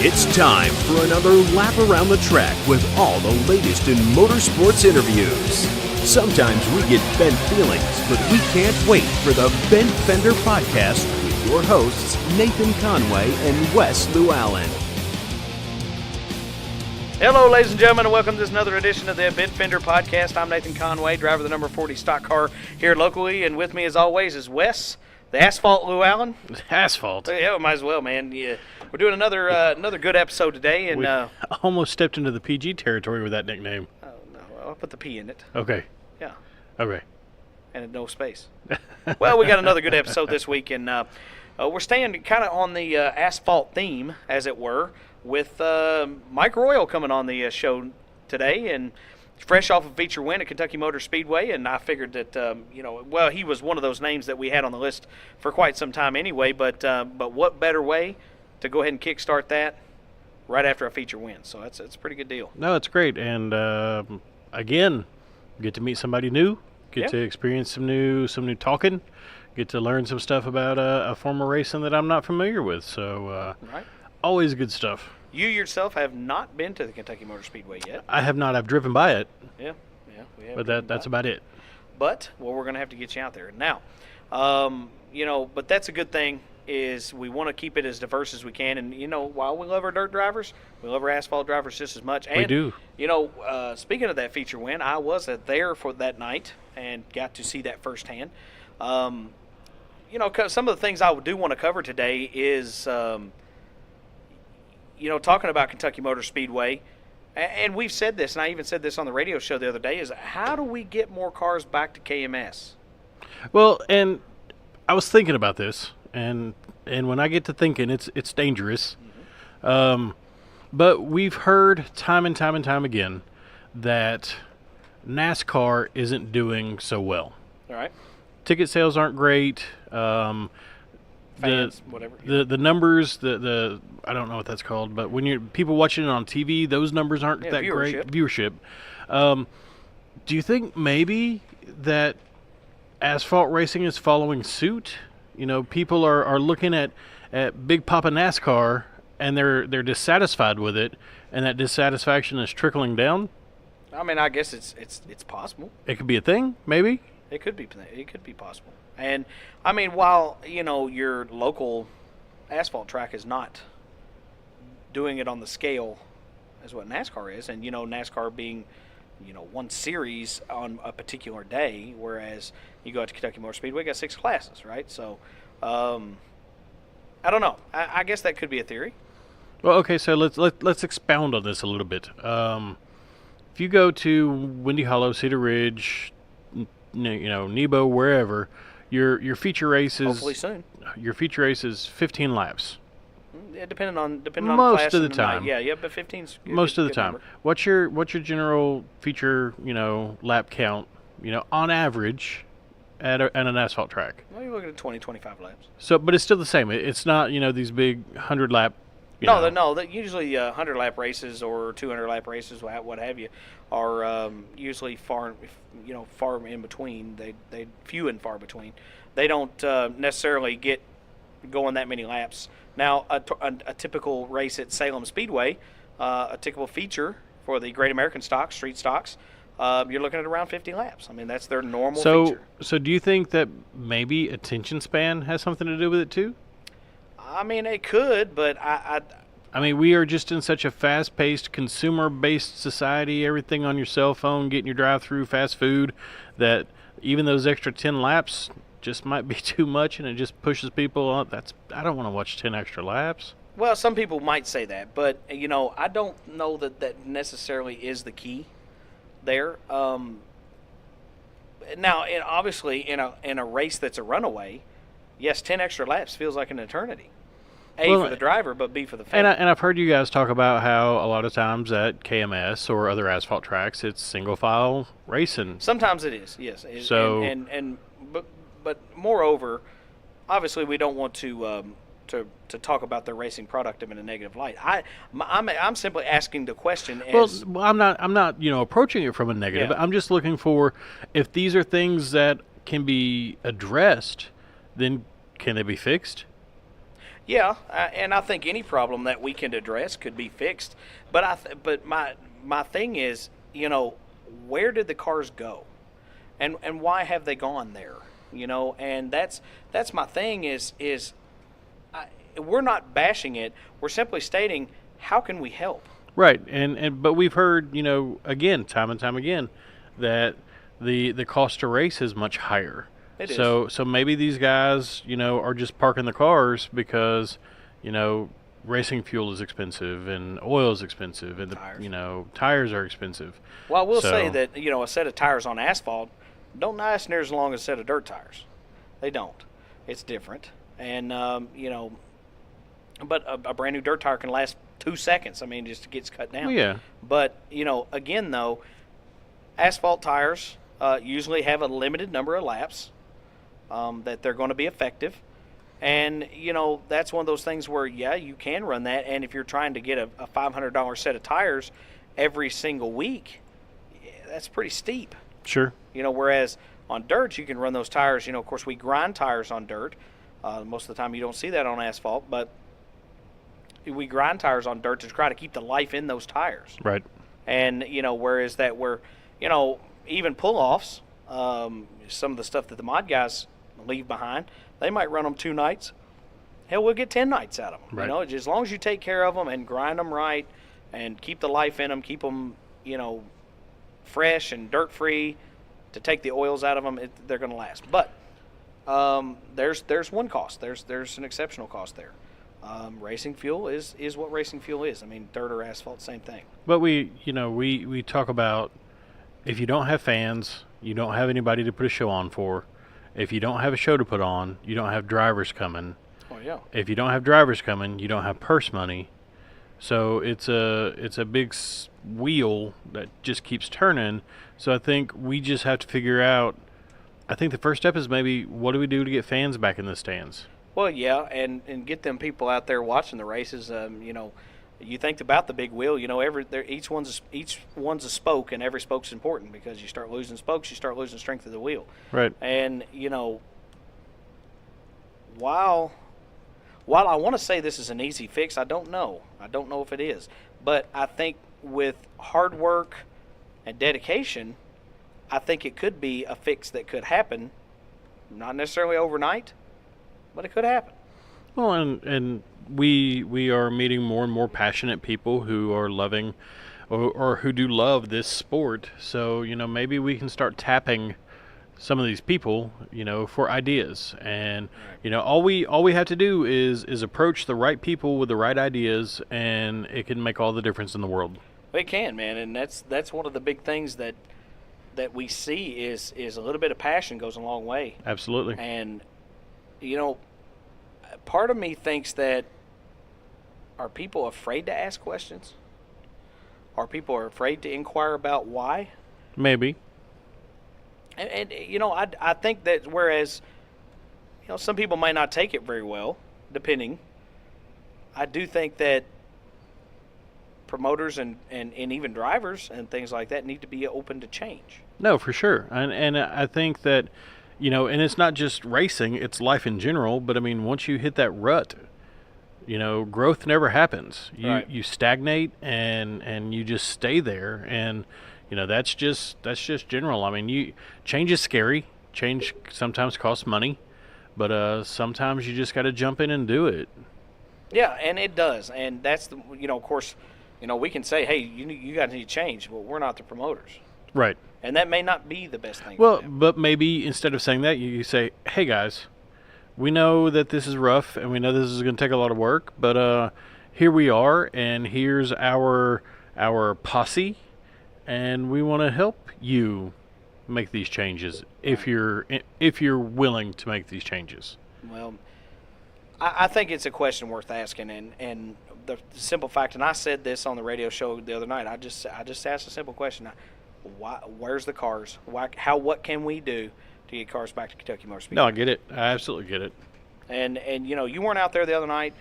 It's time for another lap around the track with all the latest in motorsports interviews. Sometimes we get bent feelings, but we can't wait for the Bent Fender Podcast with your hosts, Nathan Conway and Wes Llewellyn. Hello, ladies and gentlemen, and welcome to this another edition of the Bent Fender Podcast. I'm Nathan Conway, driver of the number 40 stock car here locally, and with me, as always, is Wes, the Asphalt Llewellyn. Asphalt. Yeah, might as well, man. Yeah, we're doing another good episode today, and we almost stepped into the PG territory with that nickname. Oh no, I'll put the P in it. Okay. Yeah. Okay. And no space. Well, we got another good episode this week, and we're staying kind of on the asphalt theme, as it were, with Mike Royal coming on the show today, and fresh off a feature win at Kentucky Motor Speedway. And I figured that he was one of those names that we had on the list for quite some time anyway. But what better way to go ahead and kickstart that right after a feature win? So that's a pretty good deal. No, it's great, and again, get to meet somebody new, get to experience some new talking, get to learn some stuff about a form of racing that I'm not familiar with. So Right. Always good stuff. You yourself have not been to the Kentucky Motor Speedway yet. I have not. I've driven by it. Yeah. We have. But that's about it. But we're going to have to get you out there now. But that's a good thing. Is we want to keep it as diverse as we can, and while we love our dirt drivers, we love our asphalt drivers just as much. And, we do. Speaking of that feature win, I was there for that night and got to see that firsthand. Some of the things I do want to cover today is, talking about Kentucky Motor Speedway, and we've said this, and I even said this on the radio show the other day, is how do we get more cars back to KMS? Well, and I was thinking about this. And when I get to thinking, it's dangerous. Mm-hmm. But we've heard time and time again that NASCAR isn't doing so well. All right. Ticket sales aren't great. Fans, whatever. The numbers, the I don't know what that's called, but when you're people watching it on TV, those numbers aren't that great. Viewership. Do you think maybe that asphalt racing is following suit? People are looking at Big Papa NASCAR, and they're dissatisfied with it, and that dissatisfaction is trickling down. I mean, I guess it's possible. It could be a thing, maybe. It could be possible. And I mean, while your local asphalt track is not doing it on the scale as what NASCAR is, and NASCAR being one series on a particular day, whereas you go out to Kentucky Motor Speedway, got 6 classes, right? So, I don't know. I guess that could be a theory. Well, okay, so let's expound on this a little bit. If you go to Windy Hollow, Cedar Ridge, Nebo, wherever, your feature race is hopefully soon. Your feature race is 15 laps. Yeah, depending on most the class of the time. Yeah, but 15's most of the time. Number. What's your general feature lap count? On average, at an asphalt track. Well, you're looking at 20-25 laps. So, but it's still the same. It's not these big 100-lap. No. Usually 100-lap races or 200-lap races, what have you, are usually far in between. They few and far between. They don't necessarily get going that many laps. Now, a typical race at Salem Speedway, a typical feature for the Great American Stocks, street stocks, you're looking at around 50 laps. I mean, that's their normal feature. So do you think that maybe attention span has something to do with it too? I mean, it could, but I mean, we are just in such a fast-paced, consumer-based society, everything on your cell phone, getting your drive-through, fast food, that even those extra 10 laps just might be too much, and it just pushes people on. I don't want to watch 10 extra laps. Well, some people might say that, but I don't know that necessarily is the key there. Now, obviously, in a race that's a runaway, yes, 10 extra laps feels like an eternity. For the driver, but B for the fan. And I've heard you guys talk about how a lot of times at KMS or other asphalt tracks, it's single file racing. Sometimes it is, yes. But moreover, obviously we don't want to talk about their racing product in a negative light. I'm simply asking the question. Well, I'm not approaching it from a negative. Yeah. I'm just looking for, if these are things that can be addressed, then can they be fixed? Yeah, and I think any problem that we can address could be fixed. But my thing is, where did the cars go, and why have they gone there? And that's my thing is we're not bashing it. We're simply stating how can we help. Right, but we've heard again, time and time again, that the cost to race is much higher. It is. So maybe these guys, are just parking the cars because, racing fuel is expensive and oil is expensive and tires are expensive. Well, I will say that, a set of tires on asphalt don't last near as long as a set of dirt tires. They don't. It's different. And, but a brand new dirt tire can last 2 seconds. I mean, just gets cut down. Well, yeah. But, again, though, asphalt tires usually have a limited number of laps. That they're going to be effective. And, that's one of those things where, yeah, you can run that. And if you're trying to get a $500 set of tires every single week, that's pretty steep. Sure. Whereas on dirt, you can run those tires. Of course, we grind tires on dirt. Most of the time you don't see that on asphalt. But we grind tires on dirt to try to keep the life in those tires. Right. And, whereas that we're, even pull-offs, some of the stuff that the mod guys leave behind, they might run them 2 nights. Hell, we'll get 10 nights out of them. Right. As long as you take care of them and grind them right and keep the life in them, keep them, fresh and dirt-free to take the oils out of them, they're going to last. But there's one cost. There's an exceptional cost there. Racing fuel is what racing fuel is. I mean, dirt or asphalt, same thing. But we talk about if you don't have fans, you don't have anybody to put a show on for. If you don't have a show to put on, you don't have drivers coming. Oh yeah. If you don't have drivers coming, you don't have purse money. So it's a big wheel that just keeps turning. So I think we just have to figure out. I think the first step is maybe what do we do to get fans back in the stands? Well, yeah, and get them people out there watching the races. You think about the big wheel. Each one's a spoke, and every spoke's important because you start losing spokes, you start losing strength of the wheel. Right. And while I want to say this is an easy fix, I don't know. I don't know if it is, but I think with hard work and dedication, I think it could be a fix that could happen. Not necessarily overnight, but it could happen. Well, and we are meeting more and more passionate people who are loving or who do love this sport. So, maybe we can start tapping some of these people, for ideas. And, all we have to do is approach the right people with the right ideas, and it can make all the difference in the world. It can, man. And that's one of the big things that we see is a little bit of passion goes a long way. Absolutely. And, part of me thinks that are people afraid to ask questions? Are people afraid to inquire about why? Maybe. And I think that whereas, some people might not take it very well, depending. I do think that promoters and even drivers and things like that need to be open to change. No, for sure. And I think that, and it's not just racing, it's life in general. But, I mean, once you hit that rut, growth never happens. Right. You stagnate and you just stay there. And, that's just general. I mean, change is scary. Change sometimes costs money. But sometimes you just got to jump in and do it. Yeah, and it does. And that's, of course, we can say, hey, you guys need to change. Well, we're not the promoters. Right. And that may not be the best thing. Well, but maybe instead of saying that, you say, hey, guys, we know that this is rough and we know this is going to take a lot of work, but here we are, and here's our posse, and we want to help you make these changes if you're willing to make these changes. Well, I think it's a question worth asking, and the simple fact, and I said this on the radio show the other night, I just asked a simple question. Why? Where's the cars? What can we do to get cars back to Kentucky Motor Speedway? No, I get it. I absolutely get it. And you weren't out there the other night.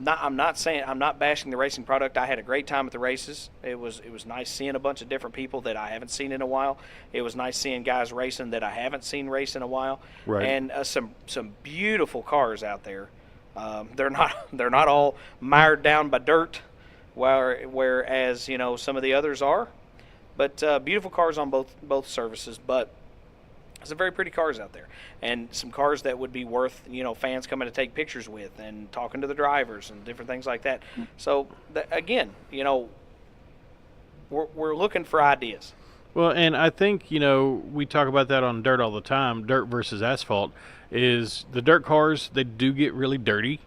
I'm not bashing the racing product. I had a great time at the races. It was nice seeing a bunch of different people that I haven't seen in a while. It was nice seeing guys racing that I haven't seen race in a while. Right. And some beautiful cars out there. They're not all mired down by dirt, whereas some of the others are. But beautiful cars on both services. But some very pretty cars out there, and some cars that would be worth fans coming to take pictures with and talking to the drivers and different things like that. So again, we're looking for ideas. Well, and I think we talk about that on dirt all the time. Dirt versus asphalt is the dirt cars. They do get really dirty.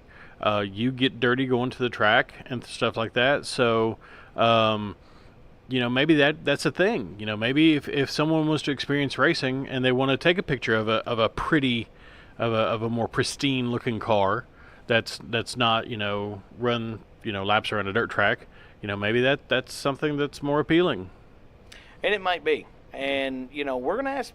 You get dirty going to the track and stuff like that. So. Maybe that's a thing. Maybe if someone was to experience racing and they want to take a picture of a pretty, of a more pristine looking car, that's not run laps around a dirt track. Maybe that's something that's more appealing. And it might be. And we're gonna ask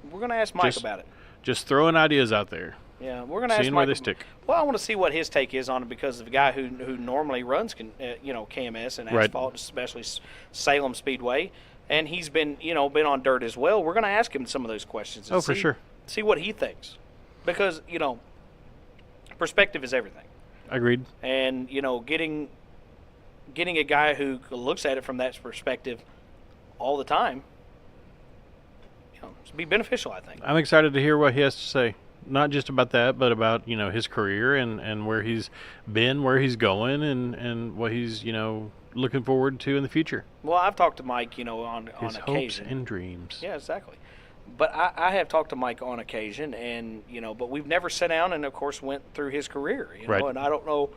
Mike about it. Just throwing ideas out there. Yeah, we're going to ask Mike. Seeing where they stick. Well, I want to see what his take is on it, because the guy who normally runs, KMS and asphalt, especially Salem Speedway, and he's been on dirt as well. We're going to ask him some of those questions. And for sure. See what he thinks, because perspective is everything. Agreed. And getting a guy who looks at it from that perspective all the time, be beneficial, I think. I'm excited to hear what he has to say. Not just about that, but about his career and where he's been, where he's going, and what he's looking forward to in the future. Well, I've talked to Mike on his occasion. Hopes and dreams. Yeah, exactly. But I have talked to Mike on occasion, and but we've never sat down and of course went through his career. Right. And I don't know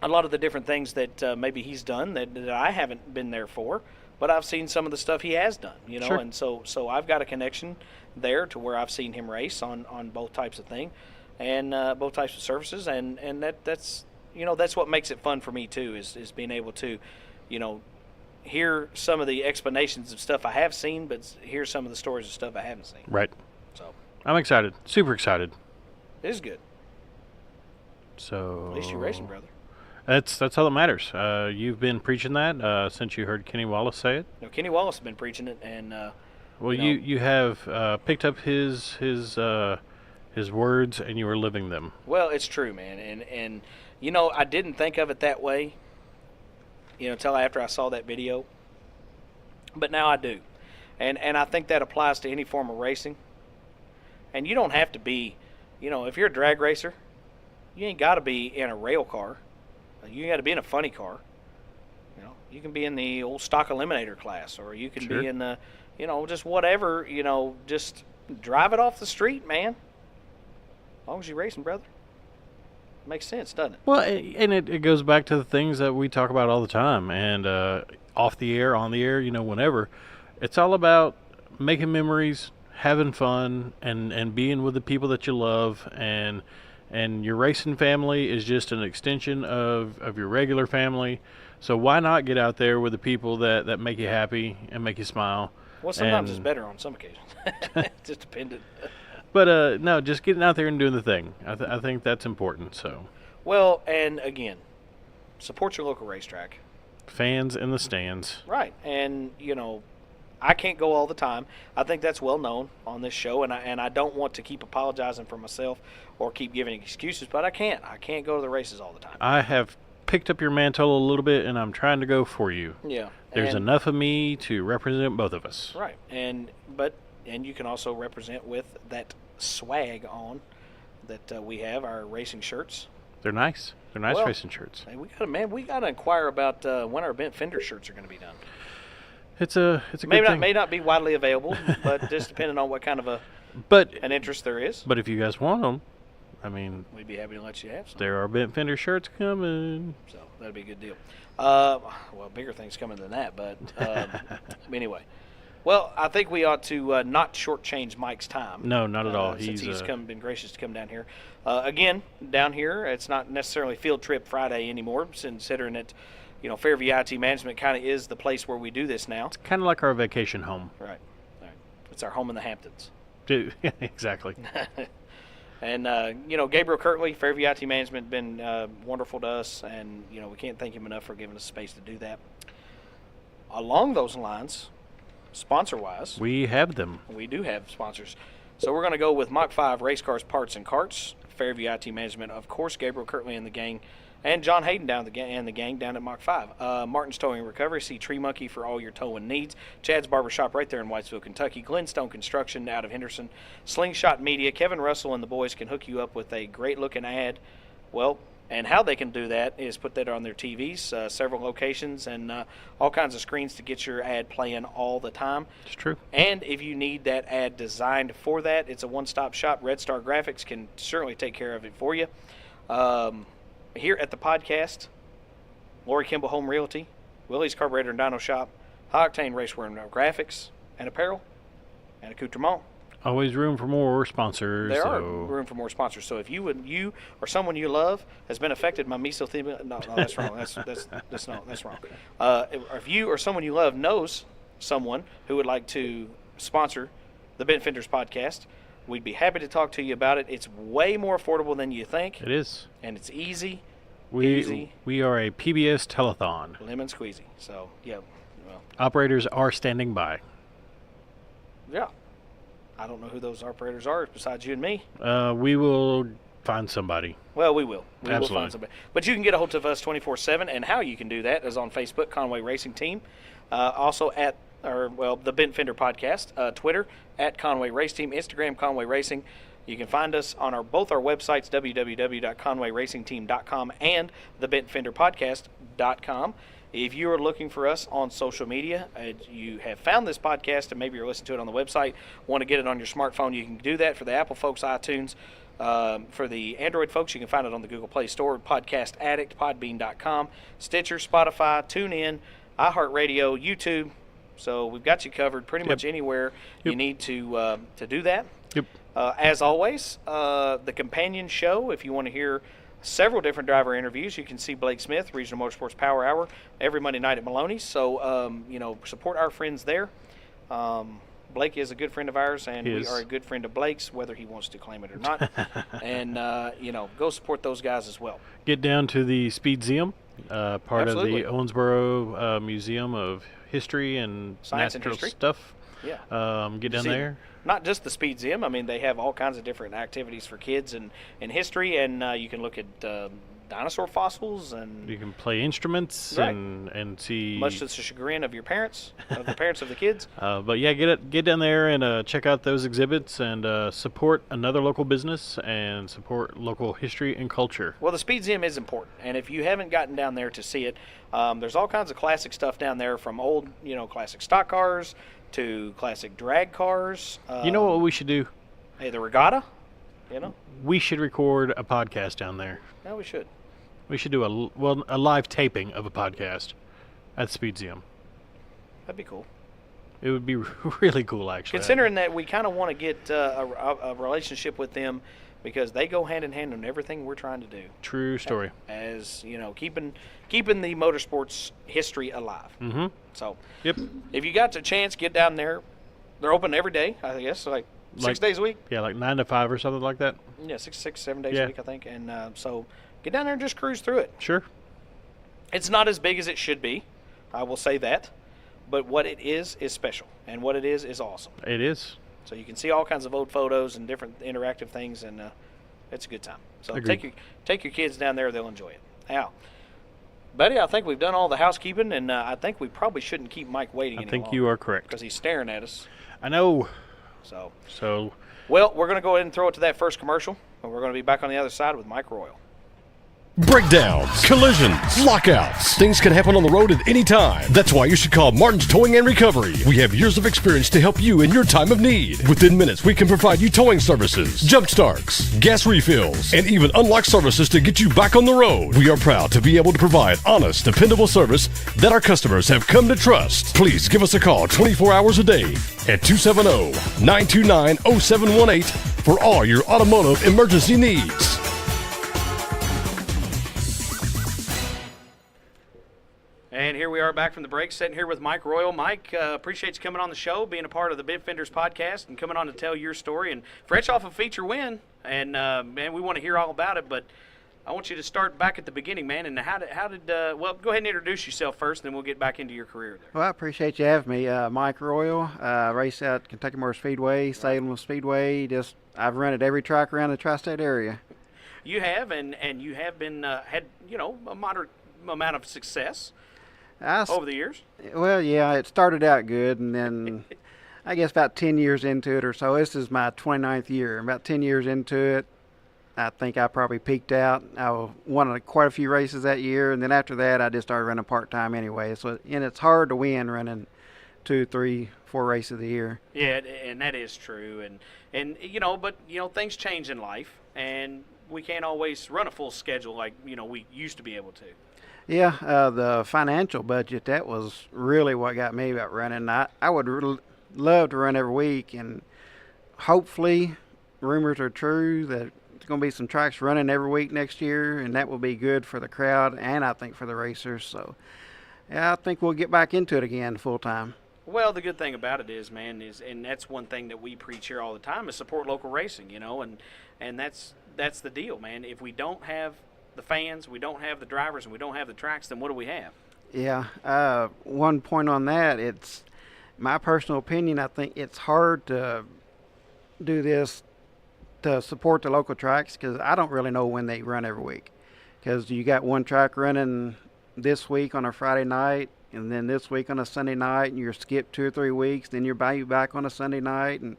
a lot of the different things that maybe he's done that I haven't been there for. But I've seen some of the stuff he has done, Sure. And so I've got a connection there to where I've seen him race on both types of thing, and both types of surfaces, and that's what makes it fun for me too, is being able to, hear some of the explanations of stuff I have seen, but hear some of the stories of stuff I haven't seen. Right. So I'm excited, super excited. It is good. So at least you're racing, brother. That's all that matters. You've been preaching that since you heard Kenny Wallace say it. No, Kenny Wallace has been preaching it, and well, you have picked up his words and you are living them. Well, it's true, man, and I didn't think of it that way, until after I saw that video, but now I do, and I think that applies to any form of racing. And you don't have to be, if you're a drag racer, you ain't got to be in a rail car. You got to be in a funny car. You can be in the old stock eliminator class, or you can be in the, just whatever, just drive it off the street, man. As long as you're racing, brother. Makes sense, doesn't it? Well, and it goes back to the things that we talk about all the time, and off the air, on the air, whenever. It's all about making memories, having fun, and being with the people that you love, and your racing family is just an extension of your regular family. So why not get out there with the people that make you happy and make you smile? Well, sometimes it's better on some occasions. It's just dependent. But no, just getting out there and doing the thing. I think that's important. So. Well, and again, support your local racetrack. Fans in the stands. Right, and I can't go all the time. I think that's well known on this show, and I don't want to keep apologizing for myself or keep giving excuses, but I can't. I can't go to the races all the time. I have picked up your mantle a little bit, and I'm trying to go for you. Yeah. There's enough of me to represent both of us. Right, and you can also represent with that swag on that we have, our racing shirts. They're nice. They're nice racing shirts. Hey, we gotta inquire about when our bent fender shirts are going to be done. It's a good thing. May not be widely available, but just depending on what kind of an interest there is. But if you guys want them, we'd be happy to let you have some. There are bent fender shirts coming. So that'd be a good deal. Well, bigger things coming than that, but anyway. Well, I think we ought to not shortchange Mike's time. No, not at all. Since he's been gracious to come down here. Again, down here, it's not necessarily Field Trip Friday anymore, considering that, Fairview IT Management kind of is the place where we do this now. It's kind of like our vacation home. Right. It's our home in the Hamptons. Exactly. And, Gabriel Kirtley, Fairview IT Management, been wonderful to us, and, we can't thank him enough for giving us space to do that. Along those lines, sponsor-wise, we have them. We do have sponsors. So we're going to go with Mach 5 Race Cars Parts and Carts, Fairview IT Management, of course, Gabriel Kirtley and the gang, and John Hayden down the gang down at Mach 5. Martin's Towing and Recovery. See Tree Monkey for all your towing needs. Chad's Barbershop right there in Whitesville, Kentucky. Glenstone Construction out of Henderson. Slingshot Media. Kevin Russell and the boys can hook you up with a great-looking ad. Well, and how they can do that is put that on their TVs, several locations, and all kinds of screens to get your ad playing all the time. It's true. And if you need that ad designed for that, it's a one-stop shop. Red Star Graphics can certainly take care of it for you. Here at the podcast, Lori Kimball Home Realty, Willie's Carburetor and Dyno Shop, High Octane Racewear and Graphics, and Apparel, and Accoutrement. Always room for more sponsors. There are room for more sponsors. So if you or someone you love has been affected by mesothelioma, no, that's wrong. That's wrong. If you or someone you love knows someone who would like to sponsor the Bent Fenders podcast, we'd be happy to talk to you about it. It's way more affordable than you think. It is. And it's easy. We are a PBS telethon. Lemon squeezy. So, yeah. Well, operators are standing by. Yeah. I don't know who those operators are besides you and me. We will find somebody. Well, we will. We Absolutely. will find somebody. But you can get a hold of us 24/7, and how you can do that is on Facebook, Conway Racing Team. Also the Bent Fender Podcast, Twitter, at Conway Race Team, Instagram, Conway Racing. You can find us on both our websites, www.conwayracingteam.com and thebentfenderpodcast.com. If you are looking for us on social media, you have found this podcast and maybe you're listening to it on the website, want to get it on your smartphone, you can do that. For the Apple folks, iTunes. For the Android folks, you can find it on the Google Play Store, Podcast Addict, Podbean.com, Stitcher, Spotify, TuneIn, iHeartRadio, YouTube. So we've got you covered pretty much anywhere you need to do that. Yep. As always, the companion show, if you want to hear several different driver interviews, you can see Blake Smith, Regional Motorsports Power Hour, every Monday night at Maloney's. So, support our friends there. Blake is a good friend of ours, and we are a good friend of Blake's, whether he wants to claim it or not. And, go support those guys as well. Get down to the Speedseum, part Absolutely. of the Owensboro Museum of History and Science and Natural History. Stuff. Yeah. Get down there. Not just the Speedseum. I mean, they have all kinds of different activities for kids and history, and you can look at dinosaur fossils, and you can play instruments and see. Much to the chagrin of your parents, of the parents of the kids. But yeah, get down there and check out those exhibits and support another local business and support local history and culture. Well, the Speedseum is important, and if you haven't gotten down there to see it, there's all kinds of classic stuff down there, from old, classic stock cars to classic drag cars. You know what we should do? Hey, the regatta. We should record a podcast down there. No, we should. We should do a live taping of a podcast at Speedseum. That'd be cool. It would be really cool, actually. Considering that we kind of want to get a relationship with them, because they go hand in hand on everything we're trying to do. True story. As keeping the motorsports history alive. Mm-hmm. So, yep. If you got the chance, get down there. They're open every day, I guess, like 6 days a week. Yeah, like 9 to 5 or something like that. Yeah, 7 days a week, I think. And so get down there and just cruise through it. Sure. It's not as big as it should be, I will say that. But what it is special, and what it is awesome. It is. So you can see all kinds of old photos and different interactive things, and it's a good time. So Agreed. take your kids down there; they'll enjoy it. Now, buddy, I think we've done all the housekeeping, and I think we probably shouldn't keep Mike waiting any longer. I think you are correct. Because he's staring at us. I know. So. Well, we're going to go ahead and throw it to that first commercial, and we're going to be back on the other side with Mike Royal. Breakdowns, collisions, lockouts. Things can happen on the road at any time. That's why you should call Martin's Towing and Recovery. We have years of experience to help you in your time of need. Within minutes, we can provide you towing services, jump starts, gas refills, and even unlock services to get you back on the road. We are proud to be able to provide honest, dependable service that our customers have come to trust. Please give us a call 24 hours a day at 270-929-0718 for all your automotive emergency needs. And here we are back from the break, sitting here with Mike Royal. Mike, appreciate you coming on the show, being a part of the Bent Fenders podcast, and coming on to tell your story. And fresh off a feature win, and man, we want to hear all about it. But I want you to start back at the beginning, man. And how did well, go ahead and introduce yourself first, and then we'll get back into your career there. Well, I appreciate you having me, Mike Royal. Race at Kentucky Motor Speedway, Salem Speedway. I've run at every track around the tri-state area. You have, and you have been had a moderate amount of success over the years. Well, yeah, it started out good, and then I guess about 10 years into it or so. This is my 29th year. About 10 years into it, I think I probably peaked out. I won quite a few races that year, and then after that, I just started running part-time anyway. So, and it's hard to win running 2, 3, 4 races a year. Yeah, and that is true. And but things change in life, and we can't always run a full schedule like we used to be able to. Yeah, the financial budget, that was really what got me about running. I would love to run every week, and hopefully rumors are true that there's going to be some tracks running every week next year, and that will be good for the crowd and I think for the racers. So, yeah, I think we'll get back into it again full time. Well, the good thing about it is, man, and that's one thing that we preach here all the time, is support local racing, and that's the deal, man. If we don't have the fans, we don't have the drivers, and we don't have the tracks, then what do we have? Yeah, one point on that, it's my personal opinion, I think it's hard to do this to support the local tracks because I don't really know when they run every week. Because you got one track running this week on a Friday night, and then this week on a Sunday night, and you're skipped 2 or 3 weeks, then you're back on a Sunday night, and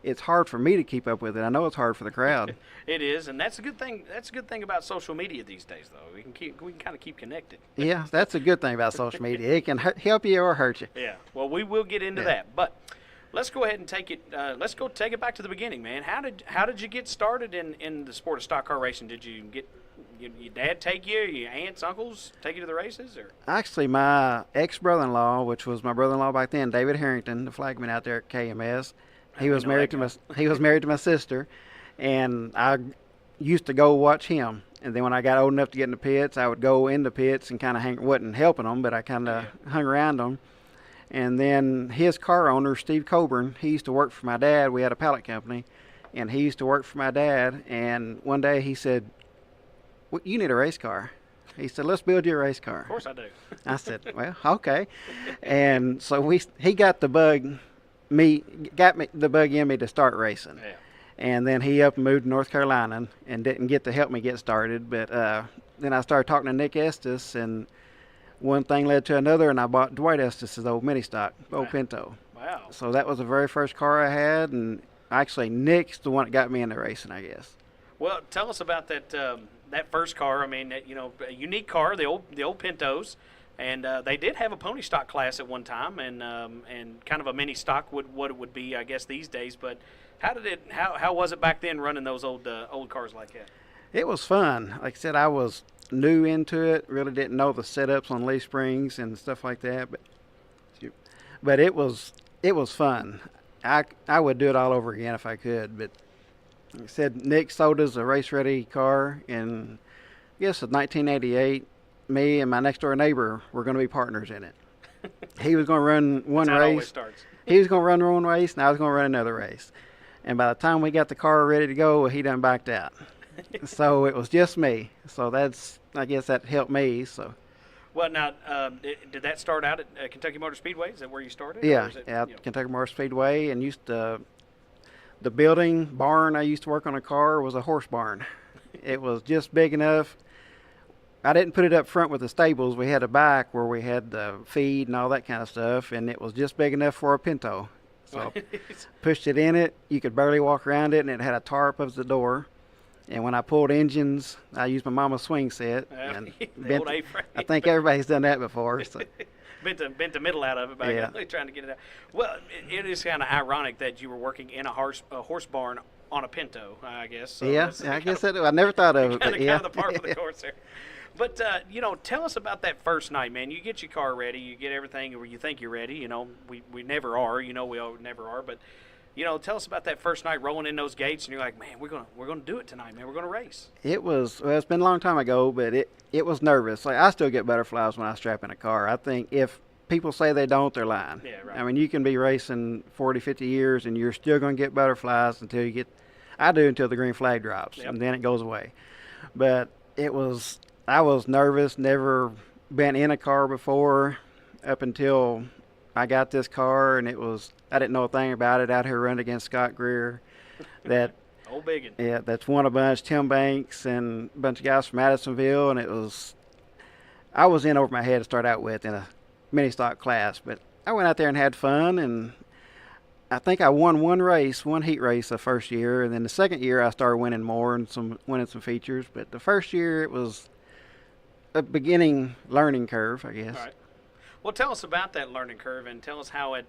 it's hard for me to keep up with it. I know it's hard for the crowd. It is, and that's a good thing. That's a good thing about social media these days, though. We can kind of keep connected. Yeah, that's a good thing about social media. It can help you or hurt you. Yeah. Well, we will get into that, but let's go ahead and take it. Let's go take it back to the beginning, man. How did you get started in the sport of stock car racing? Did you get your dad take you, your aunts, uncles take you to the races, or? Actually, my ex-brother-in-law, which was my brother-in-law back then, David Harrington, the flagman out there at KMS. He was married to my sister, and I used to go watch him. And then when I got old enough to get in the pits, I would go in the pits and kind of wasn't helping them, but I kind of hung around them. And then his car owner, Steve Coburn, he used to work for my dad. We had a pallet company, and he used to work for my dad. And one day he said, well, you need a race car. He said, let's build you a race car. Of course I do. I said, well, okay. And so he got the bug in me to start racing. Yeah. And then he up and moved to North Carolina and didn't get to help me get started. But then I started talking to Nick Estes, and one thing led to another, and I bought Dwight Estes' old mini stock, old Pinto. Wow. So that was the very first car I had, and actually Nick's the one that got me into racing, I guess. Well, tell us about that first car. I mean, a unique car, the old Pintos. And they did have a pony stock class at one time, and kind of a mini stock what it would be, I guess, these days. But how was it back then running those old cars like that? It was fun. Like I said, I was new into it. Really didn't know the setups on leaf springs and stuff like that. But it was fun. I would do it all over again if I could. But like I said, Nick sold us a race ready car in, I guess, 1988. Me and my next door neighbor were going to be partners in it. He was going to run one race. Always starts. He was going to run one race, and I was going to run another race. And by the time we got the car ready to go, he done backed out. So it was just me. So I guess that helped me. So. Well, now, did that start out at Kentucky Motor Speedway? Is that where you started? Yeah, Kentucky Motor Speedway, and the building barn I used to work on a car was a horse barn. It was just big enough. I didn't put it up front with the stables. We had a back where we had the feed and all that kind of stuff, and it was just big enough for a Pinto. So pushed it in it. You could barely walk around it, and it had a tarp as the door. And when I pulled engines, I used my mama's swing set. And old A-frame. I think everybody's done that before. So. bent the middle out of it back trying to get it out. Well, it is kind of ironic that you were working in a horse barn on a Pinto, I guess. So I guess I never thought of it. Kind of the part of the course there. But, tell us about that first night, man. You get your car ready. You get everything where you think you're ready. We never are. We all never are. But, tell us about that first night rolling in those gates, and you're like, man, we're gonna do it tonight, man. We're going to race. It's been a long time ago, but it was nervous. Like, I still get butterflies when I strap in a car. I think if people say they don't, they're lying. Yeah, right. I mean, you can be racing 40, 50 years, and you're still going to get butterflies until the green flag drops, and then it goes away. But I was nervous, never been in a car before up until I got this car, and I didn't know a thing about it out here running against Scott Greer. That Old biggin. Yeah, that's won a bunch. Tim Banks and a bunch of guys from Madisonville, and I was in over my head to start out with in a mini stock class, but I went out there and had fun, and I think I won one heat race the first year, and then the second year I started winning more and winning some features. But the first year it was a beginning learning curve, I guess. All right. Well, tell us about that learning curve, and tell us how it,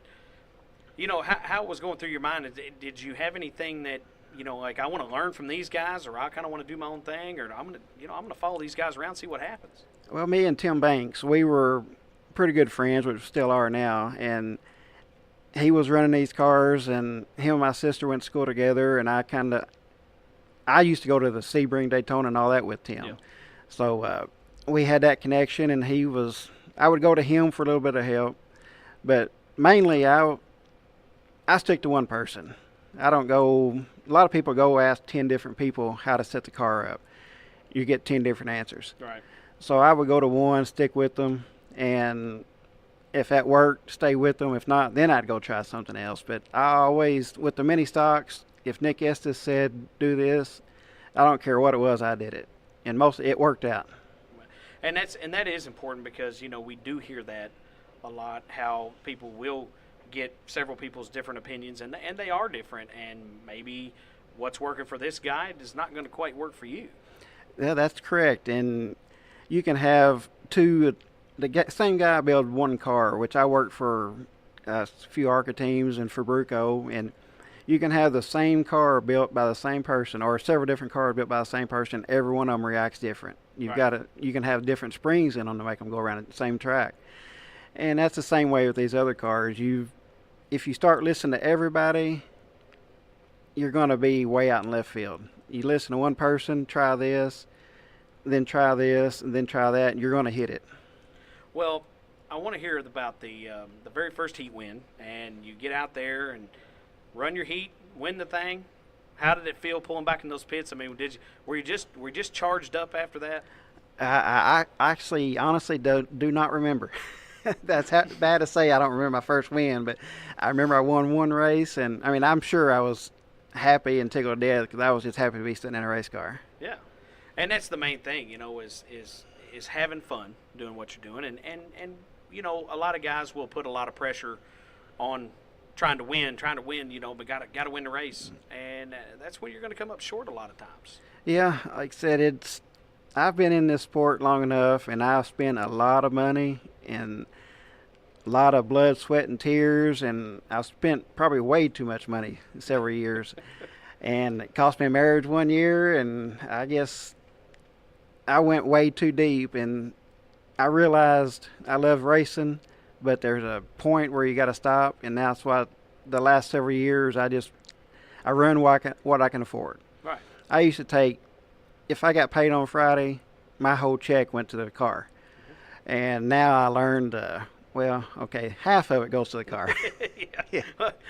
how it was going through your mind. Did you have anything that, like, I want to learn from these guys, or I kind of want to do my own thing, or I'm gonna follow these guys around, see what happens? Well, me and Tim Banks, we were pretty good friends, which we still are now, and he was running these cars, and him and my sister went to school together, and I used to go to the Sebring, Daytona, and all that with Tim. Yeah. So we had that connection, and I would go to him for a little bit of help, but mainly I stick to one person. I don't go. A lot of people go ask 10 different people how to set the car up. You get 10 different answers. Right. So I would go to one, stick with them, and if that worked, stay with them. If not, then I'd go try something else. But I always, with the mini stocks, if Nick Estes said do this, I don't care what it was, I did it, and it worked out. And that is important because we do hear that a lot. How people will get several people's different opinions, and they are different, and maybe what's working for this guy is not going to quite work for you. Yeah, that's correct. And you can have two. The same guy build one car, which I worked for a few ARCA teams and for Bruco, and you can have the same car built by the same person, or several different cars built by the same person. Every one of them reacts different. You can have different springs in them to make them go around the same track, and that's the same way with these other cars. If you start listening to everybody, you're going to be way out in left field. You listen to one person, try this, then try this, and then try that, and you're going to hit it. Well, I want to hear about the very first heat win, and you get out there and run your heat, win the thing. How did it feel pulling back in those pits? I mean, were you just charged up after that? I actually, honestly, do not remember. That's bad to say. I don't remember my first win, but I remember I won one race, and I mean, I'm sure I was happy and tickled to death because I was just happy to be sitting in a race car. Yeah, and that's the main thing, is having fun doing what you're doing, and a lot of guys will put a lot of pressure on trying to win, but got to win the race, and that's where you're going to come up short a lot of times. Yeah, like I said, I've been in this sport long enough, and I've spent a lot of money and a lot of blood, sweat, and tears, and I've spent probably way too much money in several years. And it cost me a marriage one year, and I guess I went way too deep, and I realized I love racing, but there's a point where you got to stop, and that's why the last several years I run what I can afford. Right. I used to take, if I got paid on Friday, my whole check went to the car. And now I learned, half of it goes to the car. Yeah.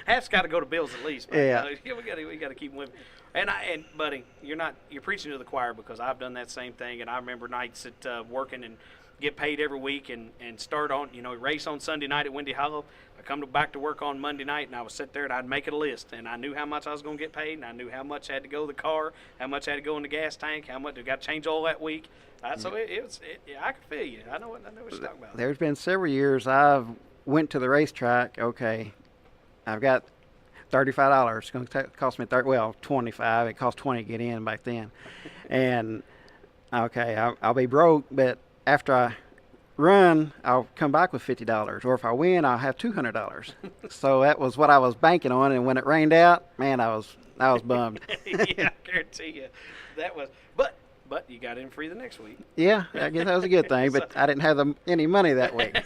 Half's got to go to bills at least. But, yeah. We got to keep moving. And buddy, you're preaching to the choir, because I've done that same thing, and I remember nights at working and get paid every week and start on, race on Sunday night at Windy Hollow. I come back to work on Monday night, and I would sit there and I'd make it a list, and I knew how much I was going to get paid, and I knew how much had to go to the car, how much had to go in the gas tank, how much I got to change oil that week. So I can feel you. I know what you're talking about. There's been several years I've went to the racetrack. Okay, I've got $35. It's going to cost me $25. It cost $20 to get in back then, and okay, I'll be broke, but after I run, I'll come back with $50, or if I win, I'll have $200. So that was what I was banking on, and when it rained out, man, I was bummed. Yeah, I guarantee you, that was. But you got in free the next week. Yeah, I guess that was a good thing, but I didn't have any money that week.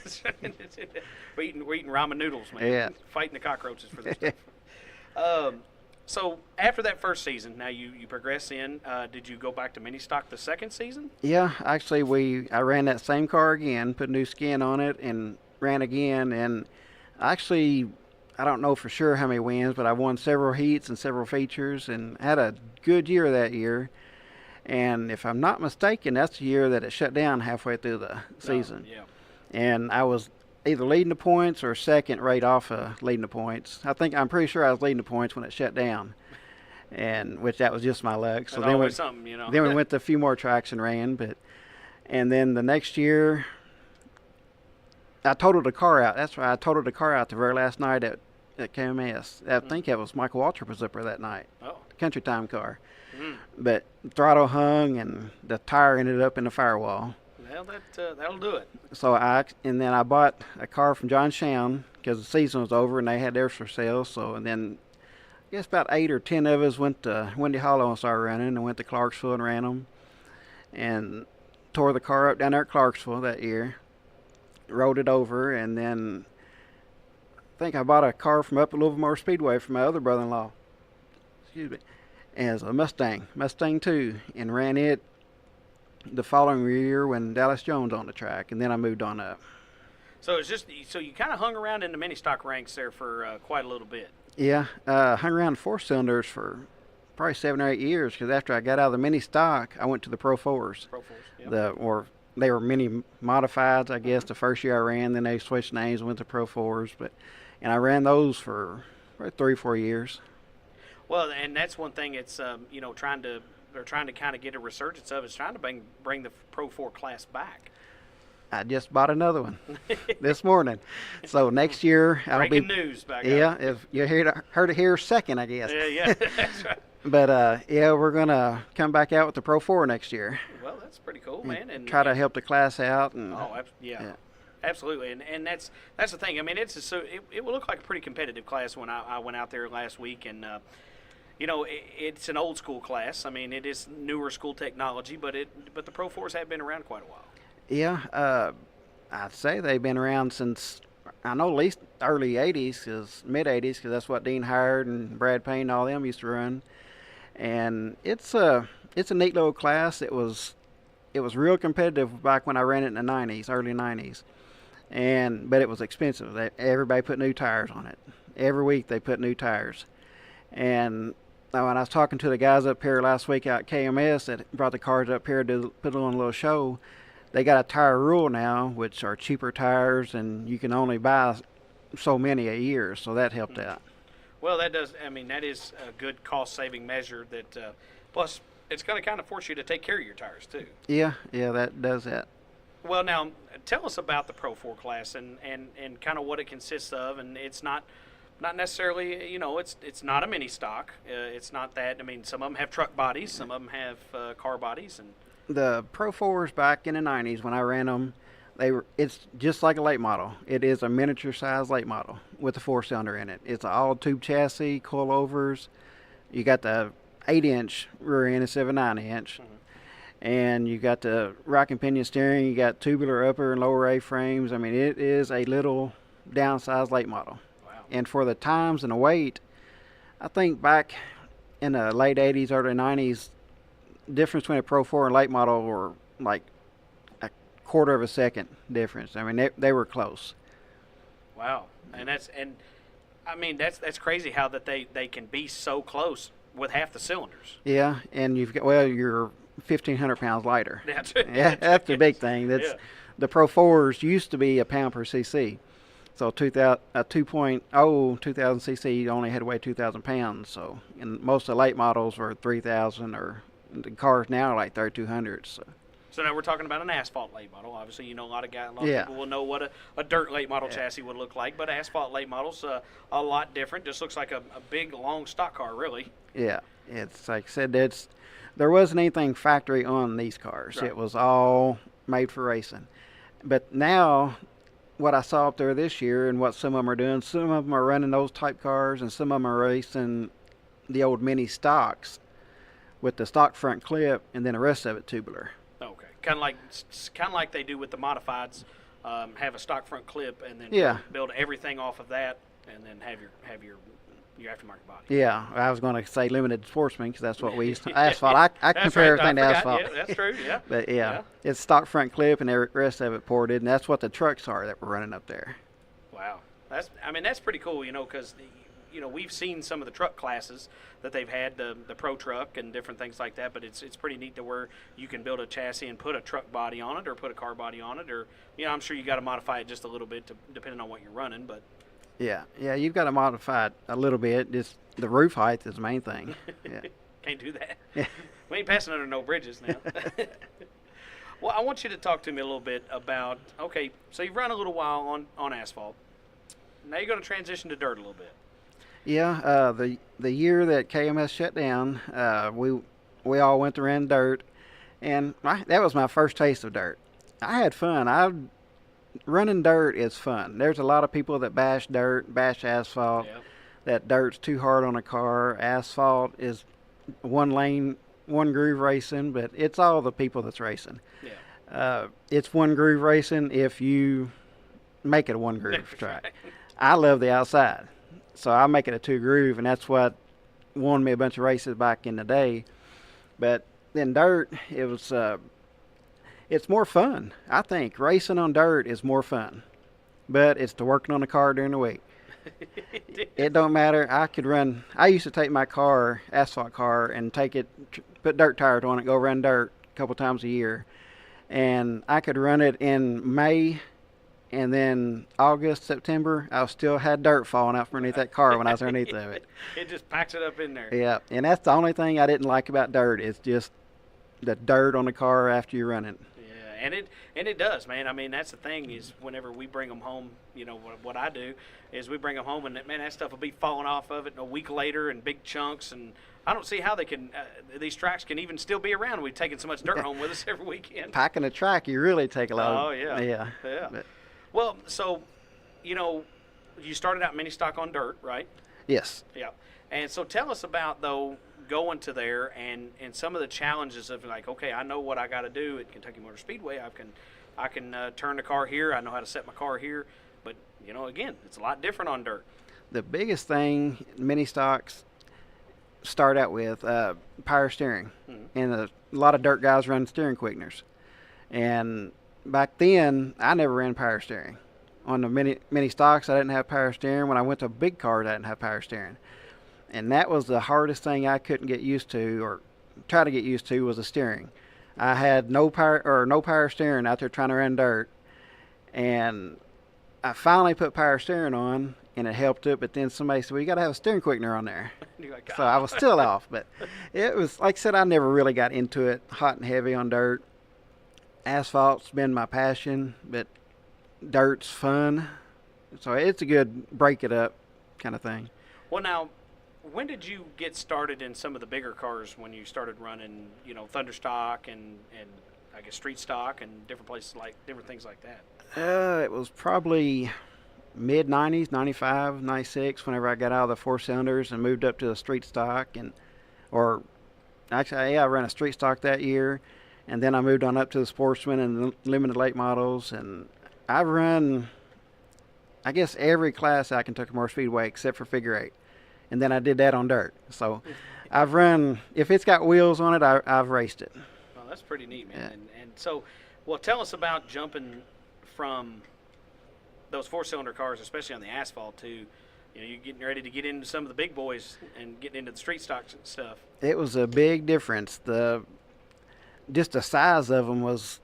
We're eating ramen noodles, man. Yeah. Fighting the cockroaches for this stuff. So after that first season, now you progress in. Did you go back to mini stock the second season? Yeah, actually I ran that same car again, put new skin on it, and ran again. And actually, I don't know for sure how many wins, but I won several heats and several features, and had a good year that year. And if I'm not mistaken, that's the year that it shut down halfway through the season. Yeah. And I was either leading the points or second right off of leading the points. I'm pretty sure I was leading the points when it shut down. and which that was just my luck. So That's then always something, you know. Then we went to a few more tracks and ran, and then the next year I totaled the car out. That's right, I totaled the car out the very last night at KMS. I think it was Michael Waltrip was up there that night. Oh. Country time car. But throttle hung and the tire ended up in the firewall. Well, that'll do it. So then I bought a car from John Shown because the season was over and they had theirs for sale. So and then I guess about 8 or 10 of us went to Windy Hollow and started running, and went to Clarksville and ran them, and tore the car up down there at Clarksville that year. Rode it over, and then I think I bought a car from up at Louisville Motor Speedway from my other brother-in-law. Excuse me. As a Mustang 2, and ran it the following year when Dallas Jones on the track, and then I moved on up. So it's just you kind of hung around in the mini stock ranks there for quite a little bit. Yeah, hung around 4-cylinders for probably 7 or 8 years, because after I got out of the mini stock, I went to the Pro 4s. Pro 4s, yeah. They were mini modifieds, I guess, the first year I ran. Then they switched names and went to Pro 4s, and I ran those for probably 3 or 4 years. Well, and that's one thing. It's trying to kind of get a resurgence of. It's trying to bring the Pro 4 class back. I just bought another one this morning. So next year I'll Breaking news back yeah, up. if you heard it here second, I guess. Yeah, that's right. But yeah, we're gonna come back out with the Pro 4 next year. Well, that's pretty cool, man. And try to help the class out. And yeah. Absolutely, and that's the thing. I mean, it will look like a pretty competitive class when I went out there last week, and it's an old school class. I mean, it is newer school technology, but the Pro 4s have been around quite a while. Yeah, I'd say they've been around since, I know, at least early 80s, mid 80s, because that's what Dean Howard and Brad Payne and all them used to run. And it's a neat little class. It was real competitive back when I ran it in the 90s, early 90s. But it was expensive. Everybody put new tires on it. Every week they put new tires. And when I was talking to the guys up here last week out at KMS that brought the cars up here to put on a little show, they got a tire rule now, which are cheaper tires, and you can only buy so many a year, so that helped out. Well, that does. I mean, that is a good cost-saving measure. That plus, it's going to kind of force you to take care of your tires too. Yeah, that does that. Well, now tell us about the Pro 4 class and kind of what it consists of, and it's not necessarily, it's not a mini stock. It's not that. I mean, some of them have truck bodies, some of them have car bodies, and the Pro 4s back in the 90s when I ran them, it's just like a late model. It is a miniature size late model with a 4-cylinder in it. It's an all tube chassis, coilovers. You got the 8-inch rear end instead of a 9-inch. And you got the rack and pinion steering. You got tubular upper and lower A-frames. I mean, it is a little downsized late model. Wow. And for the times and the weight, I think back in the late 80s, early 90s, difference between a Pro 4 and late model were like a quarter of a second difference. I mean, they were close. Wow. And that's crazy how that they can be so close with half the cylinders. Yeah, and you're 1,500 pounds lighter. That's the big thing. The Pro 4s used to be a pound per cc. So 2.0 2000 cc only had to weigh 2,000 pounds. So, and most of the late models were 3,000, or the cars now are like 3,200. So now we're talking about an asphalt late model. Obviously, a lot of people will know what a dirt late model chassis would look like, but asphalt late model's a lot different. Just looks like a big, long stock car, really. Yeah, it's like I said, there wasn't anything factory on these cars. Right. It was all made for racing. But now, what I saw up there this year and what some of them are doing, some of them are running those type cars, and some of them are racing the old mini stocks with the stock front clip, and then the rest of it tubular. Okay, kind of like they do with the modifieds, have a stock front clip, and then build everything off of that, and then have your aftermarket body. Yeah, I was going to say limited sportsman because that's what we used to asphalt. I compare everything to asphalt. Yeah, that's true. Yeah. But it's stock front clip and the rest of it ported, and that's what the trucks are that we're running up there. Wow, that's pretty cool. Because we've seen some of the truck classes that they've had, the Pro Truck and different things like that, but it's pretty neat to where you can build a chassis and put a truck body on it or put a car body on it, or I'm sure you got to modify it just a little bit depending on what you're running, but Yeah, you've got to modify it a little bit. Just the roof height is the main thing. Yeah. Can't do that. We ain't passing under no bridges now. Well, I want you to talk to me a little bit about, okay, so you've run a little while on asphalt. Now you're going to transition to dirt a little bit. Yeah, the year that KMS shut down, we all went to run dirt, and that was my first taste of dirt. I had fun. Running dirt is fun. There's a lot of people that bash dirt, bash asphalt. Yep. That dirt's too hard on a car. Asphalt is one lane, one groove racing, but it's all the people that's racing. Yeah. It's one groove racing if you make it a one groove track. Right. I love the outside, so I make it a two groove, and that's what won me a bunch of races back in the day. But then dirt, it's more fun. I think racing on dirt is more fun, but it's the working on the car during the week. It don't matter. I used to take my car, asphalt car, and put dirt tires on it, go run dirt a couple times a year. And I could run it in May, and then August, September, I still had dirt falling out from underneath that car when I was underneath of it. It just packs it up in there. Yeah, and that's the only thing I didn't like about dirt is just the dirt on the car after you run it. Yeah, and it does, man. I mean, that's the thing is whenever we bring them home, what I do is we bring them home, and man, that stuff will be falling off of it a week later in big chunks, and I don't see how they can these tracks can even still be around. We've taken so much dirt home with us every weekend. Packing a track, you really take a lot. Oh yeah. Yeah. But, well, so you started out mini stock on dirt, right? Yes. Yeah. And so tell us about though going to there and some of the challenges of like, okay, I know what I got to do at Kentucky Motor Speedway. I can turn the car here. I know how to set my car here. But again, it's a lot different on dirt. The biggest thing mini stocks start out with power steering, and a lot of dirt guys run steering quickeners. And back then, I never ran power steering. On the mini stocks, I didn't have power steering. When I went to big cars, I didn't have power steering. And that was the hardest thing I couldn't get used to or try to get used to was the steering. I had no power steering out there trying to run dirt. And I finally put power steering on, and it helped it. But then somebody said, well, you got to have a steering quickener on there. Like, so I was still off. But it was, like I said, I never really got into it hot and heavy on dirt. Asphalt's been my passion, but dirt's fun. So it's a good break it up kind of thing. Well, now, when did you get started in some of the bigger cars when you started running, thunder stock and I guess street stock and different things like that? It was probably mid-90s, 95, 96, whenever I got out of the four-cylinders and moved up to the street stock. I ran a street stock that year, and then I moved on up to the Sportsman and the limited late models. And I've run, I guess, every class at Kentucky Motor Speedway except for figure eight. And then I did that on dirt. So I've run, if it's got wheels on it, I've raced it. Well, that's pretty neat, man. Yeah. And so, well, tell us about jumping from those four-cylinder cars, especially on the asphalt, to you're getting ready to get into some of the big boys and getting into the street stock stuff. It was a big difference. Just the size of them was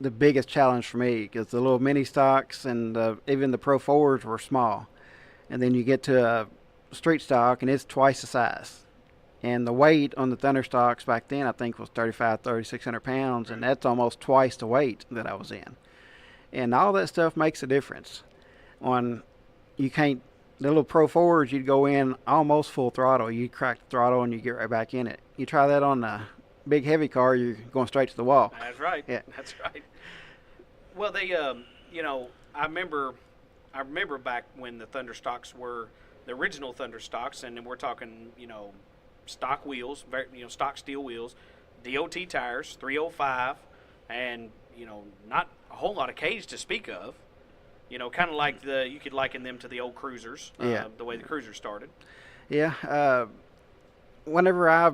the biggest challenge for me because the little mini stocks and even the Pro 4s were small. And then you get to a street stock, and it's twice the size. And the weight on the Thunder stocks back then, I think, was 3,600 pounds, and that's almost twice the weight that I was in. And all that stuff makes a difference. The little Pro 4s, you'd go in almost full throttle. You crack the throttle, and you get right back in it. You try that on the big, heavy car, you're going straight to the wall. That's right. Yeah. That's right. Well, they, I remember back when the Thunder stocks were the original Thunder stocks, and then we're talking, stock wheels, stock steel wheels, DOT tires, 305, and, not a whole lot of cage to speak of. Kind of like you could liken them to the old cruisers, the way the cruisers started. Yeah. Whenever I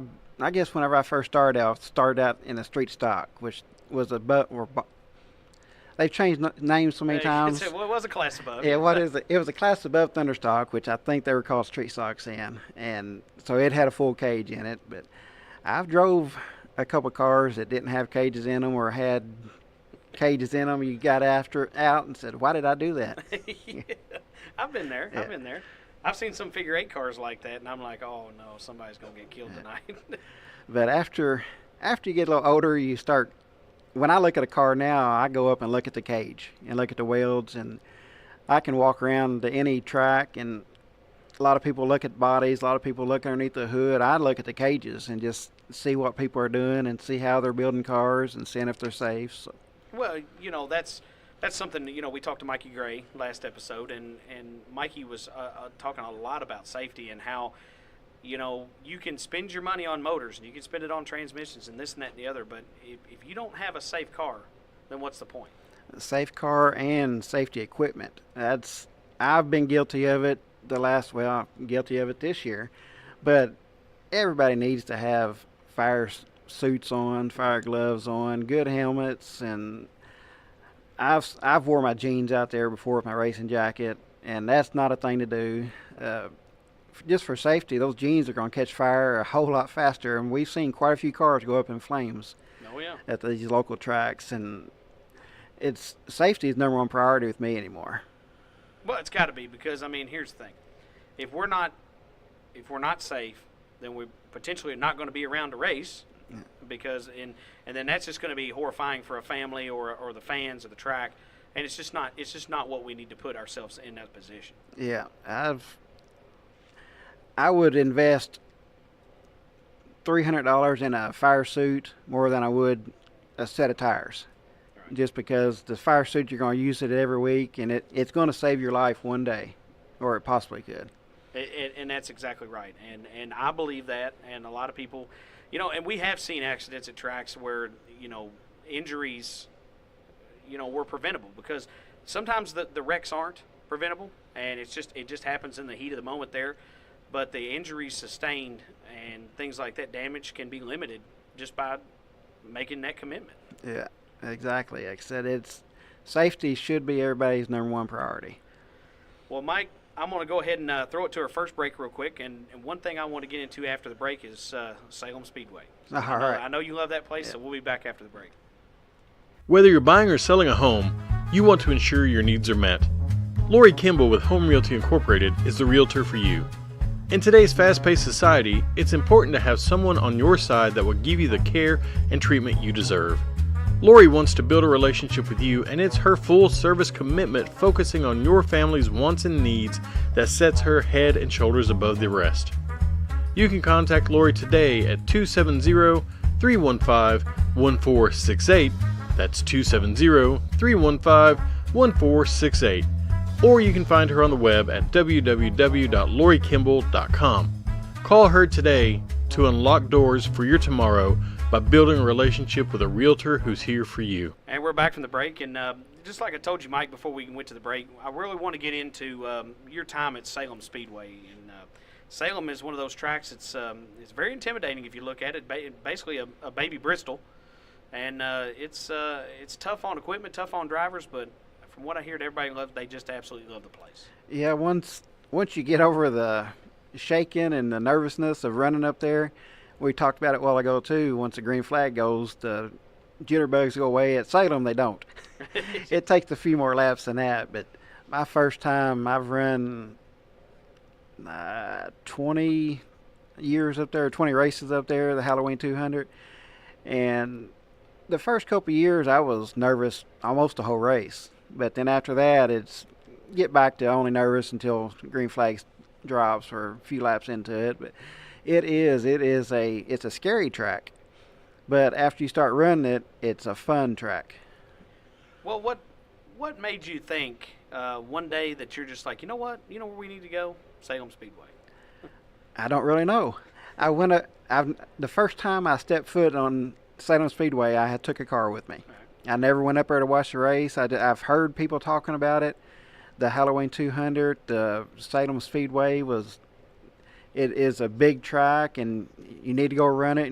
first started out in a street stock, which was they've changed names so many times. It was a class above. Yeah, it was a class above Thunder stock, which I think they were called street stocks then, and so it had a full cage in it. But I've drove a couple cars that didn't have cages in them or had cages in them. You got out and said, "Why did I do that?" Yeah. I've been there. I've been there. I've seen some figure 8 cars like that, and I'm like, oh no, somebody's gonna get killed tonight. But after you get a little older, you start. When I look at a car now, I go up and look at the cage and look at the welds, and I can walk around to any track, and a lot of people look at bodies, a lot of people look underneath the hood. I look at the cages and just see what people are doing and see how they're building cars and seeing if they're safe. So. Well, that's something, we talked to Mikey Gray last episode, and Mikey was talking a lot about safety and how, you can spend your money on motors and you can spend it on transmissions and this and that and the other, but if you don't have a safe car, then what's the point? Safe car and safety equipment. I've been guilty of it I'm guilty of it this year, but everybody needs to have fire suits on, fire gloves on, good helmets, and I've wore my jeans out there before with my racing jacket, and that's not a thing to do. Just for safety, those jeans are going to catch fire a whole lot faster, and we've seen quite a few cars go up in flames at these local tracks, and safety is number one priority with me anymore. Well, it's got to be, because here's the thing: if we're not safe, then we potentially are not going to be around to race, because and then that's just going to be horrifying for a family or the fans of the track, and it's just not what we need to put ourselves in that position. Yeah, I would invest $300 in a fire suit more than I would a set of tires. Right. Just because the fire suit, you're going to use it every week, and it's going to save your life one day, or it possibly could. And that's exactly right. And I believe that, and a lot of people, and we have seen accidents at tracks where, injuries, were preventable, because sometimes the wrecks aren't preventable, and it just happens in the heat of the moment there. But the injuries sustained and things like that, damage can be limited just by making that commitment. Yeah, exactly. Like I said, safety should be everybody's number one priority. Well, Mike, I'm going to go ahead and throw it to our first break real quick. And one thing I want to get into after the break is Salem Speedway. All right. I know you love that place, so we'll be back after the break. Whether you're buying or selling a home, you want to ensure your needs are met. Lori Kimball with Home Realty Incorporated is the realtor for you. In today's fast-paced society, it's important to have someone on your side that will give you the care and treatment you deserve. Lori wants to build a relationship with you, and it's her full-service commitment focusing on your family's wants and needs that sets her head and shoulders above the rest. You can contact Lori today at 270-315-1468. That's 270-315-1468. Or you can find her on the web at www.lorikimball.com. Call her today to unlock doors for your tomorrow by building a relationship with a realtor who's here for you. And we're back from the break, and just like I told you, Mike, before we went to the break, I really want to get into your time at Salem Speedway. And Salem is one of those tracks. It's very intimidating if you look at it. Basically a baby Bristol, and it's tough on equipment, tough on drivers, but from what I hear, they just absolutely love the place. Yeah, once you get over the shaking and the nervousness of running up there, we talked about it a while ago too. Once the green flag goes, the jitterbugs go away. At Salem, they don't. It takes a few more laps than that. But my first time, I've run 20 years up there, 20 races up there, the Halloween 200, and the first couple of years I was nervous almost the whole race. But then after that, it's get back to only nervous until green flag drops or a few laps into it. But it's a scary track. But after you start running it, it's a fun track. Well, what made you think one day that you're just like, you know what? You know where we need to go? Salem Speedway. I don't really know. The first time I stepped foot on Salem Speedway, I took a car with me. I never went up there to watch the race. I've heard people talking about it. The Halloween 200, the Salem Speedway it is a big track, and you need to go run it.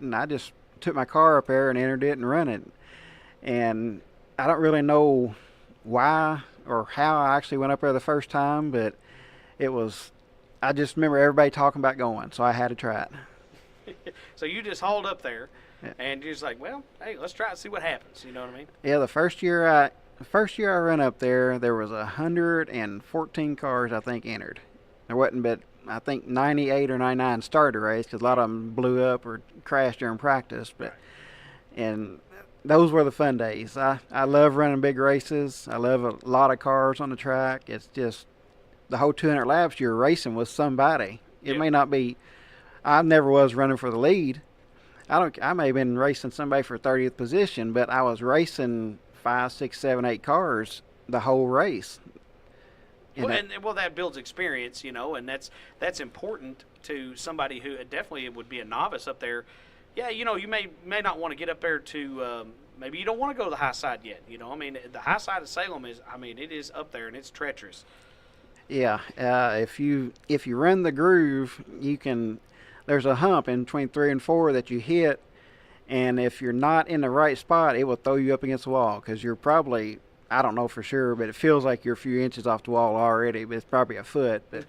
And I just took my car up there and entered it and run it. And I don't really know why or how I actually went up there the first time, but I just remember everybody talking about going, so I had to try it. So you just hauled up there. Yeah. And you're just like, well, hey, let's try it and see what happens. You know what I mean? Yeah, the first year The first year I ran up there was 114 cars, I think, entered. There wasn't but, I think, 98 or 99 started the race because a lot of them blew up or crashed during practice. And those were the fun days. I love running big races. I love a lot of cars on the track. It's just the whole 200 laps you're racing with somebody. It may not be. I never was running for the lead. I may have been racing somebody for 30th position, but I was racing 5, 6, 7, 8 cars the whole race. Well, that builds experience, and that's important to somebody who definitely would be a novice up there. Yeah, you may not want to get up there to maybe you don't want to go to the high side yet. The high side of Salem it is up there and it's treacherous. Yeah, if you run the groove, there's a hump in between 3 and 4 that you hit, and if you're not in the right spot, it will throw you up against the wall because you're probably, I don't know for sure, but it feels like you're a few inches off the wall already, but it's probably a foot. But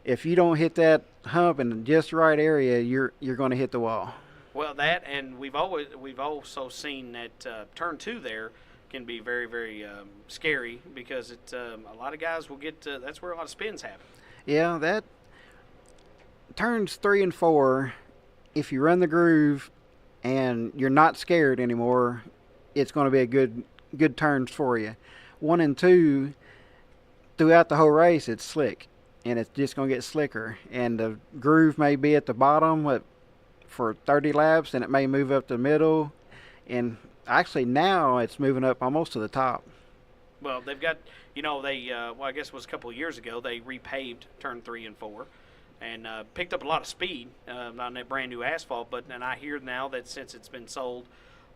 if you don't hit that hump in just the right area, you're going to hit the wall. Well, that, and we've also seen that turn 2 there can be very, very scary because a lot of guys will get that's where a lot of spins happen. Yeah, that turns 3 and 4, if you run the groove and you're not scared anymore, it's going to be a good turns for you. 1 and 2, throughout the whole race, it's slick, and it's just going to get slicker. And the groove may be at the bottom for 30 laps, and it may move up the middle, and actually now it's moving up almost to the top. Well, they've got, I guess it was a couple of years ago, they repaved turn 3 and 4 and picked up a lot of speed on that brand new asphalt. And I hear now that since it's been sold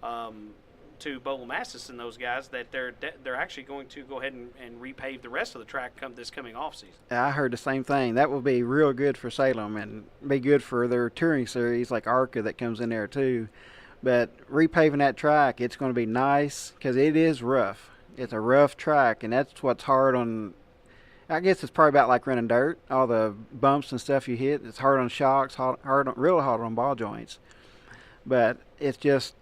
to Bowl Massis and those guys, that they're actually going to go ahead and repave the rest of the track this coming off season. I heard the same thing. That will be real good for Salem and be good for their touring series like ARCA that comes in there too. But repaving that track, it's going to be nice because it is rough. It's a rough track, and that's what's hard on. I guess it's probably about like running dirt. All the bumps and stuff you hit, it's hard on shocks, real hard on ball joints. But it's just,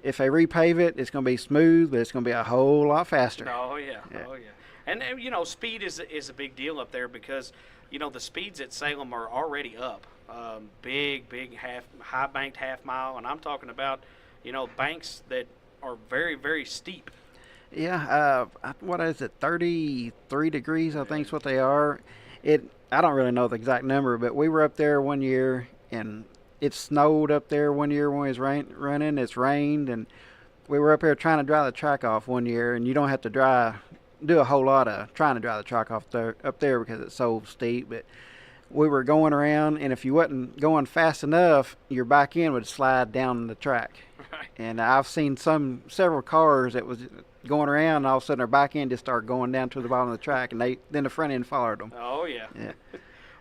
if they repave it, it's going to be smooth, but it's going to be a whole lot faster. Oh yeah. And speed is a big deal up there because the speeds at Salem are already up. Big high banked half mile, and I'm talking about banks that are very, very steep. Yeah, what is it, 33 degrees, I think is what they are. I don't really know the exact number, but we were up there one year, and it snowed up there one year when we was running. It's rained, and we were up here trying to dry the track off one year, and you don't have to do a whole lot of trying to dry the track off up there because it's so steep. But we were going around, and if you wasn't going fast enough, your back end would slide down the track. Right. And I've seen several cars that was going around, and all of a sudden their back end just started going down to the bottom of the track, and then the front end followed them. Oh yeah.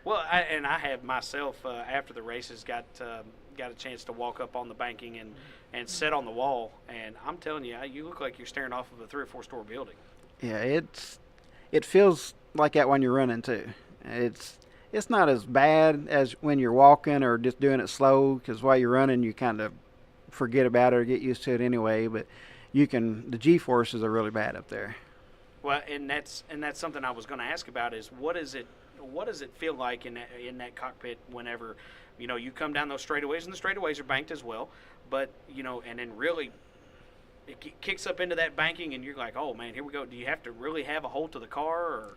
Well, I have myself after the races got a chance to walk up on the banking and sit on the wall, and I'm telling you, you look like you're staring off of a 3 or 4 story building. Yeah, it feels like that when you're running too. It's not as bad as when you're walking or just doing it slow, because while you're running you kind of forget about it or get used to it anyway. But the G-forces are really bad up there. Well, and that's something I was going to ask about is what does it feel like in that cockpit whenever you come down those straightaways, and the straightaways are banked as well, but and then really it kicks up into that banking, and you're like, oh man, here we go. Do you have to really have a hold to the car? Or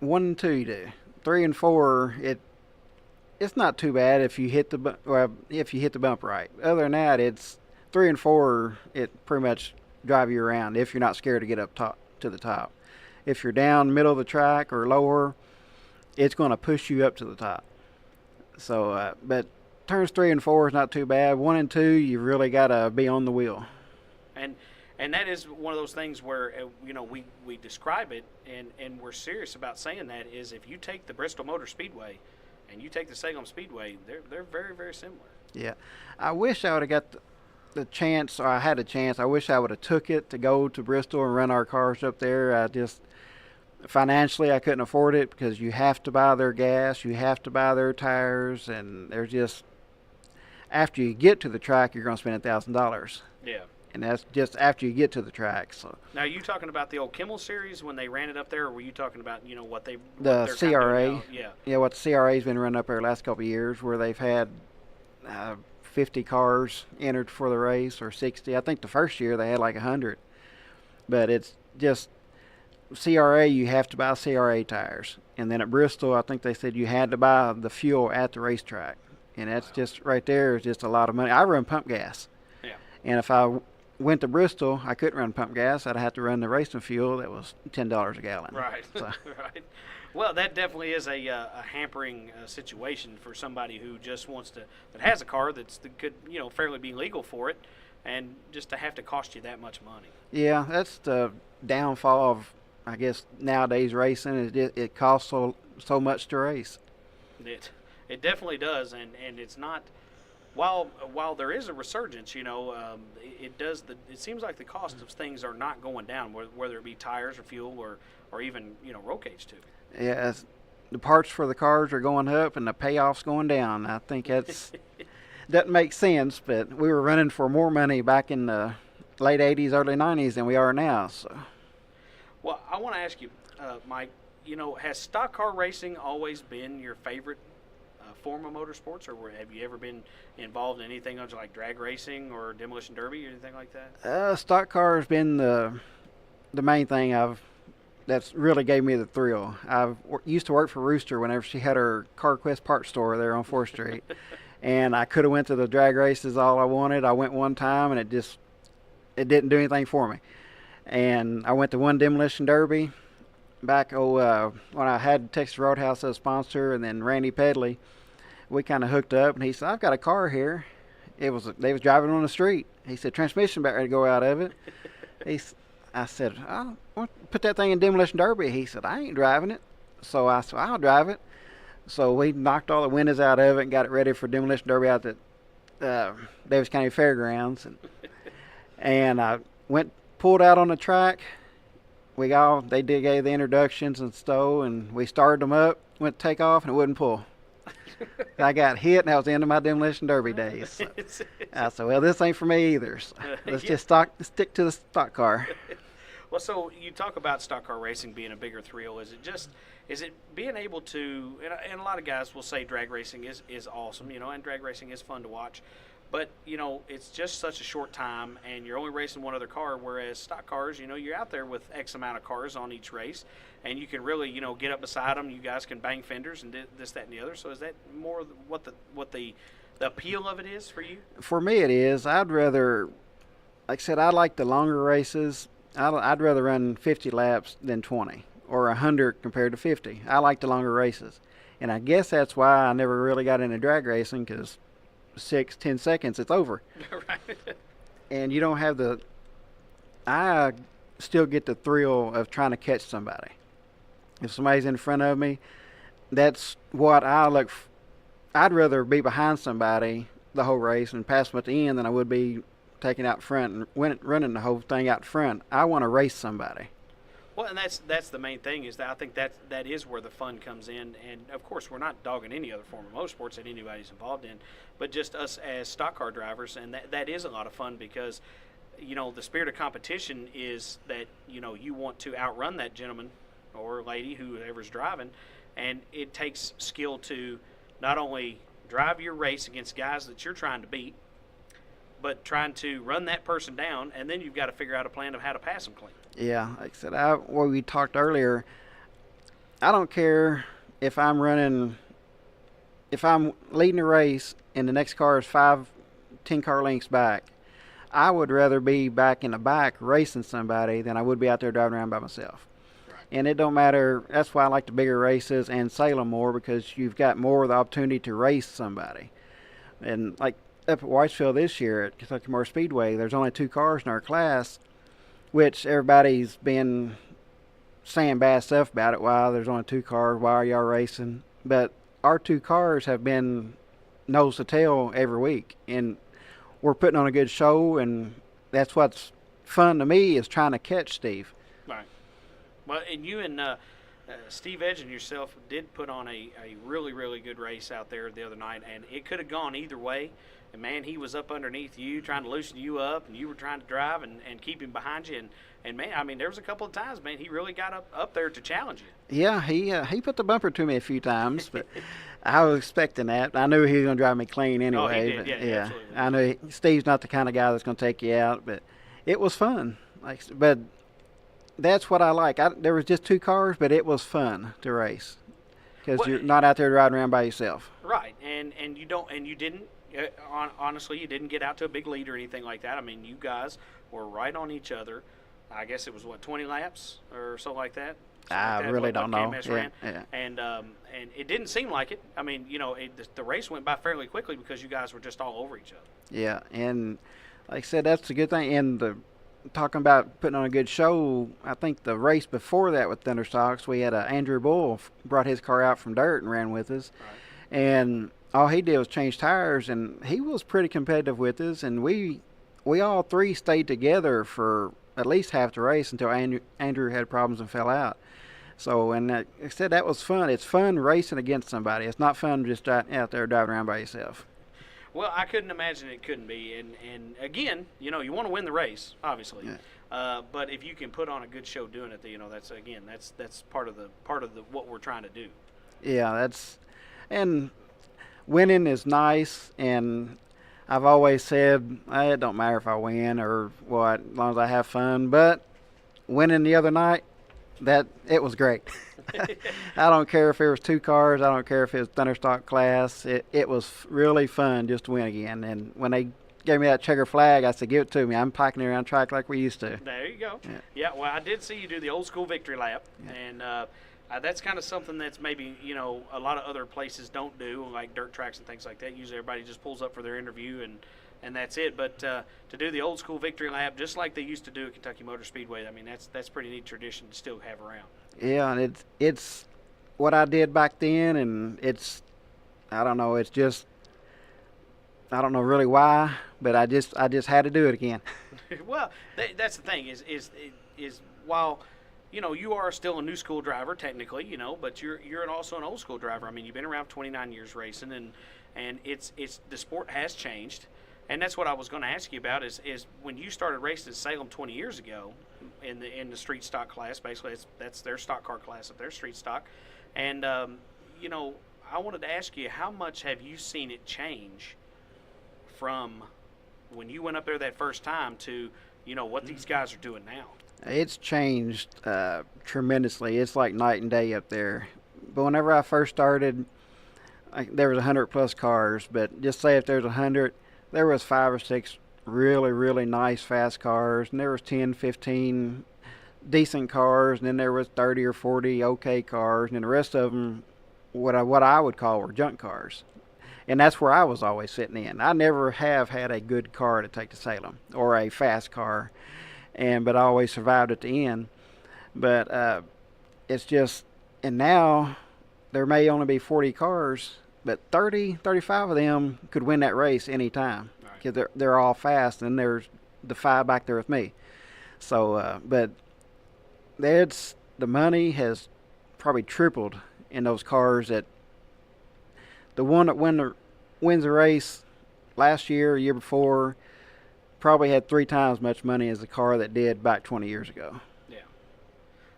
1 and 2 you do. 3 and 4 it's not too bad if you hit the bump right. Other than that, it's 3 and 4. It pretty much drive you around if you're not scared to get up top to the top. If you're down middle of the track or lower, it's going to push you up to the top. So, but turns 3 and 4 is not too bad. 1 and 2, you really got to be on the wheel. And that is one of those things where we describe it and we're serious about saying that is if you take the Bristol Motor Speedway and you take the Salem Speedway, they're very, very similar. Yeah, I wish I would have got the chance, or I had a chance. I wish I would have took it to go to Bristol and run our cars up there. Financially I couldn't afford it because you have to buy their gas, you have to buy their tires, and they're just, after you get to the track you're going to spend $1,000. Yeah. and that's just after you get to the track. So now, are you talking about the old Kimmel series when they ran it up there, or were you talking about what they the what CRA? Yeah, what the CRA's been running up there the last couple of years, where they've had 50 cars entered for the race, or 60. I think the first year they had like 100, but it's just CRA. You have to buy CRA tires, and then at Bristol, I think they said you had to buy the fuel at the racetrack, and that's just right there is just a lot of money. I run pump gas, and if I went to Bristol, I couldn't run pump gas. I'd have to run the racing fuel that was $10 a gallon. Right. So. Right. Well, that definitely is a hampering situation for somebody who just wants to, that has a car that could, fairly be legal for it, and just to have to cost you that much money. Yeah, that's the downfall of, I guess, nowadays racing. It costs so much to race. It definitely does, and it's not. While there is a resurgence, it seems like the cost of things are not going down, whether it be tires or fuel or even roll cage too. Yeah, the parts for the cars are going up and the payoff's going down. I think that makes sense, but we were running for more money back in the late 80s, early 90s than we are now. So. Well, I want to ask you, Mike, has stock car racing always been your favorite form of motorsports, or have you ever been involved in anything else like drag racing or demolition derby or anything like that? Stock car has been the main thing that's really gave me the thrill. I used to work for Rooster whenever she had her CarQuest parts store there on 4th Street, and I could have went to the drag races all I wanted. I went one time, and it didn't do anything for me. And I went to one demolition derby back when I had Texas Roadhouse as a sponsor, and then Randy Pedley. We kind of hooked up, and he said, "I've got a car here." They was driving on the street. He said, "Transmission about ready to go out of it." I said, "I want to put that thing in demolition derby." He said, "I ain't driving it." So I said, "I'll drive it." So we knocked all the windows out of it and got it ready for demolition derby out at Davis County Fairgrounds, and I pulled out on the track. They gave the introductions and stuff, and we started them up, went to take off, and it wouldn't pull. I got hit, and that was the end of my demolition derby days. So I said, "Well, this ain't for me either. So let's just stick to the stock car." Well, so you talk about stock car racing being a bigger thrill. Is it being able to, and a lot of guys will say drag racing is awesome, and drag racing is fun to watch. But, it's just such a short time, and you're only racing one other car, whereas stock cars, you're out there with X amount of cars on each race, and you can really, get up beside them. You guys can bang fenders and this, that, and the other. So is that more what the appeal of it is for you? For me, it is. I'd rather, like I said, I like the longer races. I'd rather run 50 laps than 20, or 100 compared to 50. I like the longer races. And I guess that's why I never really got into drag racing, because 6-10 seconds it's over. Right. And you don't have I still get the thrill of trying to catch somebody. If somebody's in front of me, that's what I'd rather be behind somebody the whole race and pass them at the end than I would be taking out front and running the whole thing out front. I want to race somebody. Well, and that's the main thing, is that I think that is where the fun comes in. And of course, we're not dogging any other form of motorsports that anybody's involved in, but just us as stock car drivers, and that is a lot of fun, because the spirit of competition is that you want to outrun that gentleman or lady, whoever's driving, and it takes skill to not only drive your race against guys that you're trying to beat, but trying to run that person down, and then you've got to figure out a plan of how to pass them clean. Yeah, like I said, what we talked earlier, I don't care if I'm leading a race and the next car is 5-10 car lengths back. I would rather be back in the back racing somebody than I would be out there driving around by myself. Right. And it don't matter. That's why I like the bigger races and Salem more, because you've got more of the opportunity to race somebody. And like up at Whitesville this year at Kentucky Motor Speedway, there's only 2 cars in our class, which everybody's been saying bad stuff about it. Why there's only 2 cars? Why are y'all racing? But our 2 cars have been nose to tail every week, and we're putting on a good show, and that's what's fun to me, is trying to catch Steve. Right. Well, and you and Steve Edge and yourself did put on a really, really good race out there the other night, and it could have gone either way. And, man, he was up underneath you trying to loosen you up, and you were trying to drive and keep him behind you. And, man, I mean, there was a couple of times, man, he really got up there to challenge you. Yeah, he put the bumper to me a few times, but I was expecting that. I knew he was going to drive me clean anyway. Oh, he did, but, yeah, absolutely. I knew Steve's not the kind of guy that's going to take you out, but it was fun. But that's what I like. There was just 2 cars, but it was fun to race because you're not out there riding around by yourself. Right, and you didn't. Honestly, you didn't get out to a big lead or anything like that. I mean, you guys were right on each other. I guess it was 20 laps or so like that. I really don't know. Yeah. And it didn't seem like it. I mean, the race went by fairly quickly because you guys were just all over each other. Yeah, and like I said, that's a good thing. And talking about putting on a good show, I think the race before that with Thunderstocks, we had Andrew Bull brought his car out from dirt and ran with us. Right. And all he did was change tires, and he was pretty competitive with us. And we all 3 stayed together for at least half the race until Andrew had problems and fell out. So, and like I said, that was fun. It's fun racing against somebody. It's not fun just out there driving around by yourself. Well, I couldn't imagine it couldn't be. And again, you want to win the race, obviously. Yeah. But if you can put on a good show doing it, that's part of what we're trying to do. Yeah, and winning is nice. And I've always said it don't matter if I win or what, as long as I have fun. But winning the other night, it was great. I don't care if it was 2 cars. I don't care if it was Thunderstock class. It was really fun just to win again. And when they gave me that checker flag, I said, give it to me. I'm packing around track like we used to. There you go. Yeah, well, I did see you do the old school victory lap. Yeah. And that's kind of something that's maybe, a lot of other places don't do, like dirt tracks and things like that. Usually everybody just pulls up for their interview and that's it. But to do the old school victory lap, just like they used to do at Kentucky Motor Speedway, I mean, that's pretty neat tradition to still have around. Yeah, and it's what I did back then, and I don't know, it's just, I don't know really why, but I just had to do it again. Well, that's the thing is while you are still a new school driver technically, but you're also an old school driver. I mean, you've been around 29 years racing, and it's the sport has changed. And that's what I was going to ask you about is when you started racing at Salem 20 years ago in the street stock class. Basically, that's their stock car class of their street stock. And I wanted to ask you, how much have you seen it change from when you went up there that first time to what these guys are doing now? It's changed tremendously. It's like night and day up there. But whenever I first started, there was 100+ cars. But just say if there's 100. There was 5 or 6 really, really nice fast cars, and there was 10, 15 decent cars, and then there was 30 or 40 okay cars, and then the rest of them, what I would call were junk cars. And that's where I was always sitting in. I never have had a good car to take to Salem, or a fast car, but I always survived at the end. But it's just, and now there may only be 40 cars, but 30, 35 of them could win that race any time because they're all fast, and there's the 5 back there with me. So, but the money has probably tripled in those cars. That the one that wins the race last year, year before, probably had 3 times as much money as the car that did back 20 years ago. Yeah,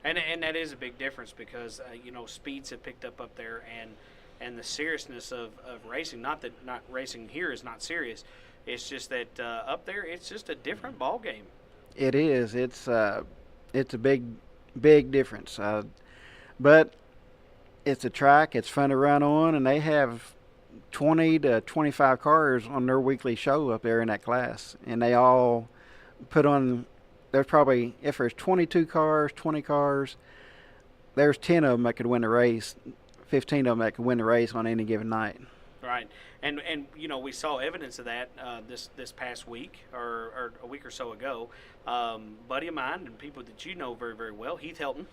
and that is a big difference because speeds have picked up there, and the seriousness of racing. Not that not racing here is not serious. It's just that up there, it's just a different ball game. It is. It's a big difference. But it's a track. It's fun to run on, and they have 20 to 25 cars on their weekly show up there in that class, and they all put on. There's probably, if there's 22 cars, 20 cars, there's 10 of them that could win the race. 15 of them that could win the race on any given night. Right, and we saw evidence of that this past week or a week or so ago. Buddy of mine and people that you know very, very well, Heath Helton,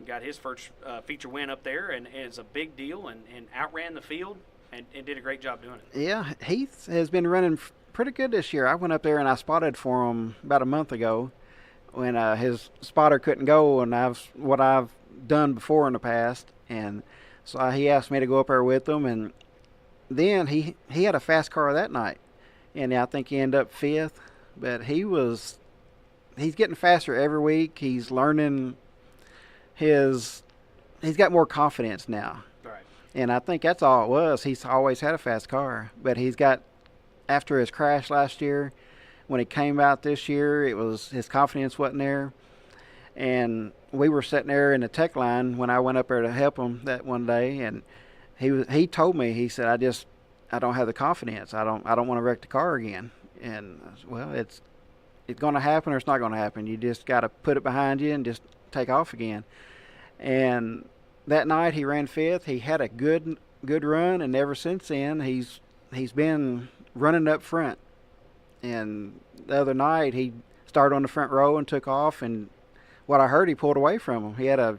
got his first feature win up there, and it's a big deal, and outran the field and did a great job doing it. Yeah, Heath has been running pretty good this year. I went up there and I spotted for him about a month ago when his spotter couldn't go, and I've done before in the past. And so he asked me to go up there with him, and then he had a fast car that night, and I think he ended up 5th. But he's getting faster every week. He's learning he's got more confidence now. Right. And I think that's all it was. He's always had a fast car, but after his crash last year, when he came out this year, his confidence wasn't there. And we were sitting there in the tech line when I went up there to help him that one day, and he told me, he said, I don't have the confidence. I don't want to wreck the car again. And I said, well, it's going to happen or it's not going to happen. You just got to put it behind you and just take off again. And that night he ran 5th. He had a good run, and ever since then he's been running up front. And the other night he started on the front row and took off, and what I heard, he pulled away from him. He had a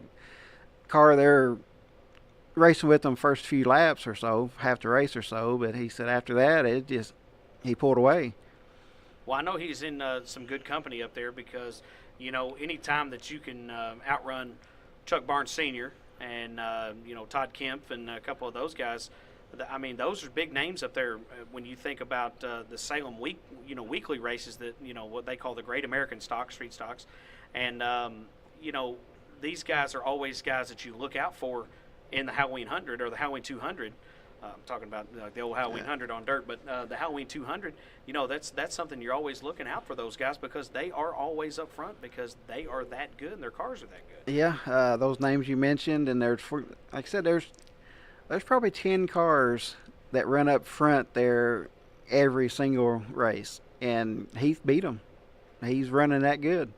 car there racing with him first few laps or so, half the race or so, but he said after that he pulled away. Well, I know he's in some good company up there because, any time that you can outrun Chuck Barnes Sr. and, Todd Kemp and a couple of those guys, I mean, those are big names up there when you think about the Salem weekly races that, what they call the Great American Stocks, street stocks. And, these guys are always guys that you look out for in the Halloween 100 or the Halloween 200. I'm talking about the old Halloween 100 on dirt, but the Halloween 200, that's something you're always looking out for those guys because they are always up front because they are that good and their cars are that good. Yeah, those names you mentioned, and like I said, there's probably 10 cars that run up front there every single race, and Heath beat them. He's running that good.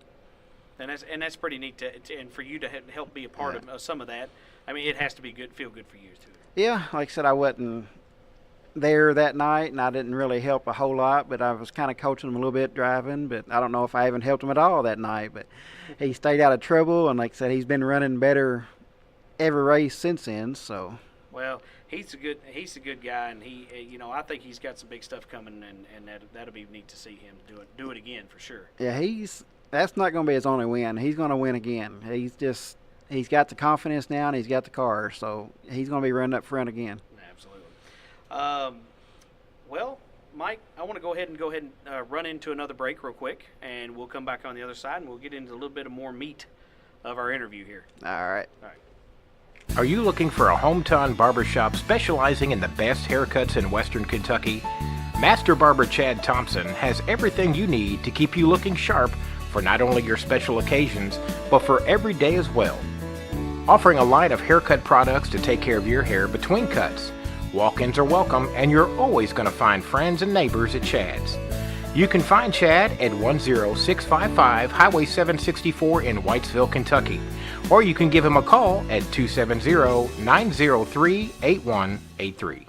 And that's pretty neat and for you to help be a part of some of that. I mean, it has to feel good for you too. Yeah, like I said, I wasn't there that night, and I didn't really help a whole lot, but I was kind of coaching him a little bit driving, but I don't know if I even helped him at all that night. But he stayed out of trouble, and like I said, he's been running better every race since then. So. Well, he's a good guy, and he, I think he's got some big stuff coming, and that'll be neat to see him do it again for sure. Yeah, that's not going to be his only win. He's going to win again. He's got the confidence now, and he's got the car, so he's going to be running up front again. Absolutely. Well, Mike, I want to go ahead and run into another break real quick, and we'll come back on the other side, and we'll get into a little bit of more meat of our interview here. All right. Are you looking for a hometown barbershop specializing in the best haircuts in Western Kentucky? Master Barber Chad Thompson has everything you need to keep you looking sharp for not only your special occasions, but for every day as well. Offering a line of haircut products to take care of your hair between cuts. Walk-ins are welcome, and you're always going to find friends and neighbors at Chad's. You can find Chad at 10655 Highway 764 in Whitesville, Kentucky, or you can give him a call at 270-903-8183.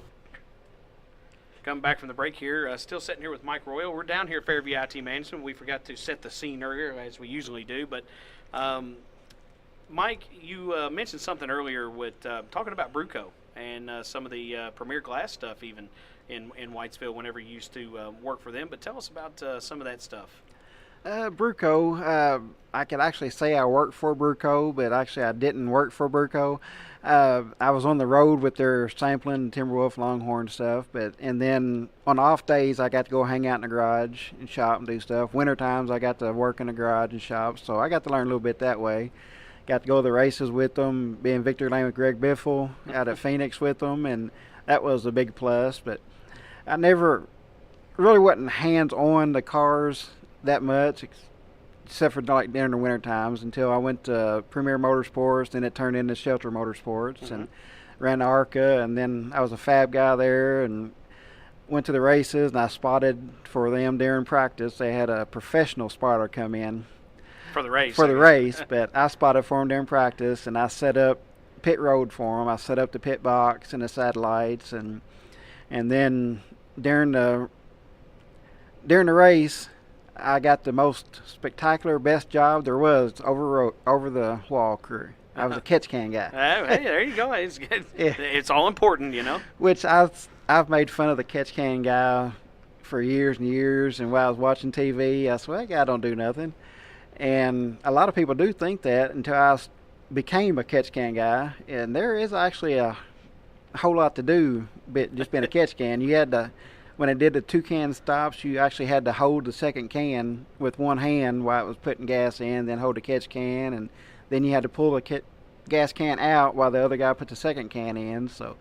Coming back from the break here, still sitting here with Mike Royal. We're down here at Fairview IT Management. We forgot to set the scene earlier, as we usually do. But, Mike, you mentioned something earlier with talking about Bruco and some of the Premier Glass stuff even in Whitesville whenever you used to work for them. But tell us about some of that stuff. Bruco, I could actually say I worked for Bruco, but actually I didn't work for Bruco. I was on the road with their sampling, Timberwolf, Longhorn stuff, and then on off days I got to go hang out in the garage and shop and do stuff. Winter times I got to work in the garage and shop, so I got to learn a little bit that way. Got to go to the races with them, being Victory Lane with Greg Biffle out at Phoenix with them, and that was a big plus. But I never really wasn't hands-on the cars that much, except for like during the winter times, until I went to Premier Motorsports, then it turned into Shelter Motorsports, and ran the ARCA, and then I was a fab guy there and went to the races, and I spotted for them during practice. They had a professional spotter come in for the race. But I spotted for them during practice, and I set up pit road for them. I set up the pit box and the satellites, and then during the race, I got the most spectacular, best job there was over the wall crew. I was a catch can guy. Hey, there you go. It's all important, Which I've made fun of the catch can guy for years and years, and while I was watching TV, I said, well, that guy don't do nothing. And a lot of people do think that until I became a catch can guy, and there is actually a whole lot to do, just being a catch can. You had to, when it did the 2 can stops, you actually had to hold the second can with one hand while it was putting gas in, then hold the catch can, and then you had to pull the gas can out while the other guy put the second can in. So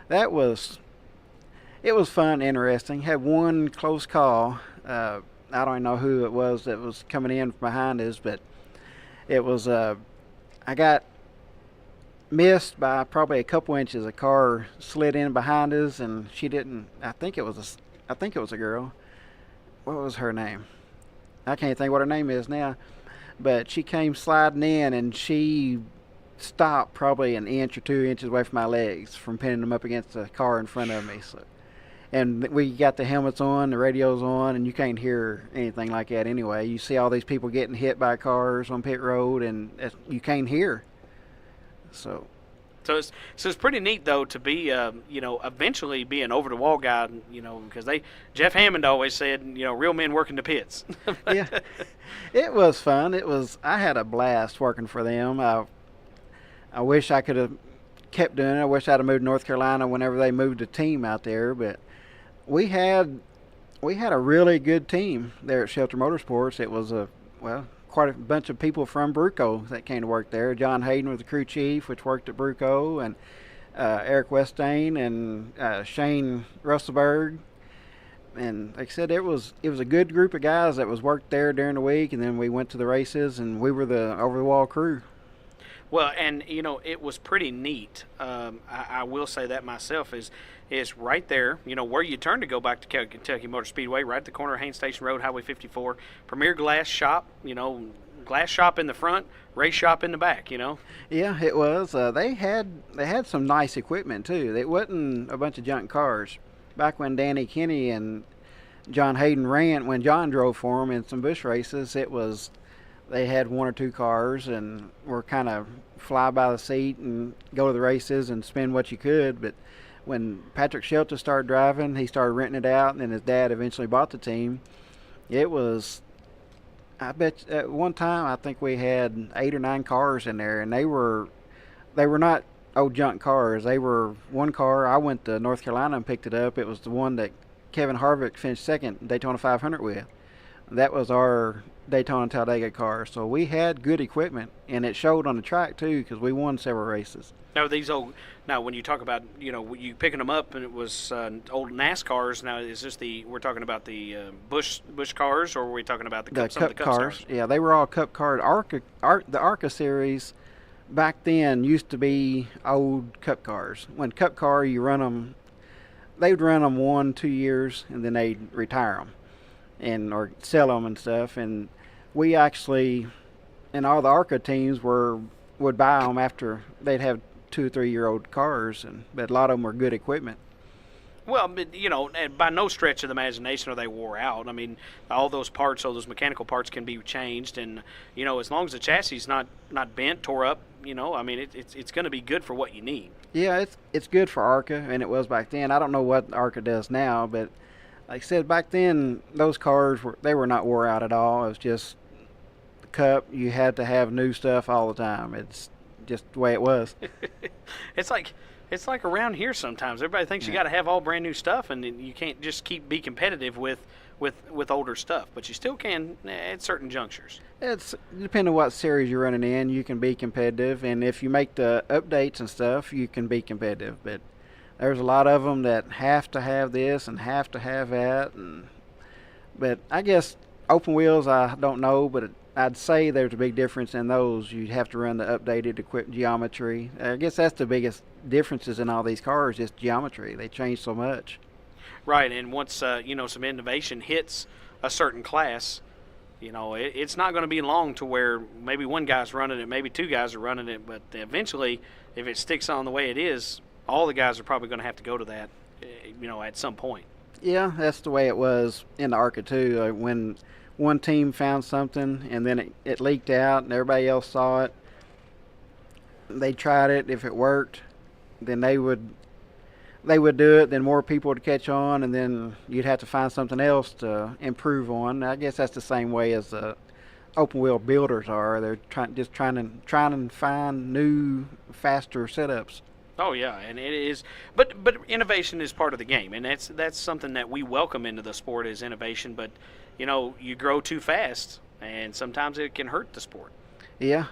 it was fun, interesting. Had one close call. I don't even know who it was that was coming in behind us, but it was I got missed by probably a couple inches. A car slid in behind us, and she didn't. I think it was a girl. What was her name? I can't think what her name is now. But she came sliding in, and she stopped probably an inch or 2 inches away from my legs from pinning them up against the car in front of me. So, and we got the helmets on, the radios on, and you can't hear anything like that anyway. You see all these people getting hit by cars on pit road, and you can't hear. So it's pretty neat though to be eventually be an over the wall guy, because Jeff Hammond always said, real men work in the pits. Yeah, it was fun. I had a blast working for them. I wish I could have kept doing it. I wish I'd have moved to North Carolina whenever they moved the team out there, but we had a really good team there at Shelter Motorsports. It was quite a bunch of people from Bruco that came to work there. John Hayden was the crew chief, which worked at Bruco, and Eric Westain and Shane Russellberg. And like I said, it was a good group of guys that was worked there during the week, and then we went to the races, and we were the over-the-wall crew. Well, and it was pretty neat. I will say that myself is right there. Where you turn to go back to Kentucky Motor Speedway, right at the corner of Haines Station Road, Highway 54. Premier Glass Shop. Glass shop in the front, race shop in the back. Yeah, it was. They had some nice equipment too. It wasn't a bunch of junk cars. Back when Danny Kinney and John Hayden ran, when John drove for them in some bush races, they had 1 or 2 cars and were kind of fly by the seat and go to the races and spend what you could. But when Patrick Shelton started driving, he started renting it out, and then his dad eventually bought the team. It was, I bet at one time I think we had 8 or 9 cars in there, and they were not old junk cars. They were one car. I went to North Carolina and picked it up. It was the one that Kevin Harvick finished second Daytona 500 with. That was our Daytona Talladega car. So we had good equipment, and it showed on the track too, because we won several races. Now when you talk about you picking them up, and it was old NASCARs. Now is this we're talking about the Busch cars, or were we talking about some of the Cup cars? Stars? Yeah, they were all Cup cars. The ARCA series back then used to be old Cup cars. When Cup car, you run them, they'd run them 1-2 years, and then they'd retire them or sell them and stuff. And we actually, and all the ARCA teams would buy them after they'd have 2 or 3 year old cars, but a lot of them were good equipment. Well, but, by no stretch of the imagination are they wore out. I mean, all those those mechanical parts can be changed, and as long as the chassis is not bent, tore up, it's going to be good for what you need. Yeah, it's good for ARCA, and it was back then. I don't know what ARCA does now, but like I said, back then those cars were not wore out at all. It was just the Cup. You had to have new stuff all the time. It's just the way it was. It's like around here sometimes. Everybody thinks you got to have all brand new stuff, and you can't just be competitive with older stuff. But you still can at certain junctures. It's depending on what series you're running in, you can be competitive, and if you make the updates and stuff, you can be competitive. But there's a lot of them that have to have this and have to have that. But I guess open wheels, I don't know, but I'd say there's a big difference in those. You'd have to run the updated equipped geometry. I guess that's the biggest differences in all these cars, just geometry. They change so much. Right, and once some innovation hits a certain class, it's not going to be long to where maybe one guy's running it, maybe 2 guys are running it, but eventually, if it sticks on the way it is, all the guys are probably going to have to go to that, at some point. Yeah, that's the way it was in the ARCA too. When one team found something and then it leaked out and everybody else saw it, they tried it. If it worked, then they would do it. Then more people would catch on, and then you'd have to find something else to improve on. I guess that's the same way as the open wheel builders are. They're trying to find new, faster setups. Oh yeah, and it is, but innovation is part of the game, and that's something that we welcome into the sport is innovation. But you grow too fast, and sometimes it can hurt the sport. Yeah,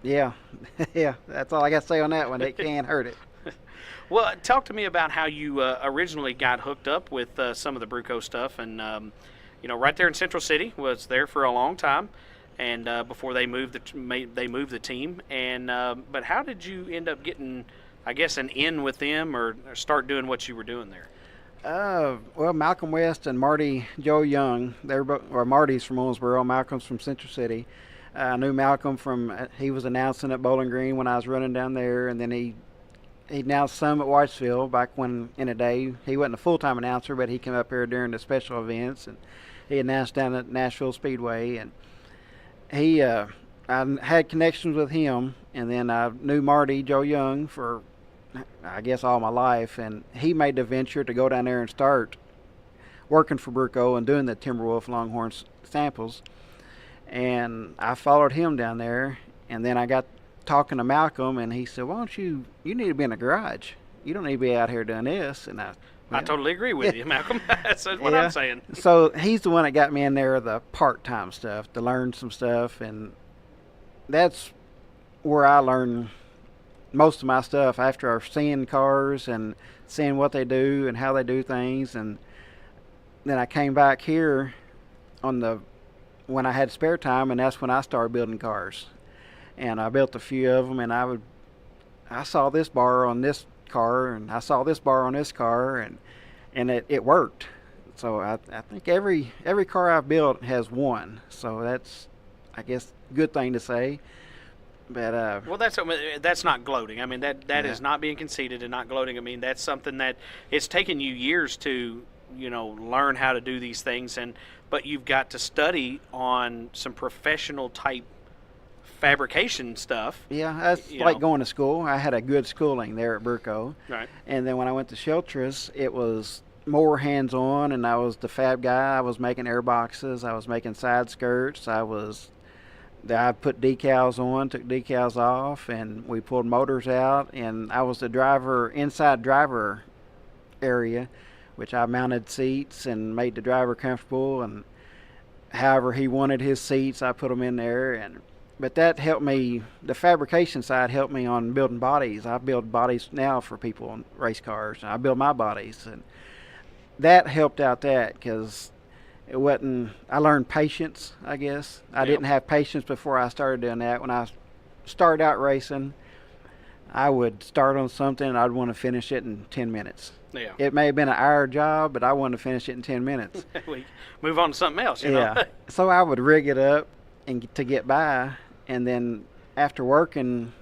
yeah, that's all I got to say on that one. It can hurt it. Well, talk to me about how you originally got hooked up with some of the Bruco stuff, and right there in Central City, was there for a long time. And before they moved the team, and but how did you end up getting, I guess, an in with them or start doing what you were doing there? Well, Malcolm West and Joe Young, Marty's from Owensboro, Malcolm's from Central City. I knew Malcolm he was announcing at Bowling Green when I was running down there, and then he announced some at Whitesville back when in a day. He wasn't a full-time announcer, but he came up here during the special events, and he announced down at Nashville Speedway, and I had connections with him, and then I knew Joe Young, for I guess all my life, and he made the venture to go down there and start working for Bruco and doing the Timberwolf Longhorn samples. And I followed him down there, and then I got talking to Malcolm, and he said, "Why don't you need to be in the garage. You don't need to be out here doing this." And I totally agree with you, Malcolm. That's what I'm saying. So he's the one that got me in there, the part-time stuff, to learn some stuff, and that's where I learned most of my stuff after seeing cars and seeing what they do and how they do things. And then I came back here when I had spare time, and that's when I started building cars. And I built a few of them, and I saw this bar on this car, and I saw this bar on this car, and it worked. So I think every car I've built has one. So that's, I guess, a good thing to say. But well, that's not gloating. I mean, that is not being conceited and not gloating. I mean, that's something that it's taken you years to learn how to do these things, but you've got to study on some professional type fabrication stuff. Yeah, that's like going to school. I had a good schooling there at Bruco. Right. And then when I went to Sheltris, it was more hands-on, and I was the fab guy. I was making air boxes. I was making side skirts. I put decals on, took decals off, and we pulled motors out. And I was the inside driver area, which I mounted seats and made the driver comfortable. And however he wanted his seats, I put them in there. But that helped me. The fabrication side helped me on building bodies. I build bodies now for people on race cars. I build my bodies, and that helped out because it wasn't. I learned patience, I guess. I didn't have patience before I started doing that. When I started out racing, I would start on something and I'd want to finish it in 10 minutes. Yeah. It may have been an hour job, but I wanted to finish it in 10 minutes. We move on to something else, you know. So I would rig it up to get by. And then after working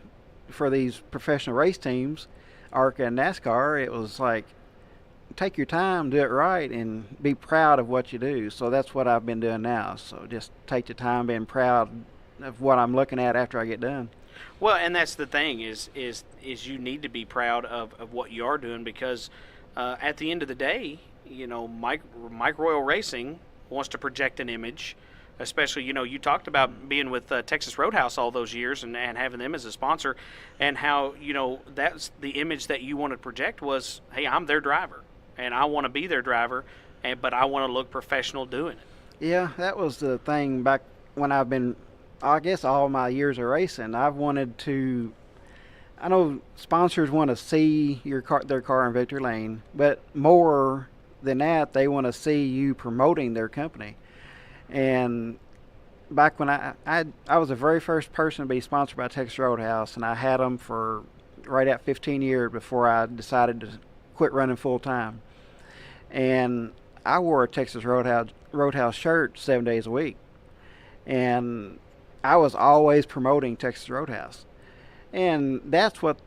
for these professional race teams, ARCA and NASCAR, it was like, take your time, do it right, and be proud of what you do. So that's what I've been doing now. So just take the time, being proud of what I'm looking at after I get done. Well, and that's the thing is you need to be proud of what you are doing, because at the end of the day, Mike Royal Racing wants to project an image. Especially, you talked about being with Texas Roadhouse all those years and having them as a sponsor, and how, that's the image that you wanted to project was, hey, I'm their driver, and I want to be their driver, but I want to look professional doing it. Yeah, that was the thing back when I guess all my years of racing, I've wanted to, I know sponsors want to see their car in victory lane, but more than that, they want to see you promoting their company. And back when I was the very first person to be sponsored by Texas Roadhouse, and I had them for right at 15 years before I decided to quit running full time. And I wore a Texas Roadhouse shirt 7 days a week, and I was always promoting Texas Roadhouse, and that's what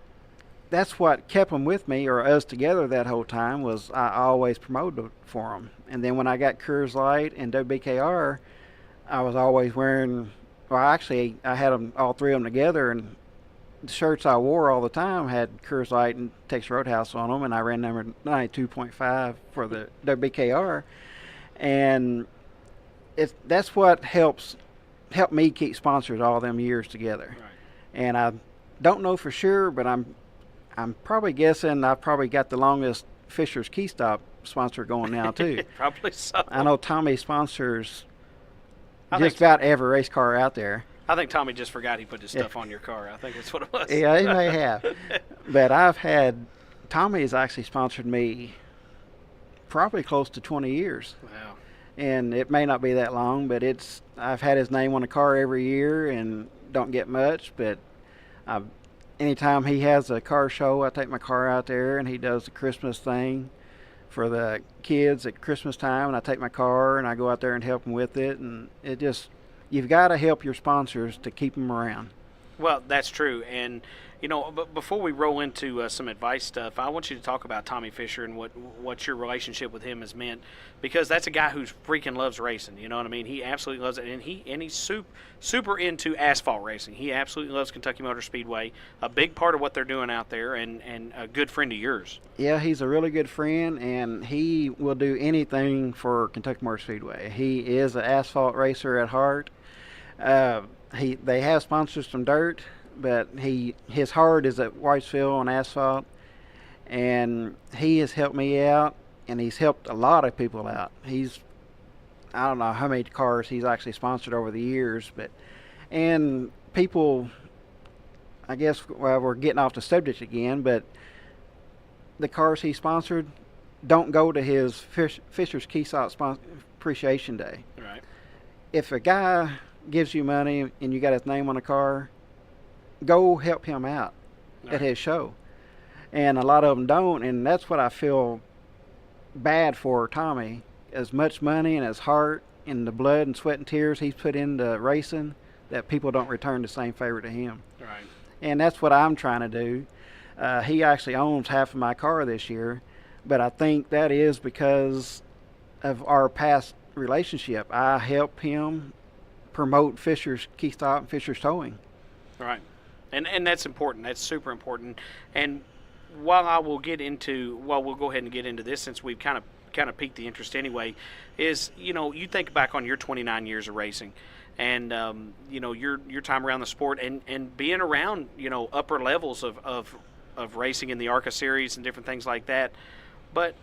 kept them with me, or us together that whole time, was I always promoted for them. And then when I got Coors Light and WBKR, I was always wearing, actually I had them, all three of them together, and the shirts I wore all the time had Coors Light and Texas Roadhouse on them, and I ran number 92.5 for the WBKR. And that's what helps helped me keep sponsors all them years together. Right. And I don't know for sure, but I'm probably guessing I've probably got the longest Fisher's Key Stop sponsor going now too. Probably so. I know Tommy sponsors I just think about every race car out there. I think Tommy just forgot he put his stuff on your car. I think that's what it was. Yeah, he may have. But Tommy's actually sponsored me probably close to 20 years. Wow. And it may not be that long, but I've had his name on the car every year and don't get much, but anytime he has a car show, I take my car out there and he does the Christmas thing for the kids at Christmas time, and I take my car and I go out there and help them with it, and you've got to help your sponsors to keep them around. Well, that's true. And, but before we roll into some advice stuff, I want you to talk about Tommy Fisher and what your relationship with him has meant, because that's a guy who freaking loves racing. You know what I mean? He absolutely loves it, and he's super into asphalt racing. He absolutely loves Kentucky Motor Speedway, a big part of what they're doing out there, and a good friend of yours. Yeah, he's a really good friend, and he will do anything for Kentucky Motor Speedway. He is an asphalt racer at heart. They have sponsors from dirt, but his heart is at Whitesville on asphalt, and he has helped me out, and he's helped a lot of people out. I don't know how many cars he's actually sponsored over the years, and people, I guess, well, we're getting off the subject again, but the cars he sponsored don't go to his Fisher's Key Stop Appreciation Day. Right. If a guy gives you money and you got his name on a car, go help him out at his show. And a lot of them don't, and that's what I feel bad for Tommy. As much money and his heart and the blood and sweat and tears he's put into racing, that people don't return the same favor to him. Right. And that's what I'm trying to do. He actually owns half of my car this year, but I think that is because of our past relationship. I help him promote Fisher's Key Stop and Fisher's Towing. Right. And that's important. That's super important. And while we'll go ahead and get into this, since we've kind of piqued the interest anyway, is, you think back on your 29 years of racing and, your time around the sport and being around, upper levels of racing in the ARCA series and different things like that. But,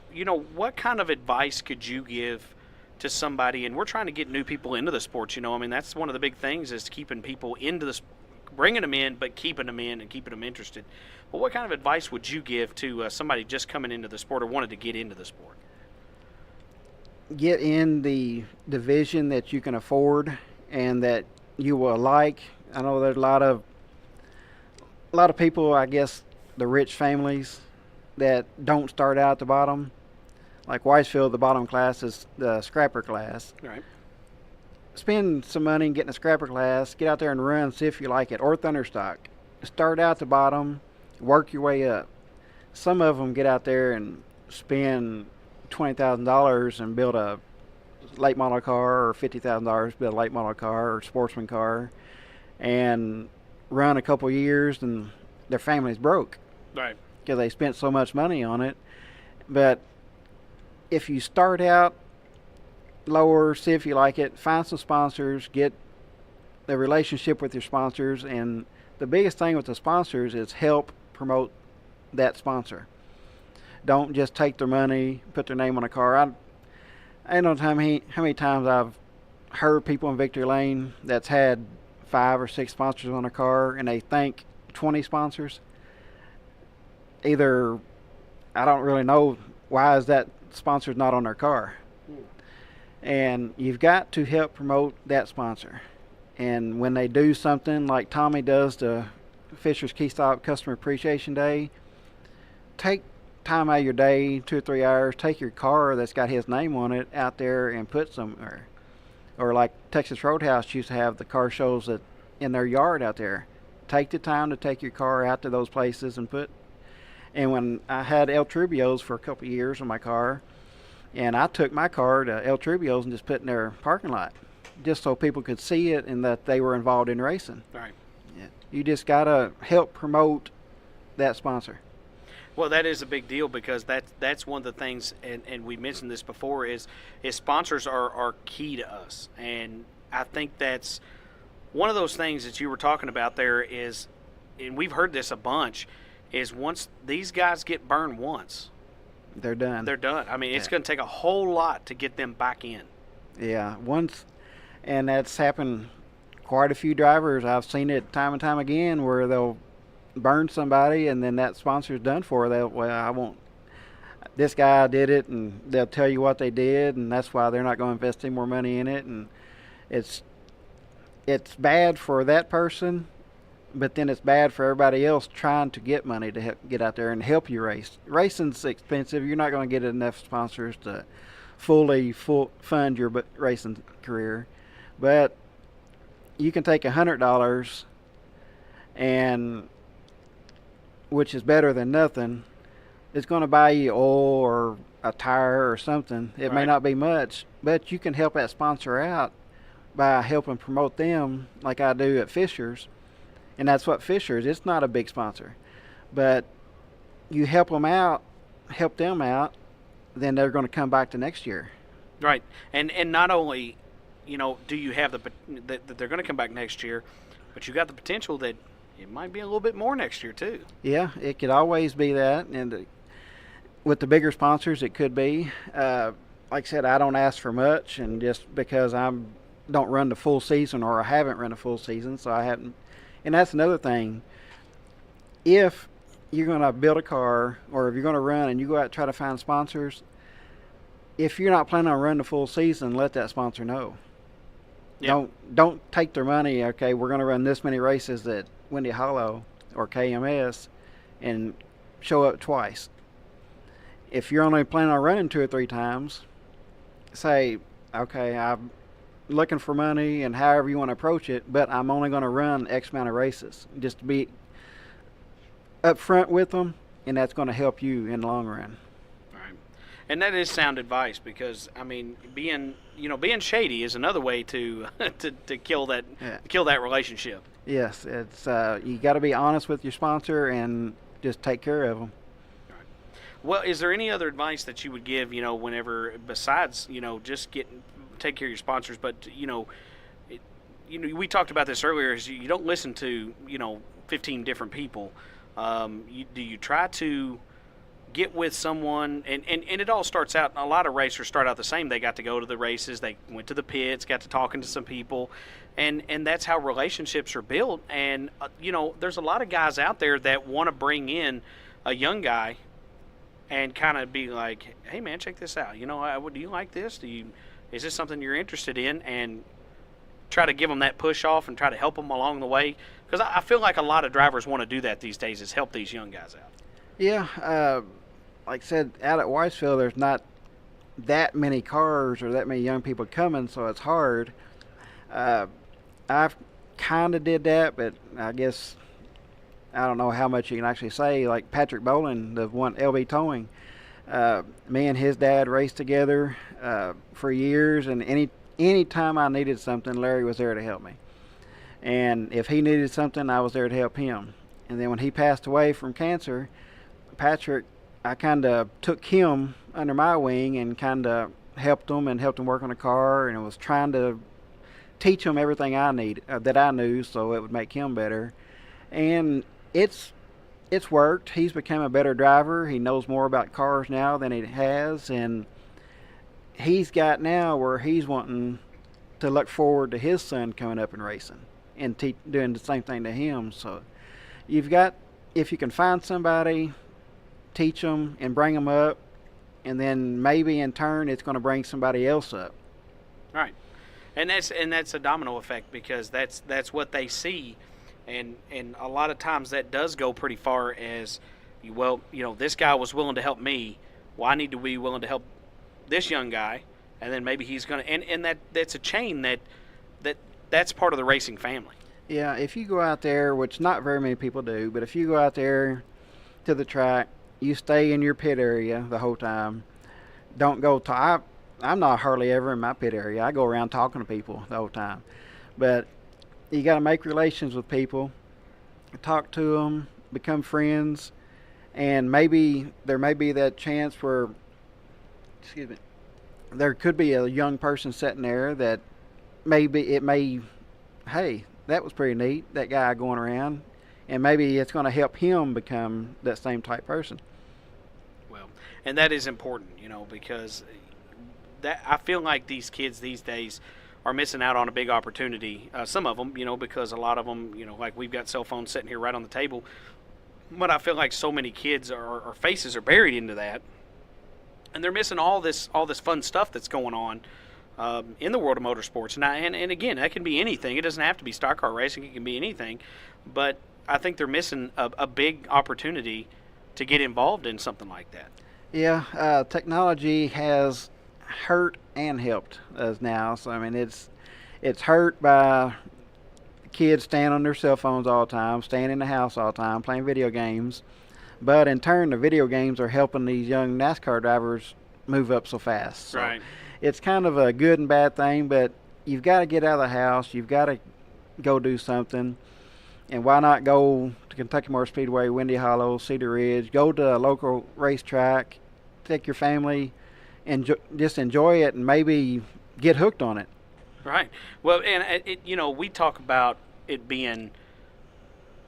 what kind of advice could you give to somebody? And we're trying to get new people into the sports, that's one of the big things, is keeping people into bringing them in, but keeping them in and keeping them interested. But what kind of advice would you give to somebody just coming into the sport or wanted to get into the sport? Get in the division that you can afford and that you will like. I know there's a lot of people, I guess, the rich families that don't start out at the bottom. Like Whitesville, the bottom class is the scrapper class. Right. Spend some money and get in a scrapper class, get out there and run, see if you like it, or Thunderstock. Start out the bottom, work your way up. Some of them get out there and spend $20,000 and build a late model car, or $50,000 build a late model car or sportsman car, and run a couple years, and their family's broke. Right. Because they spent so much money on it. But if you start out lower, see if you like it, find some sponsors, get the relationship with your sponsors, and the biggest thing with the sponsors is help promote that sponsor. Don't just take their money, put their name on a car. I don't know how many times I've heard people in Victory Lane that's had 5 or 6 sponsors on a car, and they thank 20 sponsors. Either, I don't really know why is that sponsor's not on their car. And you've got to help promote that sponsor. And when they do something like Tommy does to Fisher's Key Stop Customer Appreciation Day, take time out of your day, 2 or 3 hours, take your car that's got his name on it out there and put somewhere. Or like Texas Roadhouse used to have the car shows in their yard out there. Take the time to take your car out to those places and put. And when I had El Trubios for a couple of years on my car, and I took my car to El Trubios and just put in their parking lot, just so people could see it and that they were involved in racing. Right. Yeah. You just got to help promote that sponsor. Well, that is a big deal, because that's one of the things, and we mentioned this before, is sponsors are key to us. And I think that's one of those things that you were talking about there is, and we've heard this a bunch, is once these guys get burned once, they're done. They're done. I mean, it's going to take a whole lot to get them back in. Yeah, once, and that's happened quite a few drivers. I've seen it time and time again where they'll burn somebody and then that sponsor's done for. I won't, this guy did it, and they'll tell you what they did, and that's why they're not going to invest any more money in it. And it's bad for that person, but then it's bad for everybody else trying to get money to get out there and help you race. Racing's expensive. You're not going to get enough sponsors to fully fund your racing career, but you can take $100, and which is better than nothing. It's going to buy you oil or a tire or something. It may not be much, but you can help that sponsor out by helping promote them, like I do at Fisher's. And that's what Fisher's. It's not a big sponsor, but you help them out, then they're going to come back the next year. Right, and not only, do you have that they're going to come back next year, but you got the potential that it might be a little bit more next year too. Yeah, it could always be that, and with the bigger sponsors, it could be. Like I said, I don't ask for much, and just because don't run the full season, or I haven't run a full season, so I haven't. And that's another thing. If you're going to build a car, or if you're going to run and you go out and try to find sponsors, if you're not planning on running the full season, let that sponsor know. Yep. Don't take their money. Okay, we're going to run this many races at Windy Hollow or KMS and show up twice. If you're only planning on running 2 or 3 times, say, okay, I'm looking for money, and however you want to approach it, but I'm only going to run X amount of races. Just to be up front with them, and that's going to help you in the long run. Right. And that is sound advice, because I mean, being shady is another way to to kill that relationship. Yes, it's you got to be honest with your sponsor and just take care of them. Right. Well, is there any other advice that you would give, whenever, besides, just take care of your sponsors, but we talked about this earlier, is you don't listen to 15 different people. Do you try to get with someone, and it all starts out, a lot of racers start out the same. They got to go to the races, they went to the pits, got to talking to some people, and that's how relationships are built. And there's a lot of guys out there that want to bring in a young guy and kind of be like, hey man, check this out, do you like this, is this something you're interested in? And try to give them that push off and try to help them along the way. Because I feel like a lot of drivers want to do that these days, is help these young guys out. Yeah, like I said, out at Whitesville, there's not that many cars or that many young people coming, so it's hard. I've kind of did that, but I guess I don't know how much you can actually say. Like Patrick Boland, the one LB Towing, me and his dad raced together for years, and any time I needed something, Larry was there to help me. And if he needed something, I was there to help him. And then when he passed away from cancer, Patrick, I kind of took him under my wing and kind of helped him work on a car, and was trying to teach him everything that I knew, so it would make him better. And it's worked. He's become a better driver. He knows more about cars now than he has, and he's got now where he's wanting to look forward to his son coming up and racing and doing the same thing to him. So if you can find somebody, teach them and bring them up, and then maybe in turn it's going to bring somebody else up. Right. And that's a domino effect, because that's what they see, and a lot of times that does go pretty far as, well, this guy was willing to help me, well, I need to be willing to help this young guy, and then maybe he's going to, and that's a chain that's part of the racing family. Yeah, if you go out there, which not very many people do, but if you go out there to the track, you stay in your pit area the whole time. Don't go to, I'm not hardly ever in my pit area. I go around talking to people the whole time. But you got to make relations with people, talk to them, become friends, and maybe there may be that chance where, there could be a young person sitting there that hey, that was pretty neat, that guy going around. And maybe it's going to help him become that same type person. Well, and that is important, because I feel like these kids these days are missing out on a big opportunity. Some of them, because a lot of them, like we've got cell phones sitting here right on the table. But I feel like so many kids our faces are buried into that, and they're missing all this fun stuff that's going on in the world of motorsports. And again, that can be anything. It doesn't have to be stock car racing. It can be anything. But I think they're missing a big opportunity to get involved in something like that. Yeah, technology has hurt and helped us now. So I mean, it's hurt by kids staying on their cell phones all the time, staying in the house all the time, playing video games. But in turn, the video games are helping these young NASCAR drivers move up so fast. So right. It's kind of a good and bad thing, but you've got to get out of the house. You've got to go do something. And why not go to Kentucky Motor Speedway, Windy Hollow, Cedar Ridge, go to a local racetrack, take your family, and just enjoy it and maybe get hooked on it. Right. Well, and we talk about it being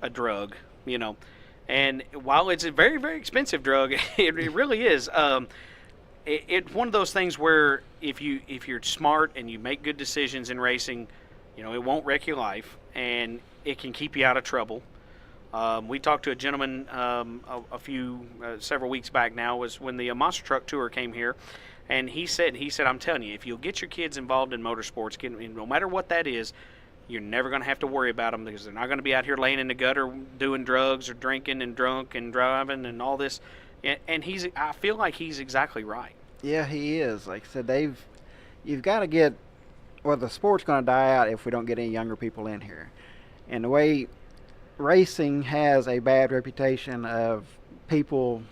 a drug, and while it's a very, very expensive drug, it really is. It's one of those things where if you're smart and you make good decisions in racing, it won't wreck your life, and it can keep you out of trouble. We talked to a gentleman several weeks back now, was when the Monster Truck Tour came here, and he said, I'm telling you, if you'll get your kids involved in motorsports, no matter what that is, you're never going to have to worry about them, because they're not going to be out here laying in the gutter doing drugs or drinking and drunk and driving and all this. And I feel like he's exactly right. Yeah, he is. Like I said, you've got to get, the sport's going to die out if we don't get any younger people in here. And the way racing has a bad reputation of people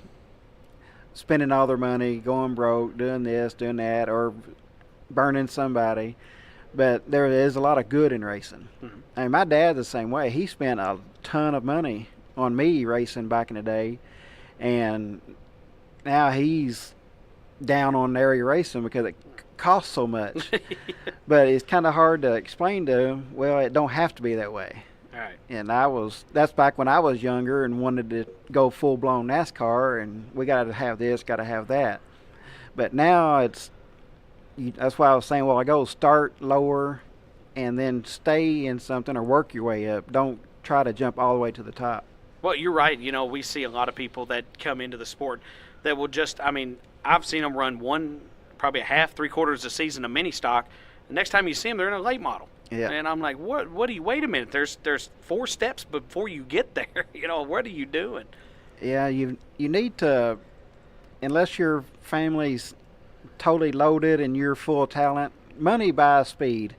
spending all their money, going broke, doing this, doing that, or burning somebody. But there is a lot of good in racing. Mm-hmm. I mean, my dad's the same way. He spent a ton of money on me racing back in the day, and now he's down on area racing because it costs so much. But it's kind of hard to explain to him, well, it don't have to be that way. Right. And that's back when I was younger and wanted to go full-blown NASCAR, and we got to have this, got to have that. But now that's why I was saying a while ago, start lower and then stay in something or work your way up. Don't try to jump all the way to the top. Well, you're right. We see a lot of people that come into the sport that will I've seen them run probably a half, 3/4 a season of mini stock. The next time you see them, they're in a late model. Yeah. And I'm like, what do you, wait a minute, there's 4 steps before you get there. What are you doing? Yeah, you need to, unless your family's totally loaded and you're full of talent, money buys speed,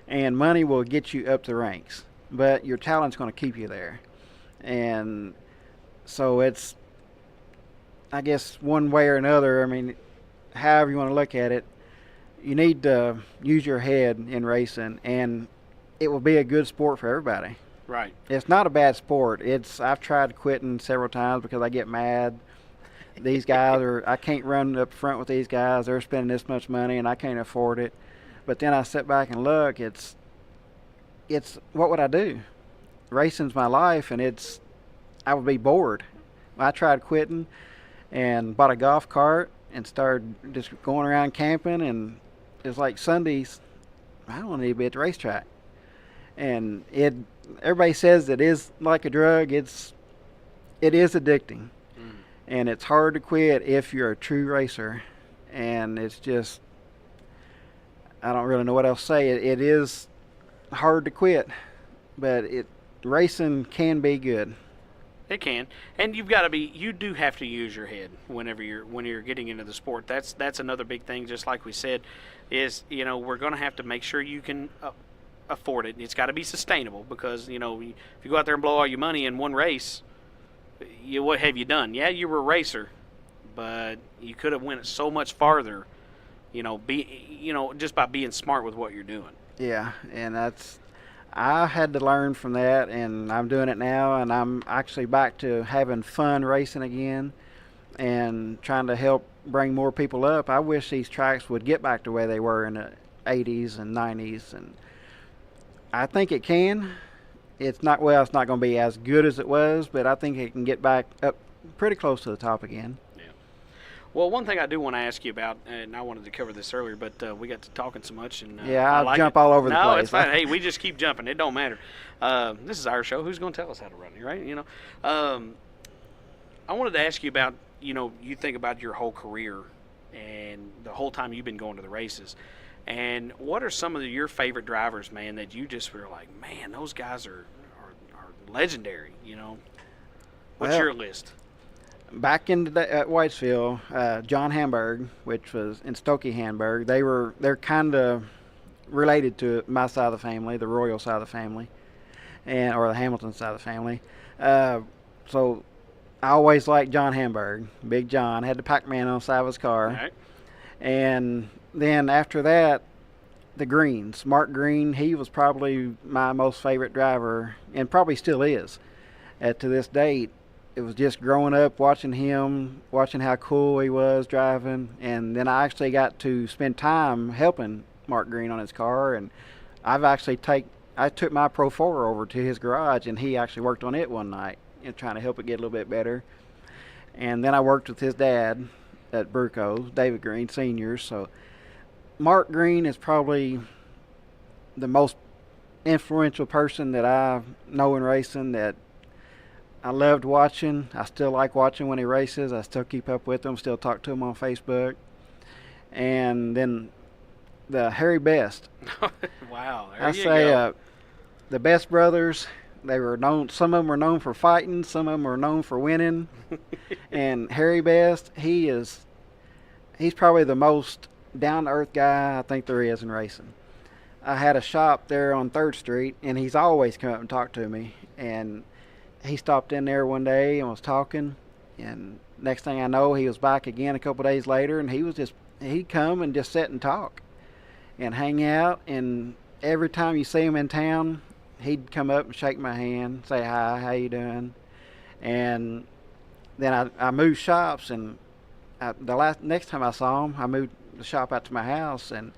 and money will get you up the ranks, but your talent's going to keep you there. And so it's, I guess, one way or another, I mean, however you want to look at it, you need to use your head in racing, and it will be a good sport for everybody. Right. It's not a bad sport. I've tried quitting several times because I get mad. These guys I can't run up front with these guys. They're spending this much money and I can't afford it. But then I sit back and look, it's what would I do? Racing's my life, and I would be bored. I tried quitting and bought a golf cart and started just going around camping, and it's like Sundays, I don't need to be at the racetrack. And everybody says it is like a drug. It is addicting. And it's hard to quit if you're a true racer. And it's just, I don't really know what else to say. It is hard to quit, but racing can be good. It can, and you do have to use your head when you're getting into the sport. That's another big thing. Just like we said, is we're going to have to make sure you can afford it. It's got to be sustainable, because if you go out there and blow all your money in one race, what have you done? Yeah, you were a racer, but you could have went so much farther. Just by being smart with what you're doing. Yeah, and I had to learn from that, and I'm doing it now, and I'm actually back to having fun racing again and trying to help bring more people up. I wish these tracks would get back to where they were in the 80s and 90s, and I think it can. It's not going to be as good as it was, but I think it can get back up pretty close to the top again. Yeah. Well, one thing I do want to ask you about, and I wanted to cover this earlier, but we got to talking so much. And I'll jump all over the place. No, it's fine. Hey, we just keep jumping. It don't matter. This is our show. Who's going to tell us how to run it, right? You know, I wanted to ask you about, you think about your whole career and the whole time you've been going to the races. And what are some of your favorite drivers, man, that you just were like, man, those guys are legendary, What's your list? Back at Whitesville, John Hamburg, which was in Stokey Hamburg, they're kind of related to my side of the family, the Royal side of the family, or the Hamilton side of the family. So I always liked John Hamburg. Big John had the Pac-Man on the side of his car. All right. And then after that, the Greens. Mark Green, he was probably my most favorite driver, and probably still is. To this date, it was just growing up, watching him, watching how cool he was driving, and then I actually got to spend time helping Mark Green on his car, and I took my Pro 4 over to his garage, and he actually worked on it one night, trying to help it get a little bit better. And then I worked with his dad at Bruco's, David Green Sr. So Mark Green is probably the most influential person that I know in racing that I loved watching. I still like watching when he races. I still keep up with him, still talk to him on Facebook. And then the Harry Best. Wow. The Best brothers, they were known, some of them were known for fighting, some of them were known for winning. And Harry Best, he's probably the most down-to-earth guy I think there is in racing. I had a shop there on 3rd Street, and he's always come up and talked to me. And he stopped in there one day and was talking, and next thing I know, he was back again a couple of days later, and he'd come and just sit and talk and hang out. And every time you see him in town, he'd come up and shake my hand, say hi, how you doing? And then I moved shops, and next time I saw him, I moved the shop out to my house, and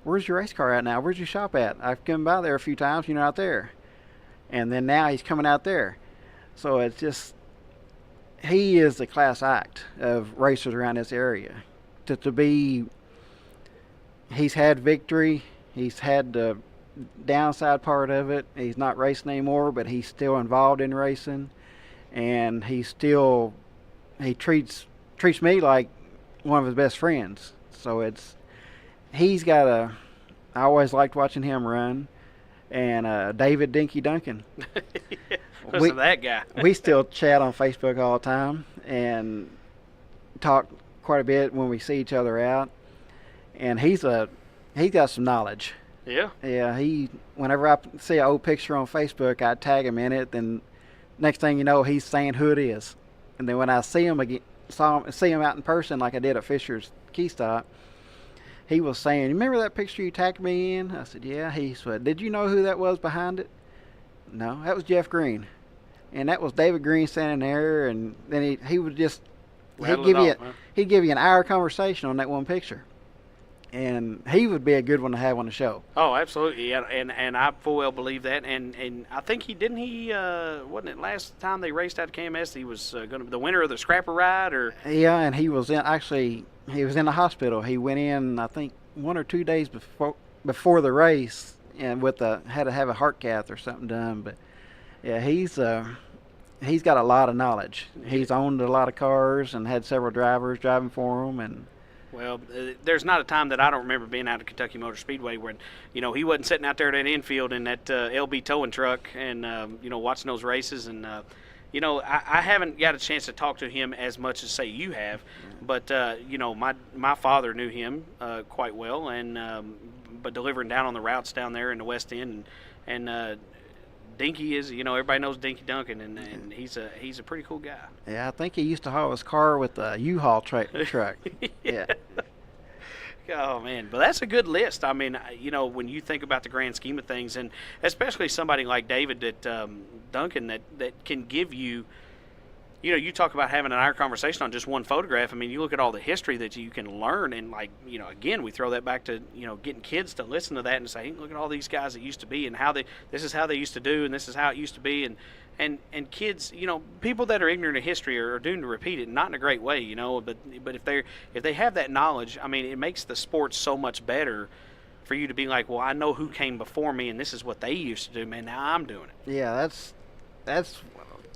where's your race car at now? Where's your shop at? I've come by there a few times, you're not there. And then now he's coming out there. So it's just, he is the class act of racers around this area. He's had victory, he's had the downside part of it. He's not racing anymore, but he's still involved in racing, and he treats me like one of his best friends. So I always liked watching him run. And David Dinky Duncan. That guy. We still chat on Facebook all the time and talk quite a bit when we see each other out. And he's got some knowledge. Yeah. Yeah. Whenever I see an old picture on Facebook, I tag him in it. Then next thing you know, he's saying who it is. And then when I see him out in person, like I did at Fisher's Key Stop, he was saying, "You remember that picture you tagged me in?" I said, "Yeah." He said, "Did you know who that was behind it?" "No, that was Jeff Green." And that was David Green standing there, and then he would just he'd give you an hour conversation on that one picture. And he would be a good one to have on the show. Oh, absolutely. Yeah, and I full well believe that. And I think wasn't it last time they raced out of KMS, he was going to be the winner of the Scrapper Ride? Yeah, and he was in the hospital. He went in, I think, 1 or 2 days before the race, and had to have a heart cath or something done. But yeah, he's got a lot of knowledge. He's owned a lot of cars and had several drivers driving for him. And well, there's not a time that I don't remember being out at Kentucky Motor Speedway when, he wasn't sitting out there at that infield in that LB towing truck and, watching those races. And, I haven't got a chance to talk to him as much as, say, you have. But, my father knew him quite well, and but delivering down on the routes down there in the West End. And Dinky is, everybody knows Dinky Duncan, and he's a pretty cool guy. Yeah, I think he used to haul his car with a U-Haul truck. Yeah. Oh, man. But that's a good list. I mean, when you think about the grand scheme of things, and especially somebody like David Duncan that can give you you talk about having an hour conversation on just one photograph. I mean, you look at all the history that you can learn, and again, we throw that back to getting kids to listen to that and say, hey, look at all these guys that used to be, and this is how they used to do, and this is how it used to be, and kids, people that are ignorant of history are doomed to repeat it, not in a great way, But if they have that knowledge, I mean, it makes the sport so much better for you to be like, well, I know who came before me, and this is what they used to do, man. Now I'm doing it. Yeah, that's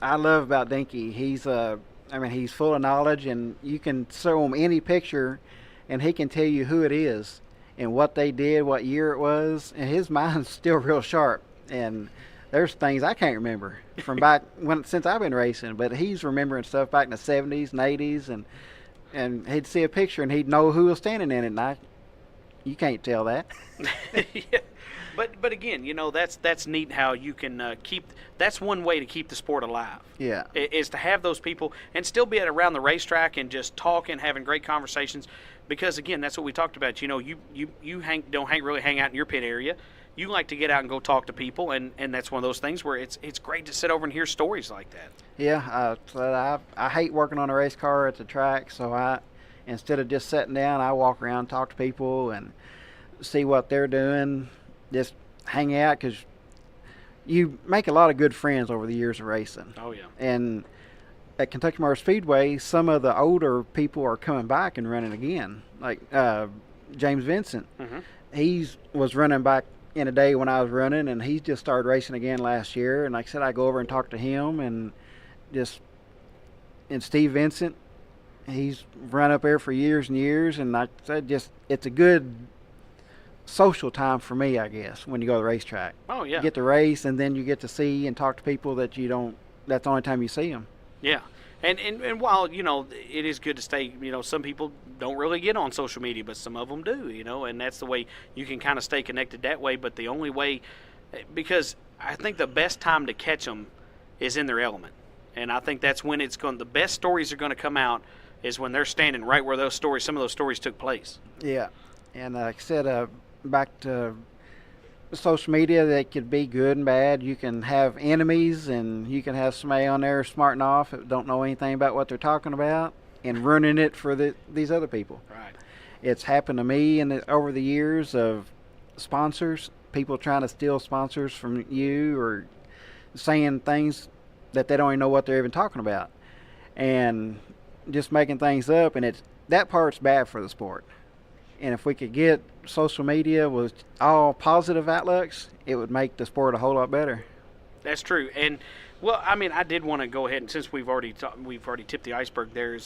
I love about Dinky. He's he's full of knowledge, and you can show him any picture, and he can tell you who it is and what they did, what year it was, and his mind's still real sharp. And there's things I can't remember from back since I've been racing, but he's remembering stuff back in the 70s and 80s, and he'd see a picture and he'd know who was standing in it, and you can't tell that. Yeah. But again, that's neat how you can that's one way to keep the sport alive. Yeah. Is to have those people and still be around the racetrack and just talking, having great conversations. Because again, that's what we talked about. You don't really hang out in your pit area. You like to get out and go talk to people, and that's one of those things where it's great to sit over and hear stories like that. Yeah, I hate working on a race car at the track, so instead of just sitting down, I walk around, talk to people, and see what they're doing. Just hang out, because you make a lot of good friends over the years of racing. Oh, yeah. And at Kentucky Motor Speedway, some of the older people are coming back and running again. Like James Vincent. Mm-hmm. He was running back in a day when I was running, and he just started racing again last year. And like I said, I go over and talk to him, and Steve Vincent, he's run up there for years and years. And like I said, it's a good social time for me, I guess, when you go to the racetrack. Oh, yeah. You get to race, and then you get to see and talk to people that that's the only time you see them. Yeah. And while, it is good to stay, some people don't really get on social media, but some of them do, and that's the way you can kind of stay connected that way. But the only way, because I think the best time to catch them is in their element. And I think that's when the best stories are going to come out is when they're standing right where some of those stories took place. Yeah. And like I said, back to social media, that could be good and bad. You can have enemies, and you can have somebody on there smarting off that don't know anything about what they're talking about and ruining it for these other people. Right. It's happened to me over the years of sponsors, people trying to steal sponsors from you or saying things that they don't even know what they're even talking about, and just making things up. And that part's bad for the sport. And if we could get social media with all positive outlooks, it would make the sport a whole lot better. That's true. And well, I mean, I did want to go ahead, and since we've already tipped the iceberg there,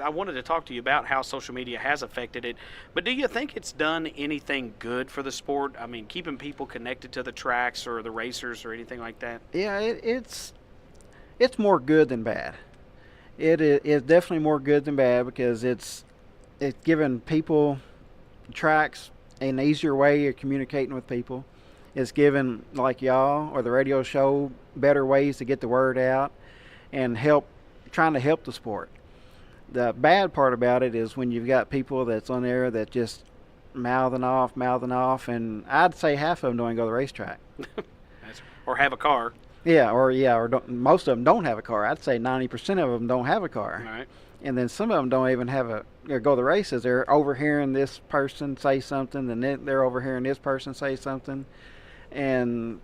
I wanted to talk to you about how social media has affected it. But do you think it's done anything good for the sport? I mean, keeping people connected to the tracks or the racers or anything like that? Yeah, it's more good than bad. It is definitely more good than bad, because it's giving people tracks an easier way of communicating with people. It's giving, like y'all or the radio show, better ways to get the word out and trying to help the sport. The bad part about it is when you've got people that's on there that just mouthing off, and I'd say half of them don't even go to the racetrack. Or have a car. Most of them don't have a car. I'd say 90% of them don't have a car. All right. And then some of them don't even go to the races. They're overhearing this person say something, and then they're overhearing this person say something. And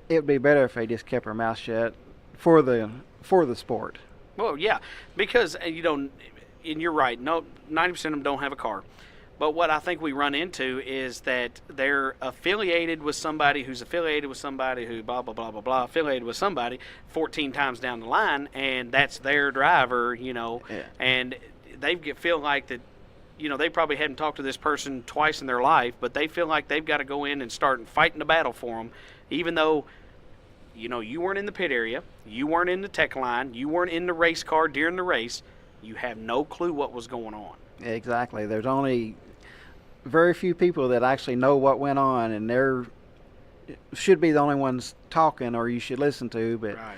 it would be better if they just kept their mouth shut for the sport. Well, yeah, because, and you're right, no, 90% of them don't have a car. But what I think we run into is that they're affiliated with somebody who's affiliated with somebody who blah, blah, blah, blah, blah, affiliated with somebody 14 times down the line, and that's their driver, Yeah. And they feel like that, they probably hadn't talked to this person twice in their life, but they feel like they've got to go in and start fighting the battle for them, even though, you weren't in the pit area, you weren't in the tech line, you weren't in the race car during the race, you have no clue what was going on. Exactly. There's only very few people that actually know what went on, and they're should be the only ones talking, or you should listen to. But right.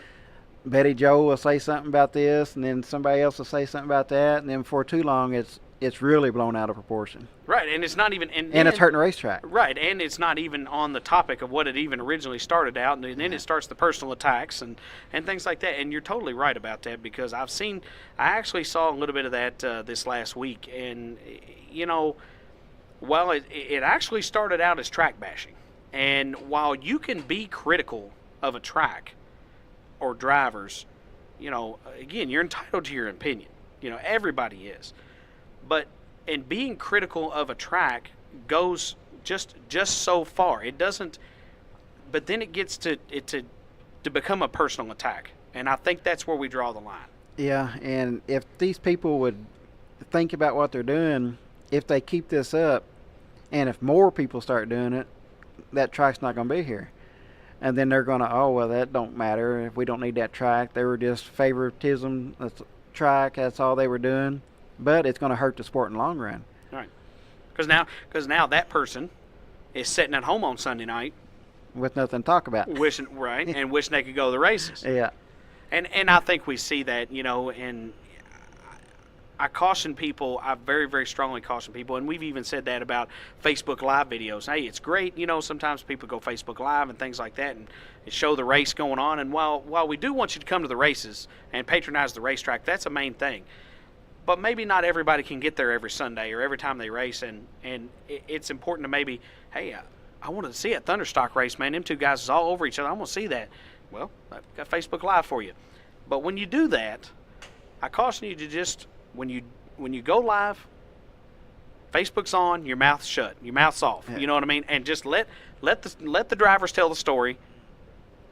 Betty Joe will say something about this, and then somebody else will say something about that, and then before too long, it's really blown out of proportion. Right, and it's not even... And it's hurting the racetrack. Right, and it's not even on the topic of what it even originally started out, and then it starts the personal attacks and things like that. And you're totally right about that, because I actually saw a little bit of that this last week. And, well, it actually started out as track bashing. And while you can be critical of a track or drivers, again, you're entitled to your opinion. Everybody is. But in being critical of a track goes just so far. It doesn't, but then it gets to become a personal attack. And I think that's where we draw the line. Yeah, and if these people would think about what they're doing, if they keep this up, and if more people start doing it, that track's not going to be here. And then they're going to, oh, well, that don't matter. If we don't need that track, they were just favoritism. That's track. That's all they were doing. But it's going to hurt the sport in the long run. Right. Because now that person is sitting at home on Sunday night with nothing to talk about. Wishing they could go to the races. Yeah. And I think we see that, and I caution people. I very, very strongly caution people, and we've even said that about Facebook Live videos. Hey, it's great, sometimes people go Facebook Live and things like that and show the race going on. And while we do want you to come to the races and patronize the racetrack, that's a main thing. But maybe not everybody can get there every Sunday or every time they race, and it's important to maybe, hey, I wanted to see a Thunderstock race, man. Them two guys is all over each other. I want to see that. Well, I've got Facebook Live for you. But when you do that, I caution you to just, when you go live, Facebook's on, your mouth's shut, your mouth's off. Yeah. You know what I mean? And just let the drivers tell the story.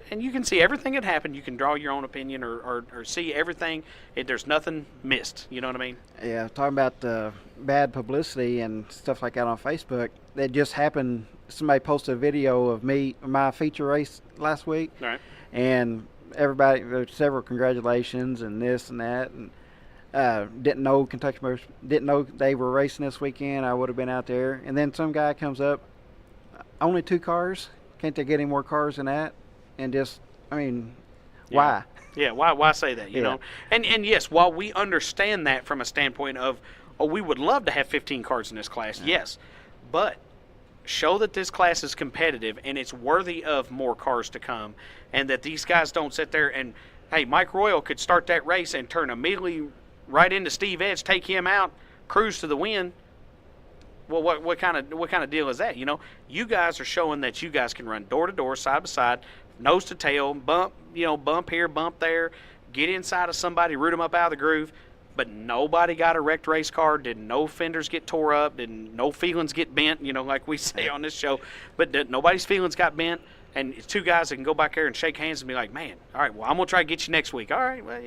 And you can see everything that happened. You can draw your own opinion or see everything. There's nothing missed. You know what I mean? Yeah, talking about the bad publicity and stuff like that on Facebook, that just happened. Somebody posted a video of my feature race last week. All right. And everybody, there's several congratulations and this and that. And didn't know Kentucky Motors, didn't know they were racing this weekend. I would have been out there. And then some guy comes up, only 2 cars? Can't they get any more cars than that? And just, why? Yeah, why say that, you know? And yes, while we understand that from a standpoint of, we would love to have 15 cars in this class, yes. But show that this class is competitive and it's worthy of more cars to come, and that these guys don't sit there and, hey, Mike Royal could start that race and turn immediately right into Steve Edge, take him out, cruise to the win. Well, what kind of deal is that? You guys are showing that you guys can run door to door, side by side, nose to tail, bump here, bump there, get inside of somebody, root them up out of the groove. But nobody got a wrecked race car. Didn't no fenders get tore up. Didn't no feelings get bent. Like we say on this show. But nobody's feelings got bent. And it's 2 guys that can go back there and shake hands and be like, man, all right, well, I'm going to try to get you next week. All right, well,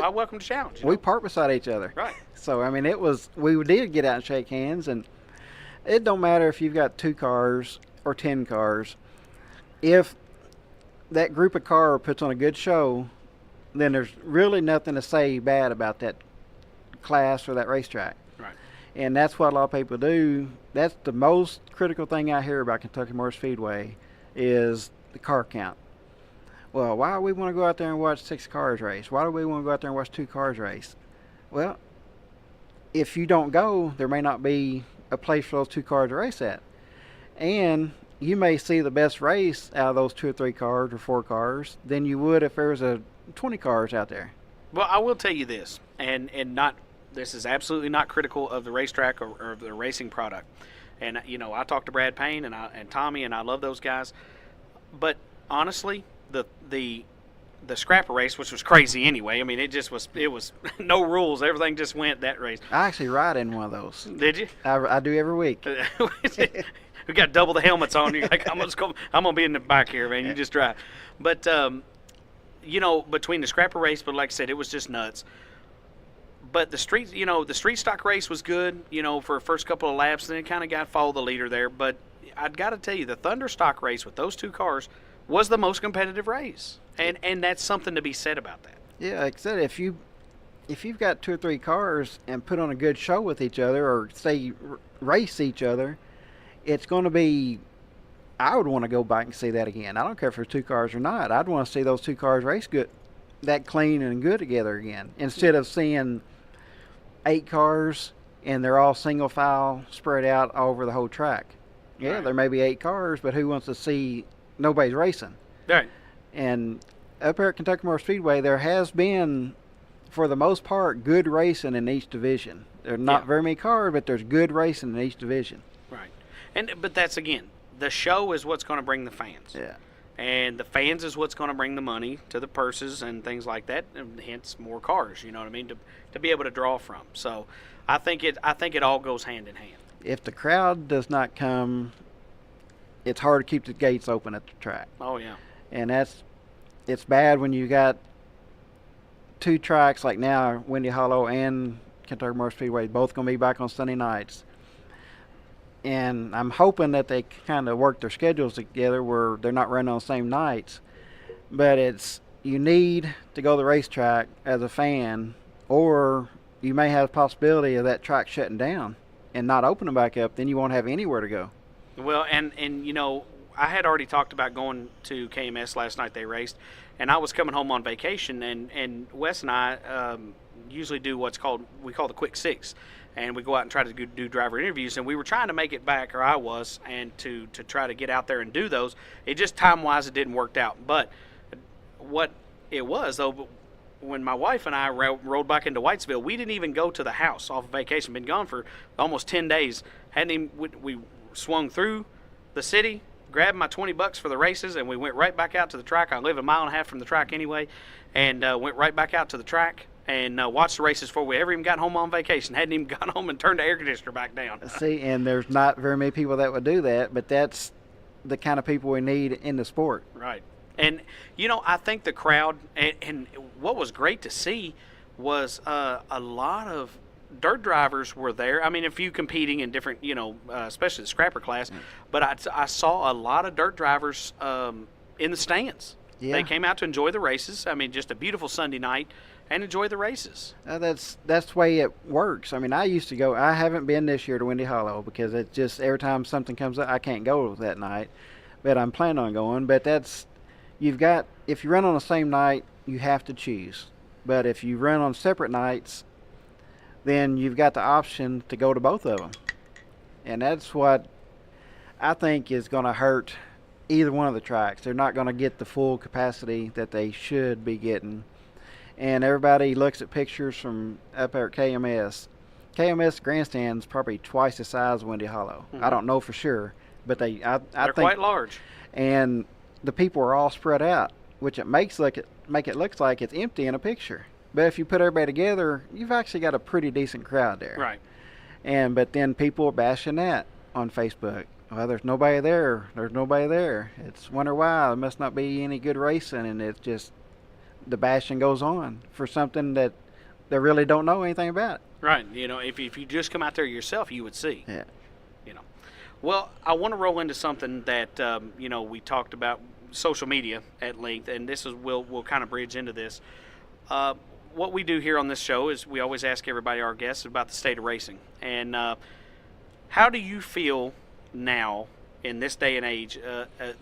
I welcome the challenge. We parked beside each other. Right. So, we did get out and shake hands. And it don't matter if you've got 2 cars or 10 cars. If that group of car puts on a good show, then there's really nothing to say bad about that class or that racetrack. Right. And that's what a lot of people do. That's the most critical thing I hear about Kentucky Motor Speedway is the car count. Well, why do we want to go out there and watch 6 cars race? Why do we want to go out there and watch 2 cars race? Well, if you don't go, there may not be a place for those 2 cars to race at. And you may see the best race out of those 2 or 3 cars or 4 cars than you would if there was 20 cars out there. Well, I will tell you this, and this is absolutely not critical of the racetrack or the racing product. And I talked to Brad Payne and Tommy, and I love those guys. But honestly, the scrapper race, which was crazy anyway. It was no rules. Everything just went that race. I actually ride in one of those. Did you? I do every week. We got double the helmets on. You're like, I'm gonna be in the back here, man. You just drive. But between the scrapper race, but like I said, it was just nuts. But the street stock race was good, for the first couple of laps. Then it kind of got follow the leader there. But I'd got to tell you, the Thunder stock race with those 2 cars was the most competitive race, and that's something to be said about that. Yeah, like I said, if you've got 2 or 3 cars and put on a good show with each other, or say race each other, it's going to be. I would want to go back and see that again. I don't care if there's 2 cars or not. I'd want to see those 2 cars race good, that clean and good together again, instead of seeing 8 cars and they're all single file spread out over the whole track. Yeah, right. There may be 8 cars, but who wants to see nobody's racing? Right. And up here at Kentucky Motor Speedway, there has been, for the most part, good racing in each division. There are not very many cars, but there's good racing in each division. Right. But that's, again, the show is what's going to bring the fans. Yeah. And the fans is what's going to bring the money to the purses and things like that, and hence more cars, you know what I mean, to be able to draw from. So I think it all goes hand in hand. If the crowd does not come, it's hard to keep the gates open at the track. Oh, yeah. And it's bad when you got 2 tracks like now, Windy Hollow and Kentucky Motor Speedway, both going to be back on Sunday nights. And I'm hoping that they kind of work their schedules together where they're not running on the same nights. But you need to go to the racetrack as a fan, or you may have the possibility of that track shutting down and not opening back up. Then you won't have anywhere to go. Well, and you know, I had already talked about going to KMS last night. They raced, and I was coming home on vacation, and Wes and I usually do we call the quick 6. And we go out and try to do driver interviews, and we were trying to make it back, or I was, and to try to get out there and do those. It just time-wise, it didn't work out. But what it was, though, when my wife and I rolled back into Whitesville, we didn't even go to the house off of vacation. Been gone for almost 10 days. We swung through the city, grabbed my $20 for the races, and we went right back out to the track. I live a mile and a half from the track anyway, and went right back out to the track and watched the races before we ever even got home on vacation. Hadn't even got home and turned the air conditioner back down. See, and there's not very many people that would do that, but that's the kind of people we need in the sport. Right. And, you know, I think the crowd, and what was great to see was a lot of dirt drivers were there. I mean, a few competing in different, you know, especially the scrapper class. But I saw a lot of dirt drivers in the stands. Yeah. They came out to enjoy the races. I mean, just a beautiful Sunday night. And enjoy the races. That's the way it works. I mean, I used to go. I haven't been this year to Windy Hollow because it's just every time something comes up, I can't go that night. But I'm planning on going. But if you run on the same night, you have to choose. But if you run on separate nights, then you've got the option to go to both of them. And that's what I think is going to hurt either one of the tracks. They're not going to get the full capacity that they should be getting. And everybody looks at pictures from up there at KMS. KMS grandstand's probably twice the size of Windy Hollow. Mm-hmm. I don't know for sure, but I They're think quite large. And the people are all spread out, which it make it look like it's empty in a picture. But if you put everybody together, you've actually got a pretty decent crowd there. Right. But then people are bashing that on Facebook. Well, there's nobody there. There's nobody there. It's wonder why. There must not be any good racing, and it's just the bashing goes on for something that they really don't know anything about. Right. You know, if you just come out there yourself, you would see. Yeah. You know. Well, I want to roll into something that you know, we talked about social media at length, and this is we'll kind of bridge into this. What we do here on this show is we always ask everybody, our guests, about the state of racing. And how do you feel now in this day and age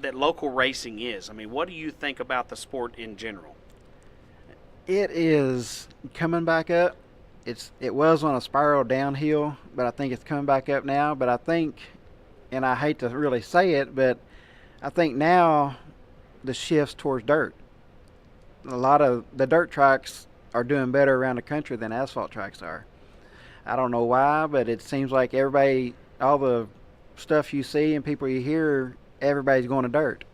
that local racing is? I mean, what do you think about the sport in general? It is coming back up. It was on a spiral downhill, but I think it's coming back up now. But I think, and I hate to really say it, but I think now the shift's towards dirt. A lot of the dirt tracks are doing better around the country than asphalt tracks are. I don't know why, but it seems like everybody, all the stuff you see and people you hear, everybody's going to dirt.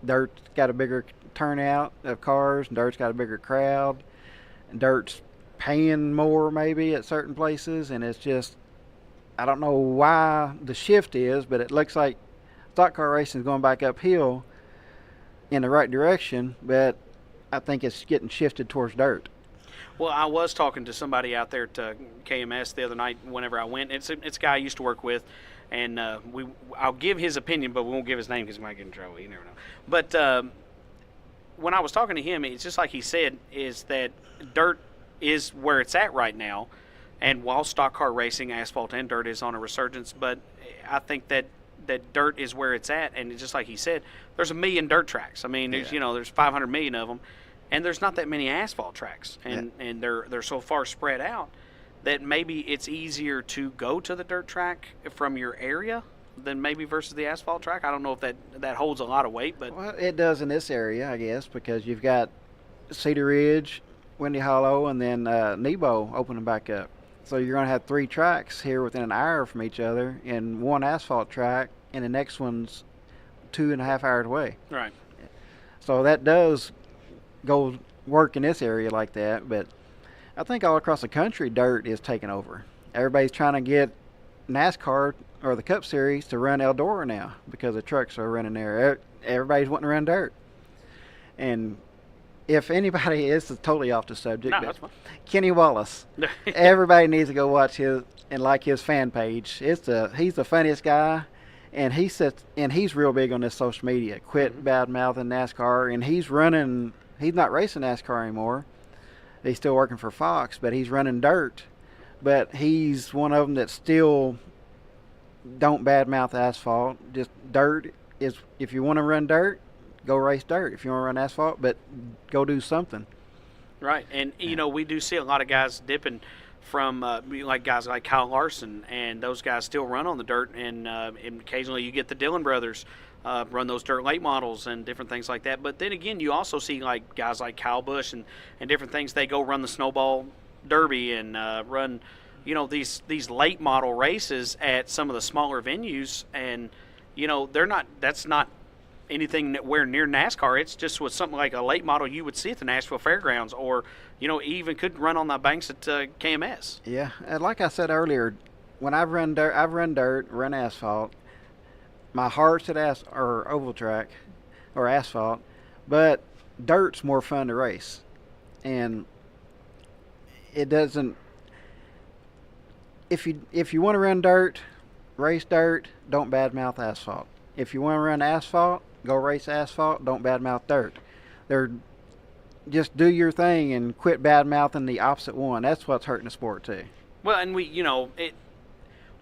Dirt's got a bigger turnout of cars, and dirt's got a bigger crowd, and dirt's paying more maybe at certain places, and it's just, I don't know why the shift is, but it looks like stock car racing is going back uphill in the right direction, but I think it's getting shifted towards dirt. Well, I was talking to somebody out there at KMS the other night whenever I went. It's a guy I used to work with, and I'll give his opinion, but we won't give his name because he might get in trouble. You never know. But when I was talking to him, it's just like he said, is that dirt is where it's at right now. And while stock car racing, asphalt and dirt is on a resurgence, but I think that dirt is where it's at. And just like he said, there's 1 million dirt tracks. I mean, there's 500 million of them. And there's not that many asphalt tracks, and they're so far spread out that maybe it's easier to go to the dirt track from your area than maybe versus the asphalt track. I don't know if that holds a lot of weight, but well, it does in this area, I guess, because you've got Cedar Ridge, Windy Hollow, and then Nebo opening back up. So you're going to have 3 tracks here within an hour from each other, and one asphalt track, and the next one's 2.5 hours away. Right. So that does go work in this area like that, but I think all across the country, dirt is taking over. Everybody's trying to get NASCAR or the Cup Series to run Eldora now because the trucks are running there. Everybody's wanting to run dirt. And if anybody is totally off the subject, no, but that's fine. Kenny Wallace, everybody needs to go watch his and like his fan page. He's the funniest guy, and he's real big on this social media. Quit bad mouthing NASCAR, and he's running. He's not racing NASCAR anymore. He's still working for Fox, but he's running dirt. But he's one of them that still don't badmouth asphalt. Just dirt is, if you want to run dirt, go race dirt. If you want to run asphalt, but go do something. Right, and we do see a lot of guys dipping from like guys like Kyle Larson, and those guys still run on the dirt, and occasionally you get the Dillon brothers run those dirt late models and different things like that. But then again, you also see like guys like Kyle Busch and different things. They go run the Snowball Derby and run these late model races at some of the smaller venues, and that's not anything nowhere near NASCAR. It's just with something like a late model you would see at the Nashville Fairgrounds, or even could run on the banks at KMS. Yeah, and like I said earlier, when I've run dirt, run asphalt. My heart's at or oval track or asphalt, but dirt's more fun to race, and it doesn't. If you want to run dirt, race dirt. Don't badmouth asphalt. If you want to run asphalt, go race asphalt. Don't badmouth dirt. Just do your thing and quit badmouthing the opposite one. That's what's hurting the sport too. Well, and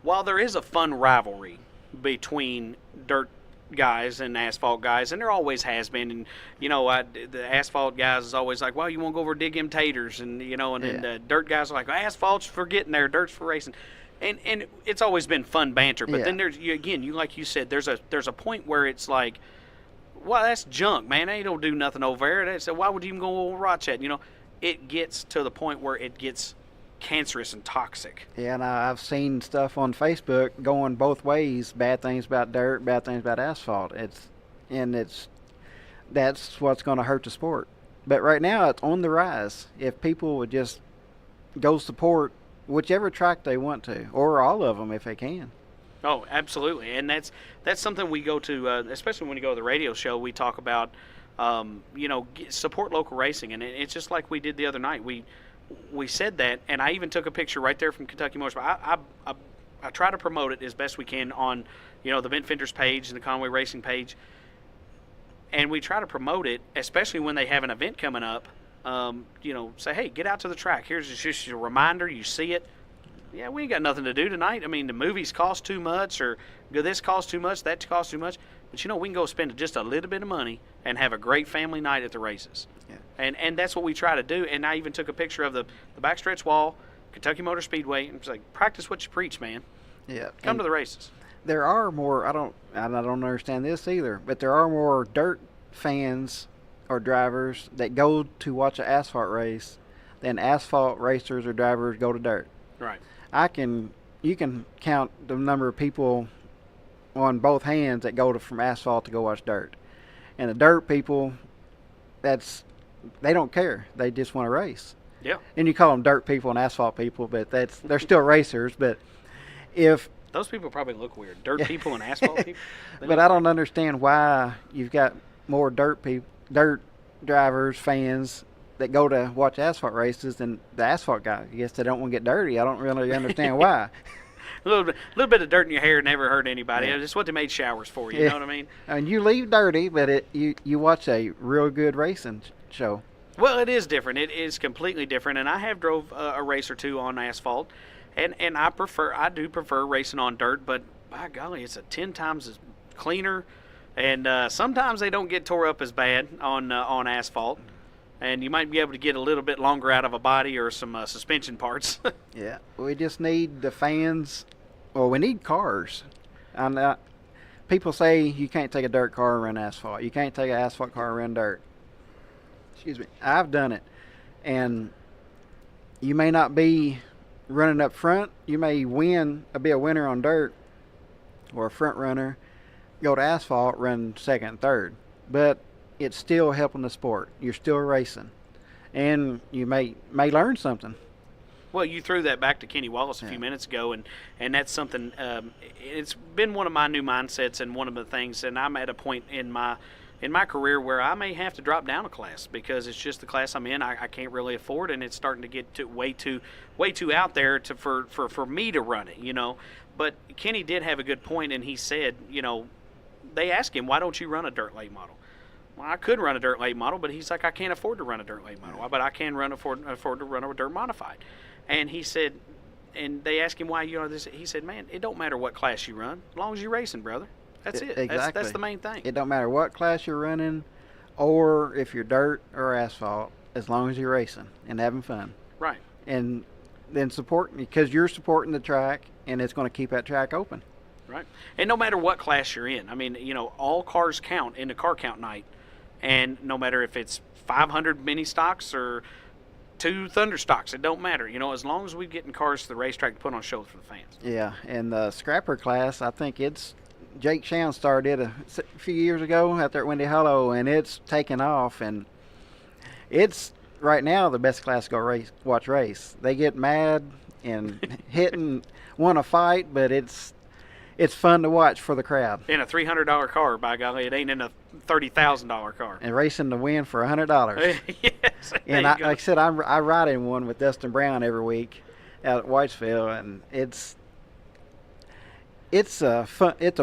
while there is a fun rivalry between dirt guys and asphalt guys, and there always has been, and the asphalt guys is always like, well, you won't go over and dig them taters, and then the dirt guys are like, well, asphalt's for getting there, dirt's for racing, and it's always been fun banter. But then there's like you said, there's a point where it's like, well, that's junk, man. They don't do nothing over there. So why would you even go over watch that? It gets to the point where it gets cancerous and toxic. Yeah, and I've seen stuff on Facebook going both ways. Bad things about dirt, bad things about asphalt. That's what's going to hurt the sport. But right now, it's on the rise. If people would just go support whichever track they want to, or all of them if they can. Oh, absolutely, and that's something we go to, especially when we go to the radio show. We talk about, support local racing, and it's just like we did the other night. We said that, and I even took a picture right there from Kentucky Motorsport. I try to promote it as best we can on, the Bent Fenders page and the Conway Racing page, and we try to promote it, especially when they have an event coming up. Say, hey, get out to the track. Here's just a reminder. You see it. Yeah, we ain't got nothing to do tonight. I mean, the movies cost too much, or this costs too much, that costs too much. But, we can go spend just a little bit of money and have a great family night at the races. Yeah. And that's what we try to do. And I even took a picture of the backstretch wall, Kentucky Motor Speedway, and it's like, practice what you preach, man. Yeah. Come to the races. There are more, I don't understand this either, but there are more dirt fans or drivers that go to watch an asphalt race than asphalt racers or drivers go to dirt. Right. You can count the number of people on both hands that go from asphalt to go watch dirt. And the dirt people, they don't care. They just want to race. Yeah. And you call them dirt people and asphalt people, but they're still racers. But if those people probably look weird, dirt people and asphalt people. But I don't understand why you've got more dirt drivers, fans that go to watch asphalt races than the asphalt guys. I guess they don't want to get dirty. I don't really understand why. A little bit of dirt in your hair never hurt anybody. Yeah. It's what they made showers for. You know what I mean? And you leave dirty, but you watch a real good racing show. Well, it is different. It is completely different. And I have drove a race or two on asphalt, and I do prefer racing on dirt. But by golly, it's 10 times as cleaner, and sometimes they don't get tore up as bad on asphalt. and you might be able to get a little bit longer out of a body or some suspension parts. Yeah, we just need the fans. Well, we need cars. And people say you can't take a dirt car and run asphalt. You can't take an asphalt car and run dirt. Excuse me. I've done it. And you may not be running up front. You may be a winner on dirt, or a front runner, go to asphalt, run second and third. But it's still helping the sport. You're still racing. And you may learn something. Well, you threw that back to Kenny Wallace a few minutes ago, and that's something. It's been one of my new mindsets, and one of the things. And I'm at a point in my career where I may have to drop down a class because it's just the class I'm in. I can't really afford, and it's starting to get way too out there for me to run it. You know, but Kenny did have a good point, and he said, you know, they asked him, why don't you run a dirt late model? Well, I could run a dirt late model, but he's like, I can't afford to run a dirt late model, but I can afford to run a dirt modified. And he said, and they asked him why you know this. He said, man, it don't matter what class you run, as long as you're racing, brother. That's it. Exactly. That's the main thing. It don't matter what class you're running, or if you're dirt or asphalt, as long as you're racing and having fun. Right. And then because you're supporting the track, and it's going to keep that track open. Right. And no matter what class you're in, I mean, you know, all cars count in the car count night, and no matter if it's 500 mini stocks or 2 Thunder stocks, it don't matter. You know, as long as we're getting cars to the racetrack to put on shows for the fans. Yeah, and the scrapper class, I think Jake Shan started a few years ago out there at Windy Hollow, and it's taken off, and it's right now the best class to go watch race. They get mad and want to fight, but it's fun to watch for the crowd. In a $300 car, by golly, it ain't in a $30,000 car. And racing to win for $100. Yes. And like I said, I ride in one with Dustin Brown every week out at Whitesville, and it's a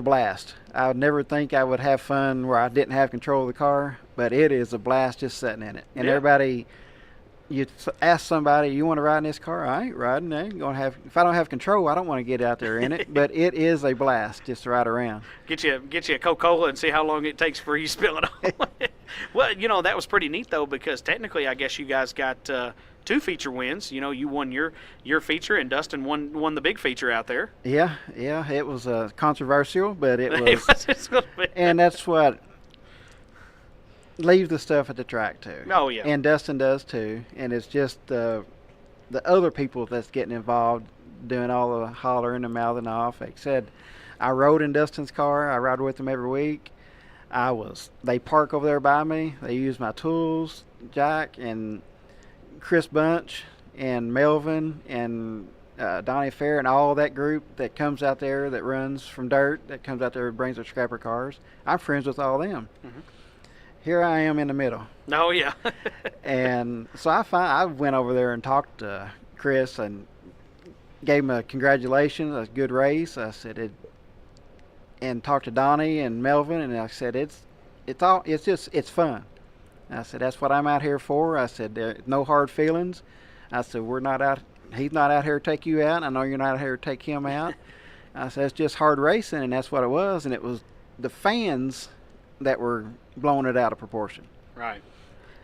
blast. I would never think I would have fun where I didn't have control of the car, but it is a blast just sitting in it. And everybody, you ask somebody, you want to ride in this car? I ain't riding. If I don't have control, I don't want to get out there in it. But it is a blast just to ride around. Get you a Coca-Cola and see how long it takes for you to spill it on. Well, you know, that was pretty neat though, because technically, I guess you guys got 2 feature wins. You know, you won your feature, and Dustin won the big feature out there. Yeah, it was controversial, but it was. And that's what. Leave the stuff at the track too. Oh yeah. And Dustin does too. And it's just the other people that's getting involved, doing all the hollering and mouthing off. Like I said, I rode in Dustin's car. I ride with him every week. They park over there by me. They use my tools. Jack and Chris Bunch and Melvin and Donnie Fair and all that group that comes out there that runs from dirt, that comes out there and brings their scrapper cars. I'm friends with all them. Mm-hmm. Here I am in the middle. Oh, yeah. And so I went over there and talked to Chris and gave him a congratulations, a good race. I said and talked to Donnie and Melvin, and I said it's fun. I said that's what I'm out here for. I said there's no hard feelings. I said he's not out here to take you out. I know you're not out here to take him out. I said it's just hard racing, and that's what it was. And it was the fans that were blowing it out of proportion. Right.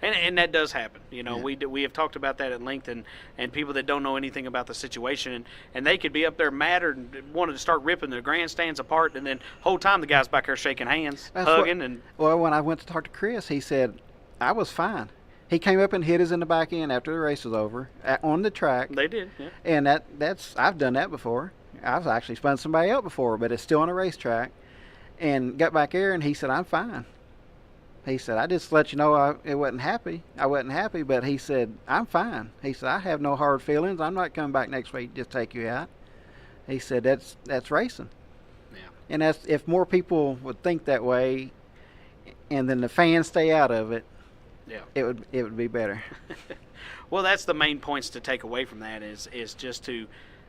And that does happen. You know, yeah. We have talked about that at length, and people that don't know anything about the situation, and they could be up there mad or wanted to start ripping the grandstands apart, and then whole time the guy's back there shaking hands, hugging. Well, when I went to talk to Chris, he said, I was fine. He came up and hit us in the back end after the race was over on the track. They did, yeah. And that's I've done that before. I've actually spun somebody out before, but it's still on a racetrack. And got back there, and he said, I'm fine. He said, I just let you know I wasn't happy, but he said, I'm fine. He said, I have no hard feelings. I'm not coming back next week to just take you out. He said, that's racing. Yeah. And that's if more people would think that way, and then the fans stay out of it, yeah, it would be better. Well, that's the main points to take away from that is just to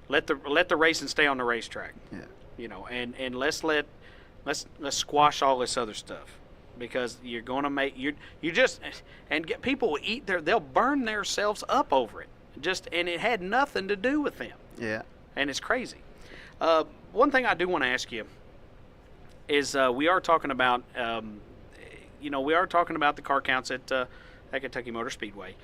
let the racing stay on the racetrack. Yeah. You know, and let's squash all this other stuff, because you're going to make you just and get people will they'll burn themselves up over it, and it had nothing to do with them. Yeah. And it's crazy. One thing I do want to ask you is we are talking about the car counts at at Kentucky Motor Speedway.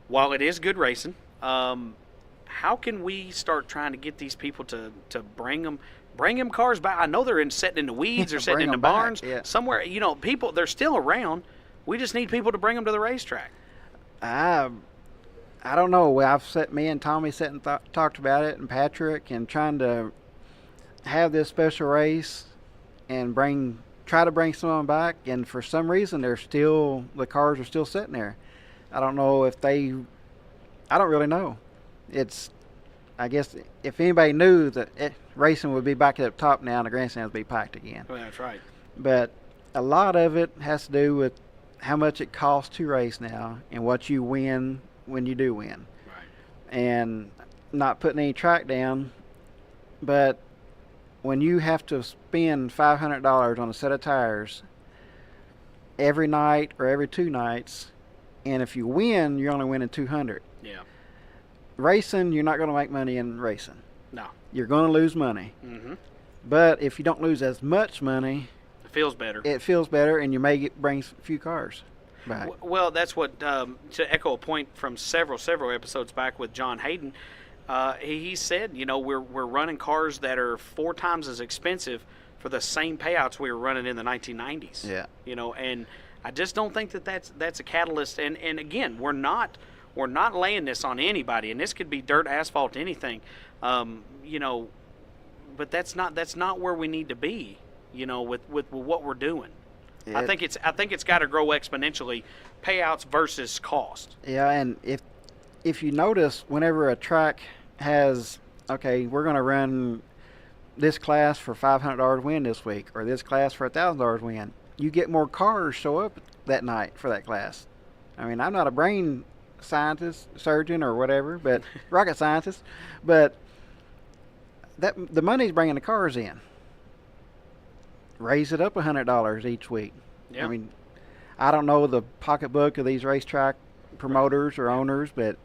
While it is good racing, how can we start trying to get these people to bring them cars back? I know they're sitting in the weeds or sitting in the barns somewhere. You know, people, they're still around. We just need people to bring them to the racetrack. I don't know. Me and Tommy sat and talked about it, and Patrick, and trying to have this special race and try to bring some of them back. And for some reason, the cars are still sitting there. I don't know I don't really know. I guess if anybody knew that racing would be back at the top now and the grandstands would be packed again. Well, that's right. But a lot of it has to do with how much it costs to race now and what you win when you do win. Right. And not putting any track down, but when you have to spend $500 on a set of tires every night or every 2 nights, and if you win, you're only winning $200. Yeah. Racing, you're not going to make money in racing. No. You're going to lose money. Mm-hmm. But if you don't lose as much money, it feels better. It feels better, and you may bring a few cars back. Well, that's what, to echo a point from several episodes back with John Hayden, he said, you know, we're running cars that are 4 times as expensive for the same payouts we were running in the 1990s. Yeah. You know, and I just don't think that's a catalyst. And again, we're not laying this on anybody, and this could be dirt, asphalt, anything. You know, but that's not where we need to be. You know, with what we're doing. I think it's got to grow exponentially, payouts versus cost. Yeah, and if you notice, whenever a track has, okay, we're going to run this class for $500 win this week, or this class for $1,000 win, you get more cars show up that night for that class. I mean, I'm not a brain scientist, surgeon, or whatever, but rocket scientist, but the money's bringing the cars in. Raise it up $100 each week. Yeah. I mean, I don't know the pocketbook of these racetrack promoters or owners, but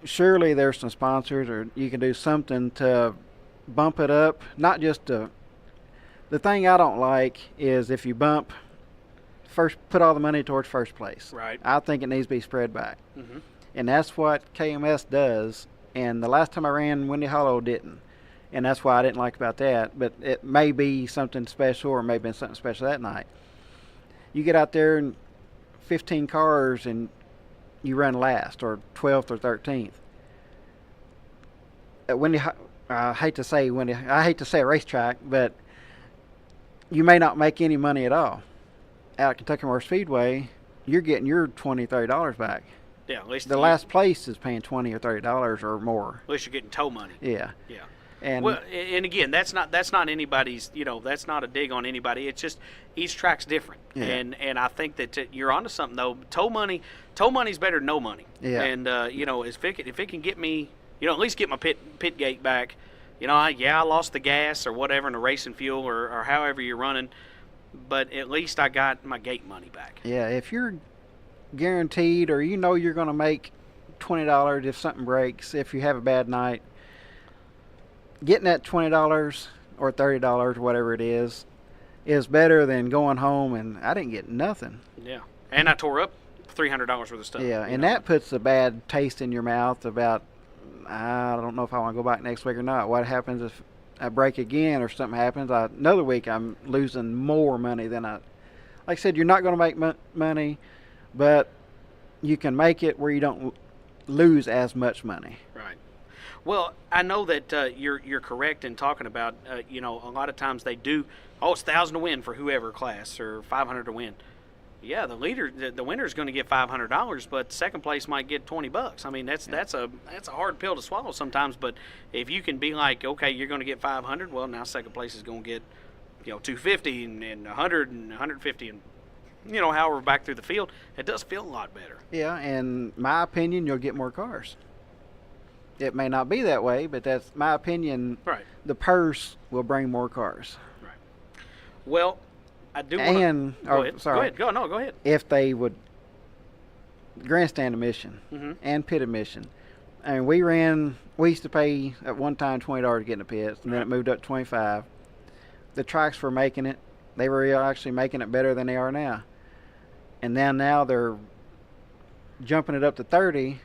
surely there's some sponsors, or you can do something to bump it up. Not just the thing I don't like is if you put all the money towards first place. Right. I think it needs to be spread back. Mm-hmm. And that's what KMS does. And the last time I ran, Windy Hollow didn't. And that's why I didn't like about that. But it may be something special, or may have been something special that night. You get out there and 15 cars and you run last, or 12th or 13th. I hate to say a racetrack, but you may not make any money at all. Out at Kentucky Motor Speedway, you're getting your $20, $30 back. Yeah, at least the last place is paying $20 or $30 or more. At least you're getting tow money. Yeah. Yeah. And well, and again, that's not anybody's. You know, that's not a dig on anybody. It's just each track's different. Yeah. And I think that you're onto something though. Tow money's better than no money. Yeah. And you know, if it can get me, you know, at least get my pit gate back. You know, I lost the gas or whatever in the racing fuel or however you're running, but at least I got my gate money back. Yeah, if you're guaranteed, or you know you're going to make $20 if something breaks, if you have a bad night, getting that $20 or $30, whatever it is better than going home and I didn't get nothing. Yeah, and I tore up $300 worth of stuff. Yeah, and that puts a bad taste in your mouth about, I don't know if I want to go back next week or not. What happens if I break again or something happens? Another week I'm losing more money than like I said, you're not going to make money, but you can make it where you don't lose as much money. Right. Well, I know that you're correct in talking about, you know, a lot of times they do, it's 1,000 to win for whoever class or 500 to win. Yeah, the winner is going to get $500, but second place might get $20. I mean, that's a hard pill to swallow sometimes. But if you can be like, okay, you're going to get 500, well, now second place is going to get, you know, 250 and 100 and 150 and, you know, however back through the field, it does feel a lot better. Yeah, and my opinion, you'll get more cars. It may not be that way, but that's my opinion. Right. The purse will bring more cars. Right. Well, I do want to... Go ahead. Sorry. Go ahead. If they would grandstand admission Mm-hmm. and pit admission. I mean, we used to pay at one time $20 to get in the pits, and then it moved up to $25. The tracks were making it. They were actually making it better than they are now. And now they're jumping it up to 30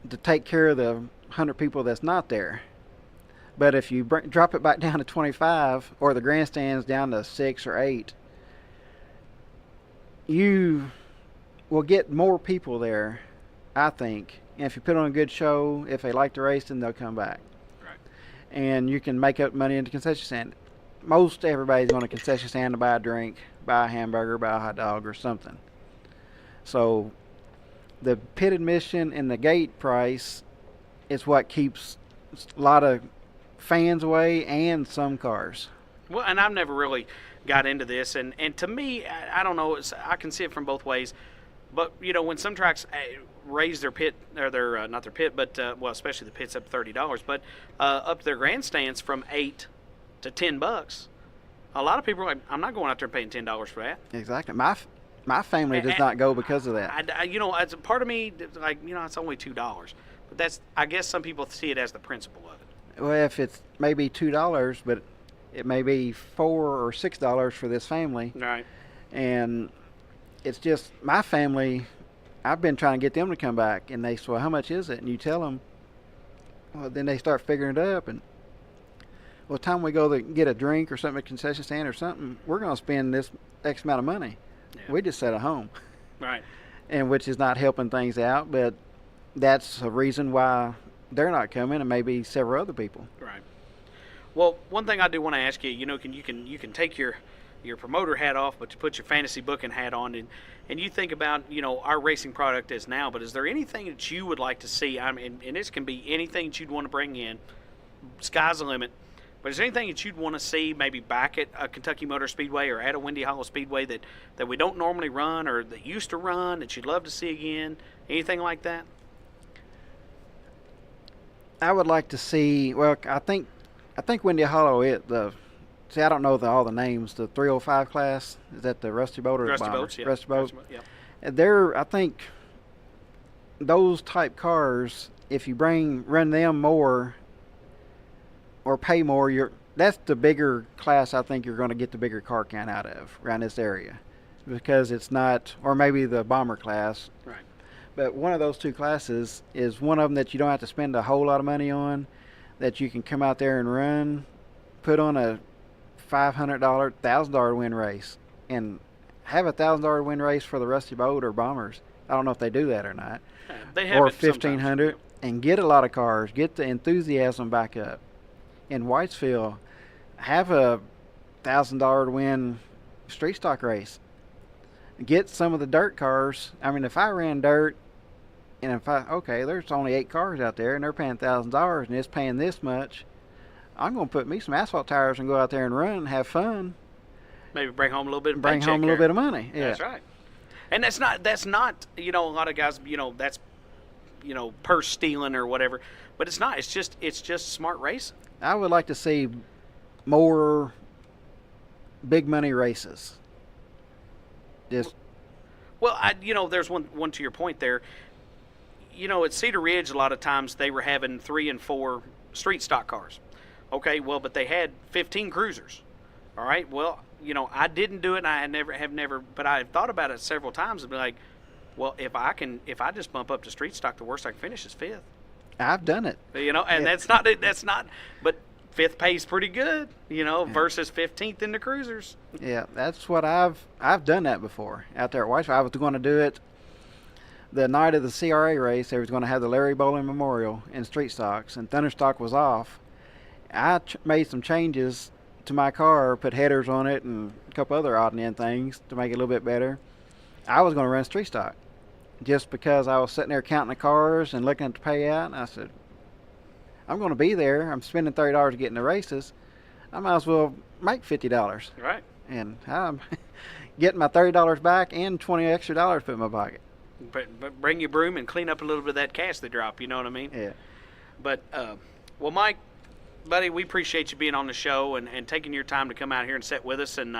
to take care of the 100 people that's not there. But if you drop it back down to 25 or the grandstands down to 6 or 8, you will get more people there, I think. And if you put on a good show, if they like the race, then they'll come back. Right. And you can make up money into concession stand. Most everybody's going to concession stand to buy a drink, buy a hamburger, buy a hot dog or something. So the pit admission and the gate price is what keeps a lot of fans away and some cars. Well, and I've never really got into this, and to me, I don't know, I can see it from both ways. But when some tracks raise their pit, or their not their pit, but especially the pit's up to $30, but up to their grandstands from $8 to $10. A lot of people are like, I'm not going out there paying $10 for that. Exactly. My family does not go because of that. As a part of me, like, it's only $2, but that's, I guess some people see it as the principle of it. Well, if it's maybe $2, but it may be $4 or $6 for this family. Right. And it's just my family. I've been trying to get them to come back, and they say, well, how much is it? And you tell them. Well, then they start figuring it up, and well, the time we go to get a drink or something at a concession stand or something, we're going to spend this X amount of money. Yeah. We just sat at home. Right. And which is not helping things out, but that's a reason why they're not coming, and maybe several other people. Right. Well, one thing I do want to ask you, you can take your promoter hat off, but you put your fantasy booking hat on, and you think about our racing product is now. But is there anything that you would like to see? I mean, and this can be anything that you'd want to bring in. Sky's the limit. But is there anything that you'd want to see maybe back at a Kentucky Motor Speedway or at a Windy Hollow Speedway that we don't normally run or that used to run that you'd love to see again? Anything like that? I would like to see. Well, I think Windy Hollow. I don't know all the names. The 305 class, is that the Rusty Boat or Rusty the Bomber? Boats? Yeah. Rusty Boat. Yeah. I think those type cars. If you run them more or pay more, that's the bigger class. I think you're going to get the bigger car count out of around this area, because it's not, or maybe the Bomber class. Right. But one of those two classes is one of them that you don't have to spend a whole lot of money on, that you can come out there and run, put on a $500, $1,000 win race, and have a $1,000 win race for the Rusty Boat or Bombers. I don't know if they do that or not. They have or it $1,500, and get a lot of cars, get the enthusiasm back up. In Whitesville, have a $1,000 win street stock race. Get some of the dirt cars. I mean, if I ran dirt, and there's only 8 cars out there, and they're paying $1,000, and it's paying this much, I'm going to put me some asphalt tires and go out there and run and have fun. Maybe bring home a little bit of bring home a little bit of money. Yeah. That's right. And that's not a lot of guys, that's purse stealing or whatever, but it's not. It's just smart racing. I would like to see more big money races. There's one to your point there. At Cedar Ridge, a lot of times they were having 3 and 4 street stock cars. Okay, well, but they had 15 cruisers. All right, well, I didn't do it, and I have never, but I've thought about it several times and be like, well, if I just bump up to street stock, the worst I can finish is 5th. I've done it. And yeah. that's not, but 5th pays pretty good, versus 15th in the cruisers. Yeah, that's what I've done that before out there at Whitesville. I was going to do it the night of the CRA race. They was going to have the Larry Bowling Memorial in street stocks, and Thunderstock was off. I made some changes to my car, put headers on it and a couple other odd and end things to make it a little bit better. I was going to run street stock just because I was sitting there counting the cars and looking at the payout, and I said, I'm going to be there. I'm spending $30 to get in the races. I might as well make $50. Right. And I'm getting my $30 back and $20 extra put in my pocket. But bring your broom and clean up a little bit of that cash they drop, you know what I mean? Yeah. But, well, Mike, buddy, we appreciate you being on the show and taking your time to come out here and sit with us. And,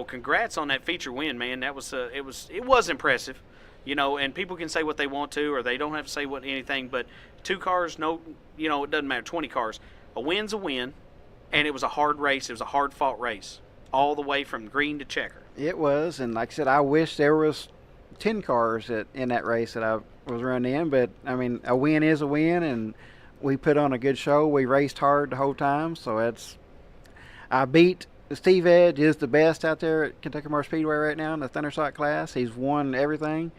congrats on that feature win, man. That was it was impressive. And people can say what they want to, or they don't have to say anything, but 2 cars, it doesn't matter, 20 cars. A win's a win, and it was a hard race. It was a hard-fought race all the way from green to checker. It was, and like I said, I wish there was 10 cars in that race that I was running in. But, I mean, a win is a win, and we put on a good show. We raced hard the whole time, so I beat Steve Edge is the best out there at Kentucky Motor Speedway right now in the Thunderstock class. He's won everything.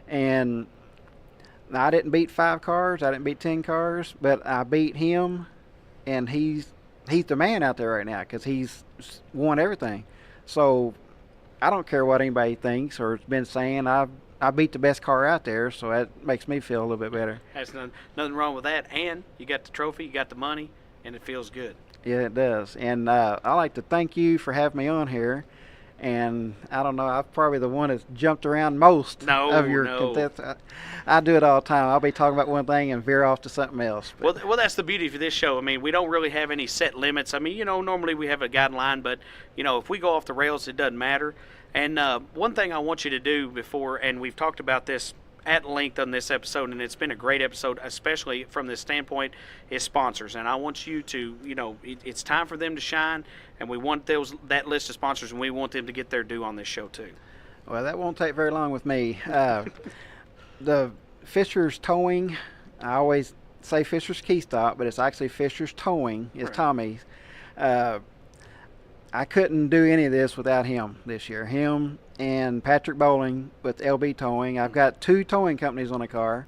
And I didn't beat 5 cars. I didn't beat 10 cars. But I beat him, and he's the man out there right now because he's won everything. So I don't care what anybody thinks or has been saying. I beat the best car out there, so that makes me feel a little bit better. There's nothing wrong with that. And you got the trophy, you got the money, and it feels good. Yeah, it does. And I like to thank you for having me on here. And I don't know, I'm probably the one that's jumped around most of your contestants. I do it all the time. I'll be talking about one thing and veer off to something else. Well, that's the beauty of this show. I mean, we don't really have any set limits. I mean, normally we have a guideline, but, if we go off the rails, it doesn't matter. And one thing I want you to do before, and we've talked about this at length on this episode, and it's been a great episode, especially from this standpoint, is sponsors. And I want you to, it's time for them to shine, and we want that list of sponsors, and we want them to get their due on this show too. Well, that won't take very long with me. The Fisher's Towing, I always say Fisher's Key Stop, but it's actually Fisher's Towing is right. Tommy's. I couldn't do any of this without him this year. Him and Patrick Bowling with LB Towing. I've got 2 towing companies on the car,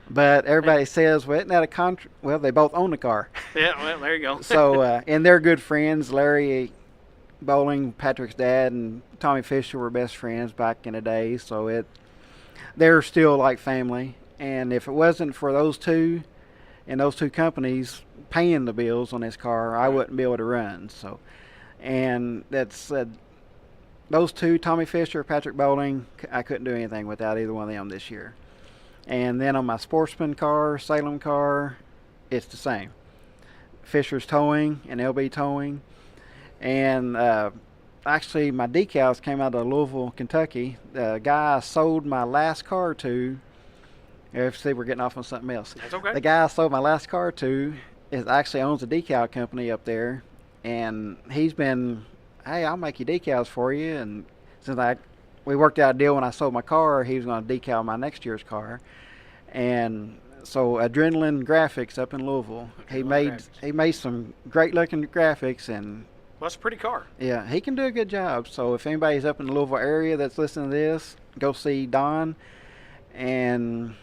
but everybody says, well, isn't that a contract? Well, they both own the car. Yeah, well, there you go. So, and they're good friends. Larry Bowling, Patrick's dad, and Tommy Fisher were best friends back in the day, so they're still like family. And if it wasn't for those 2 and those 2 companies paying the bills on this car, I wouldn't be able to run. So, and that's those 2, Tommy Fisher, Patrick Bowling, I couldn't do anything without either one of them this year. And then on my Sportsman car, Salem car, it's the same. Fisher's Towing and LB Towing. And actually, my decals came out of Louisville, Kentucky. The guy I sold my last car to, see, we're getting off on something else. That's okay. The guy I sold my last car to actually owns a decal company up there. And he's been, hey, I'll make you decals for you. And since we worked out a deal when I sold my car, he was going to decal my next year's car. And so Adrenaline Graphics up in Louisville, he made some great looking graphics. And well, that's a pretty car. Yeah, he can do a good job. So if anybody's up in the Louisville area that's listening to this, go see Don. And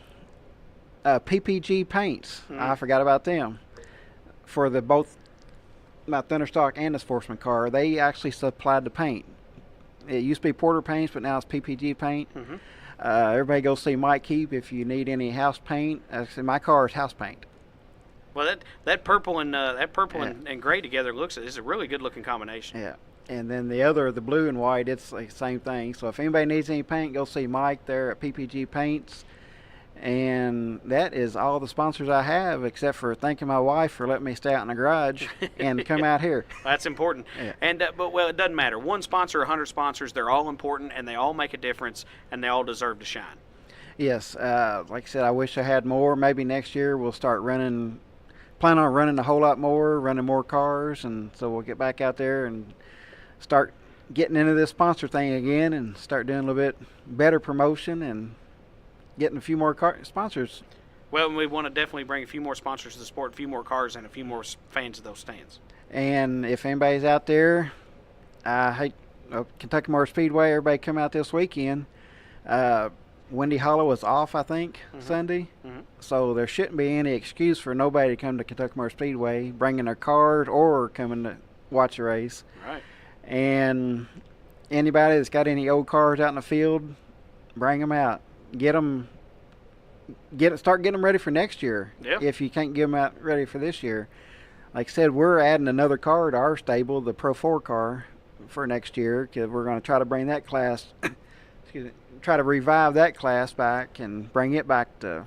PPG Paints, I forgot about them. For both my Thunderstock and the Sportsman car, they actually supplied the paint. It used to be Porter Paints, but now it's PPG Paint. Mm-hmm. Everybody go see Mike Keep if you need any house paint. Actually, my car is house paint. Well, that purple and and gray together is a really good looking combination. Yeah, and then the blue and white, it's the same thing. So if anybody needs any paint, go see Mike there at PPG Paints. And that is all the sponsors I have, except for thanking my wife for letting me stay out in the garage and come out here. That's important. Yeah. And but it doesn't matter. One sponsor, 100 sponsors, they're all important, and they all make a difference, and they all deserve to shine. Yes. Like I said, I wish I had more. Maybe next year we'll start plan on running a whole lot more, running more cars, and so we'll get back out there and start getting into this sponsor thing again and start doing a little bit better promotion and getting a few more sponsors. Well, we want to definitely bring a few more sponsors to the sport, a few more cars, and a few more fans of those stands. And if anybody's out there, I hate Kentucky Motor Speedway, everybody come out this weekend. Windy Hollow is off, I think, Sunday. Mm-hmm. So there shouldn't be any excuse for nobody to come to Kentucky Motor Speedway, bringing their cars or coming to watch a race. Right. And anybody that's got any old cars out in the field, bring them out. Start getting them ready for next year. Yep. If you can't get them out ready for this year. Like I said, we're adding another car to our stable, the Pro 4 car, for next year, because we're going to try to bring that class, try to revive that class back and bring it back to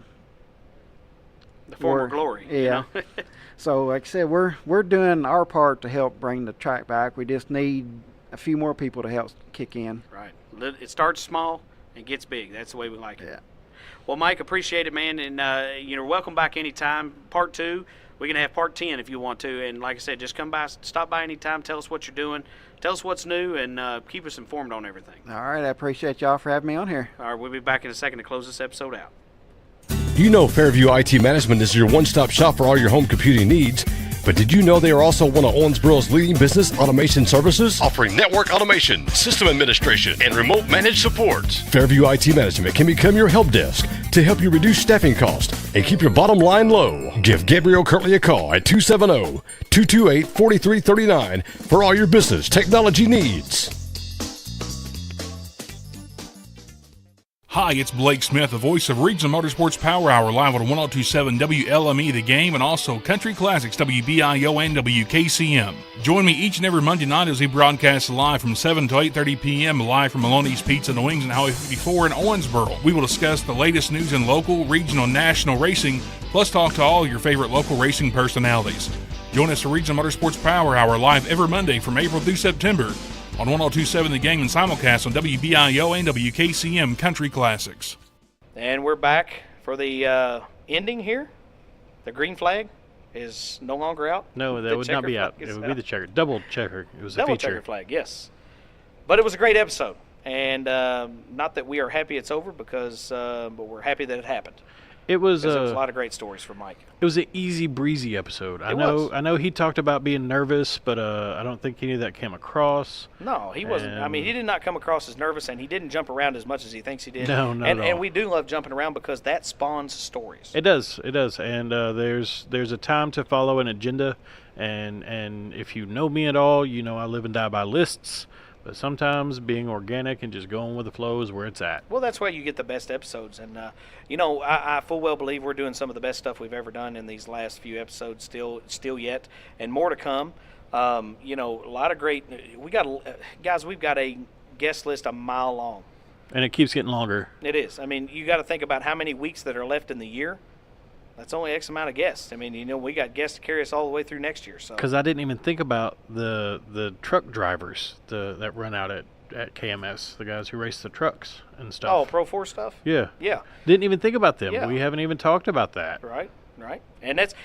the former glory. Yeah. So like I said, we're doing our part to help bring the track back. We just need a few more people to help kick in. Right. It starts small and gets big. That's the way we like it. Yeah. Well, Mike, appreciate it, man, and you're welcome back anytime. Part 2, we can have part 10 if you want to. And like I said, just come by, stop by anytime, tell us what you're doing, tell us what's new, and keep us informed on everything. All right, I appreciate y'all for having me on here. All right, we'll be back in a second to close this episode out. You know Fairview IT Management is your one-stop shop for all your home computing needs. But did you know they are also one of Owensboro's leading business automation services, offering network automation, system administration, and remote managed support? Fairview IT Management can become your help desk to help you reduce staffing costs and keep your bottom line low. Give Gabriel Kirtley a call at 270-228-4339 for all your business technology needs. Hi, it's Blake Smith, the voice of Regional Motorsports Power Hour, live on 102.7 WLME The Game and also Country Classics WBIO and WKCM. Join me each and every Monday night as we broadcast live from 7 to 8:30 p.m. live from Maloney's Pizza and Wings and Highway 54 in Owensboro. We will discuss the latest news in local, regional, and national racing, plus talk to all your favorite local racing personalities. Join us for Regional Motorsports Power Hour live every Monday from April through September on 102.7 The Game and simulcast on WBIO and WKCM Country Classics. And we're back for the ending here. The green flag is no longer out. No, that would not be out. It would be the checker. Double checker. It was a double feature. Checker flag, yes. But it was a great episode. And not that we are happy it's over, because but we're happy that it happened. It was a lot of great stories from Mike. It was an easy breezy episode. I know he talked about being nervous, but I don't think any of that came across. No, he wasn't. I mean, he did not come across as nervous, and he didn't jump around as much as he thinks he did. No, not at all. And we do love jumping around because that spawns stories. It does. And there's a time to follow an agenda, and if you know me at all, you know I live and die by lists. But sometimes being organic and just going with the flow is where it's at. Well, that's why you get the best episodes. And, I full well believe we're doing some of the best stuff we've ever done in these last few episodes still yet, and more to come. A lot of great – we've got a guest list a mile long. And it keeps getting longer. It is. I mean, you got to think about how many weeks that are left in the year. That's only X amount of guests. I mean, we got guests to carry us all the way through next year. So because I didn't even think about the truck drivers that run out at KMS, the guys who race the trucks and stuff. Oh, Pro 4 stuff? Yeah. Yeah. Didn't even think about them. Yeah. We haven't even talked about that. Right. And that's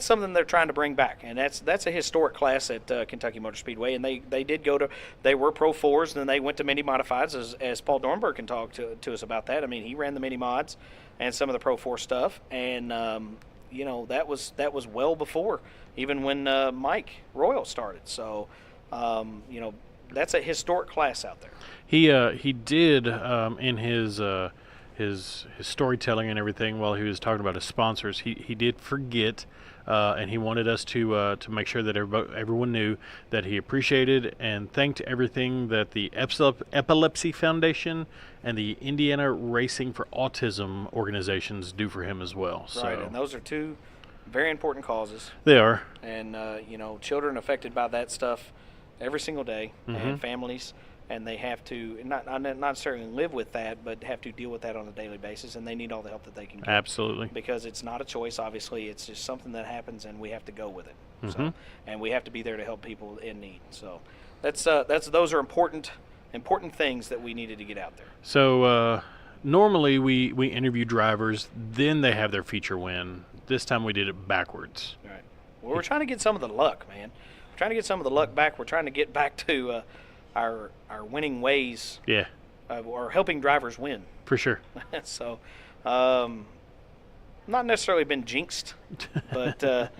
something they're trying to bring back. And that's a historic class at Kentucky Motor Speedway. And they were Pro 4s, and then they went to mini modifieds, as Paul Dornberg can talk to us about that. I mean, he ran the mini mods and some of the Pro 4 stuff, and that was well before even when Mike Royal started. So that's a historic class out there. He did in his storytelling and everything while he was talking about his sponsors. He did forget. And he wanted us to make sure that everyone knew that he appreciated and thanked everything that the Epilepsy Foundation and the Indiana Racing for Autism organizations do for him as well. Right, and those are two very important causes. They are. And, children affected by that stuff every single day, and families, and they have to not necessarily live with that, but have to deal with that on a daily basis, and they need all the help that they can get. Absolutely. Because it's not a choice, obviously. It's just something that happens, and we have to go with it. So, and we have to be there to help people in need. So those are important things that we needed to get out there. So normally we interview drivers, then they have their feature win. This time we did it backwards. Right. Well, we're trying to get some of the luck, man. We're trying to get some of the luck back. We're trying to get back to our winning ways. Yeah. Or helping drivers win. For sure. So, not necessarily been jinxed, but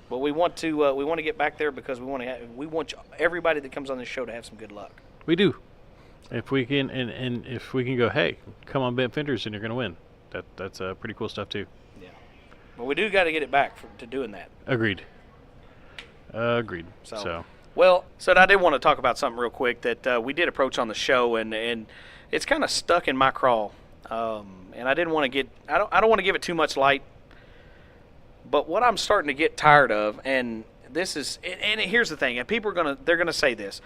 we want to get back there because we want everybody that comes on this show to have some good luck. We do. If we can and if we can go, hey, come on bent fenders and you're going to win. That's pretty cool stuff too. Yeah. But we do got to get it back to doing that. Agreed. So I did want to talk about something real quick that we did approach on the show, and it's kind of stuck in my craw, and I didn't want to I don't want to give it too much light, but what I'm starting to get tired of, and this is, and here's the thing, and people they're gonna say this,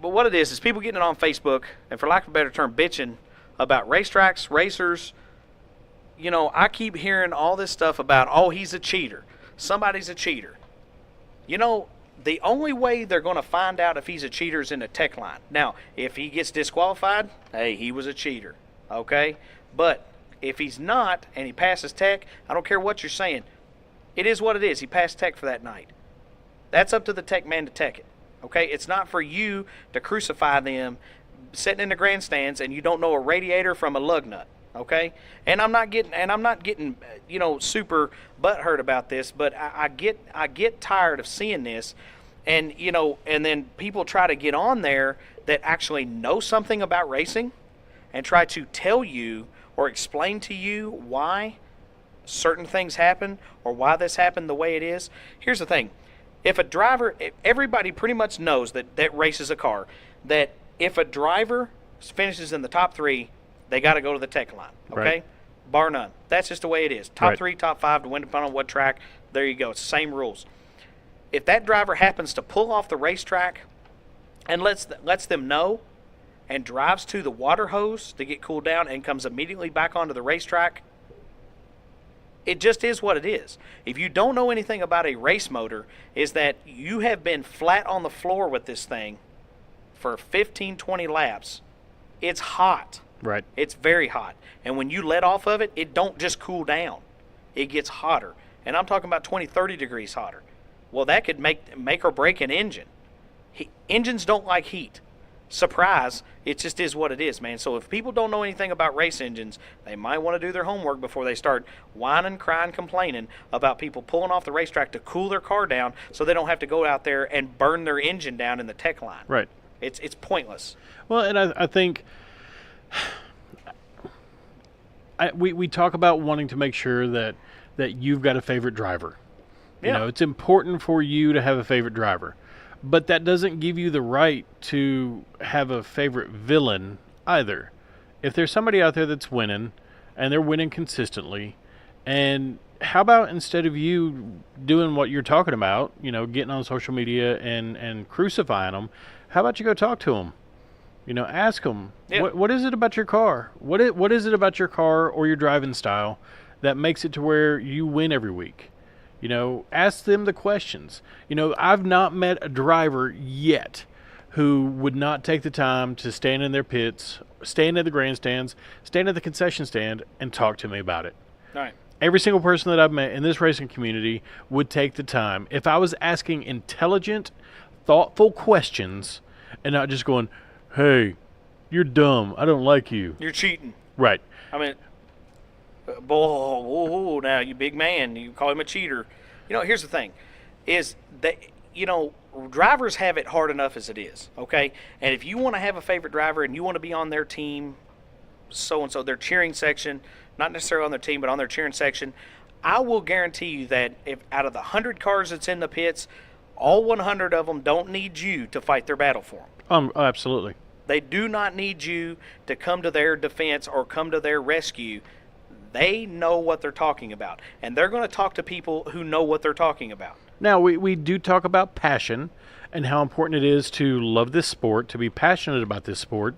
but what it is people getting it on Facebook, and for lack of a better term, bitching about racetracks, racers. I keep hearing all this stuff about, oh, he's a cheater. Somebody's a cheater. The only way they're going to find out if he's a cheater is in the tech line. Now, if he gets disqualified, hey, he was a cheater, okay? But if he's not and he passes tech, I don't care what you're saying, It is what it is. He passed tech for that night. That's up to the tech man to tech it. Okay? It's not for you to crucify them sitting in the grandstands and you don't know a radiator from a lug nut. Okay? And I'm not getting super butthurt about this, but I get tired of seeing this, and and then people try to get on there that actually know something about racing and try to tell you or explain to you why certain things happen or why this happened the way it is. Here's the thing. If a driver, everybody pretty much knows that races a car, that if a driver finishes in the top 3, they got to go to the tech line, okay? Right. Bar none. That's just the way it is. Top Right. 3, top 5, depending on what track, there you go. It's the same rules. If that driver happens to pull off the racetrack and lets them know and drives to the water hose to get cooled down and comes immediately back onto the racetrack, it just is what it is. If you don't know anything about a race motor, is that you have been flat on the floor with this thing for 15, 20 laps. It's hot. Right. It's very hot. And when you let off of it, it don't just cool down. It gets hotter. And I'm talking about 20, 30 degrees hotter. Well, that could make or break an engine. Engines don't like heat. Surprise, it just is what it is, man. So if people don't know anything about race engines, they might want to do their homework before they start whining, crying, complaining about people pulling off the racetrack to cool their car down so they don't have to go out there and burn their engine down in the tech line. Right. It's pointless. Well, and I think we talk about wanting to make sure that you've got a favorite driver. Yeah. It's important for you to have a favorite driver. But that doesn't give you the right to have a favorite villain either. If there's somebody out there that's winning, and they're winning consistently, and how about instead of you doing what you're talking about, getting on social media and crucifying them, how about you go talk to them? Ask them, what is it about your car? What is it about your car or your driving style that makes it to where you win every week? Ask them the questions. I've not met a driver yet who would not take the time to stand in their pits, stand at the grandstands, stand at the concession stand, and talk to me about it. All right. Every single person that I've met in this racing community would take the time. If I was asking intelligent, thoughtful questions and not just going, hey, you're dumb, I don't like you. You're cheating. Right. I mean, whoa, now you big man, you call him a cheater. Here's the thing, is that, drivers have it hard enough as it is, okay? And if you want to have a favorite driver and you want to be on their team, so-and-so, their cheering section, not necessarily on their team, but on their cheering section, I will guarantee you that if out of the 100 cars that's in the pits, all 100 of them don't need you to fight their battle for them. Absolutely. They do not need you to come to their defense or come to their rescue. They know what they're talking about, and they're going to talk to people who know what they're talking about. Now, we do talk about passion and how important it is to love this sport, to be passionate about this sport.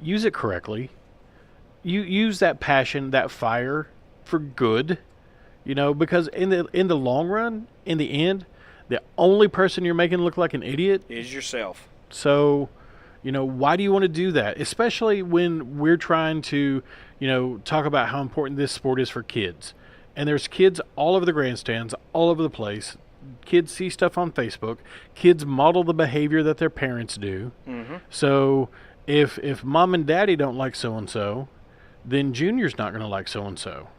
Use it correctly. You use that passion, that fire for good, because in the long run, in the end, the only person you're making look like an idiot is yourself. So, why do you want to do that? Especially when we're trying to, talk about how important this sport is for kids. And there's kids all over the grandstands, all over the place. Kids see stuff on Facebook. Kids model the behavior that their parents do. Mm-hmm. So if mom and daddy don't like so-and-so, then Junior's not going to like so-and-so.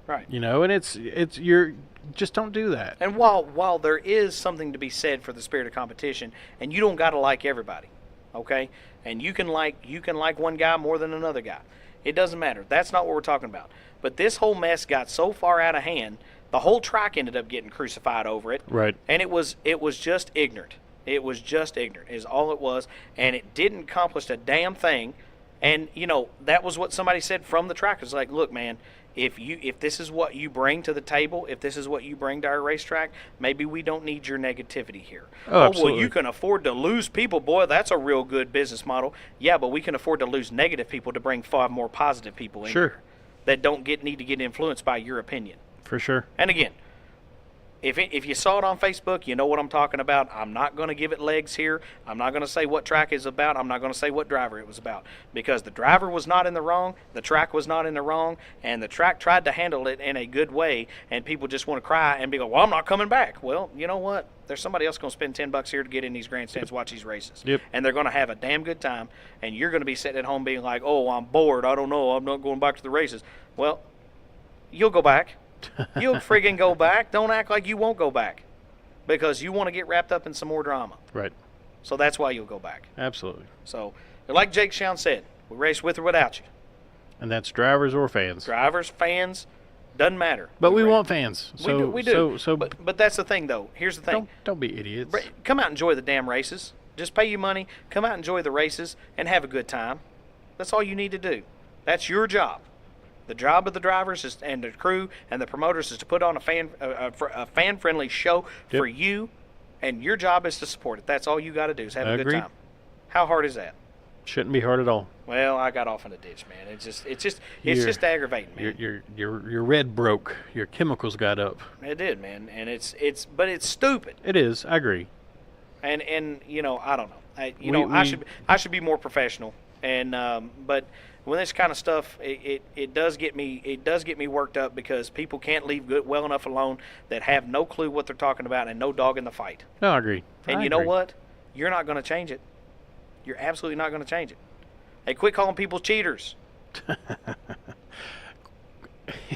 Right. And it's you're just don't do that. And while there is something to be said for the spirit of competition, and you don't got to like everybody, okay? And you can like one guy more than another guy. It doesn't matter. That's not what we're talking about. But this whole mess got so far out of hand, the whole track ended up getting crucified over it. Right. And it was just ignorant. It was just ignorant is all it was, and it didn't accomplish a damn thing. And that was what somebody said from the track. It's like, look, man, if this is what you bring to the table, if this is what you bring to our racetrack, maybe we don't need your negativity here. Absolutely. Well, you can afford to lose people, boy, that's a real good business model. Yeah, but we can afford to lose negative people to bring 5 more positive people in Sure. here that don't need to get influenced by your opinion. For sure. And again, if you saw it on Facebook, you know what I'm talking about. I'm not going to give it legs here. I'm not going to say what track it's about. I'm not going to say what driver it was about, because the driver was not in the wrong, the track was not in the wrong, and the track tried to handle it in a good way, and people just want to cry and be like, well, I'm not coming back. Well, you know what? There's somebody else going to spend $10 here to get in these grandstands, watch these races. Yep. And they're going to have a damn good time, and you're going to be sitting at home being like, oh, I'm bored. I don't know. I'm not going back to the races. Well, you'll go back. You'll friggin' go back. Don't act like you won't go back, because you want to get wrapped up in some more drama. Right. So that's why you'll go back. Absolutely. So, like Jake Shawn said, we race with or without you. And that's drivers or fans. Drivers, fans, doesn't matter. But we want fans. So, we do. So but that's the thing, though. Here's the thing. Don't be idiots. Come out and enjoy the damn races. Just pay your money, come out and enjoy the races, and have a good time. That's all you need to do. That's your job. The job of the drivers and the crew and the promoters is to put on a fan-friendly show for you, and your job is to support it. That's all you got to do is have a good time. How hard is that? Shouldn't be hard at all. Well, I got off in a ditch, man. It's just aggravating, man. Your red broke. Your chemicals got up. It did, man, and but it's stupid. It is. I agree. And I don't know. I should be more professional, and but when this kind of stuff, it does get me worked up, because people can't leave well enough alone that have no clue what they're talking about and no dog in the fight. No, I agree. And you know what? You're not going to change it. You're absolutely not going to change it. Hey, quit calling people cheaters.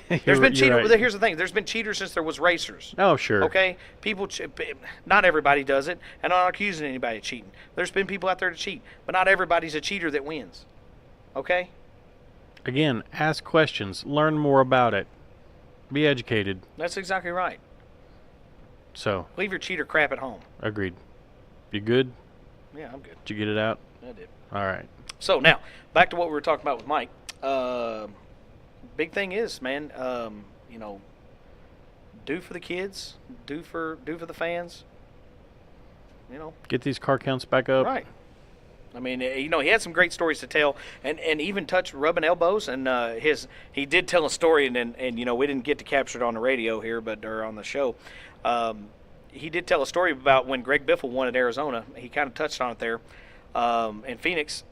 There's been cheaters. Right. Here's the thing. There's been cheaters since there was racers. Oh, sure. Okay? Not everybody does it, and I'm not accusing anybody of cheating. There's been people out there to cheat, but not everybody's a cheater that wins. Okay? Again, ask questions. Learn more about it. Be educated. That's exactly right. So. Leave your cheater crap at home. Agreed. You good? Yeah, I'm good. Did you get it out? I did. All right. So now, back to what we were talking about with Mike. Big thing is, man, do for the kids, do for the fans. Get these car counts back up. Right. I mean, he had some great stories to tell, and even touch rubbing elbows. And he did tell a story, and we didn't get to capture it on the radio here, or on the show. He did tell a story about when Greg Biffle won at Arizona. He kind of touched on it there. In Phoenix,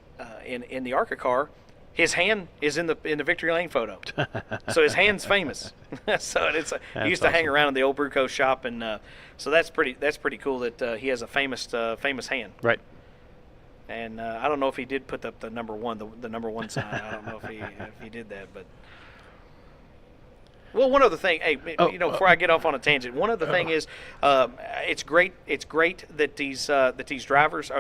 in the ARCA car, his hand is in the victory lane photo, so his hand's famous. So he used to hang around in the old Bruco shop, and so that's pretty cool that he has a famous hand. Right. And I don't know if he did put up the number one sign. I don't know if he did that, but. Well, one other thing, hey, before I get off on a tangent, one other thing is, it's great that these drivers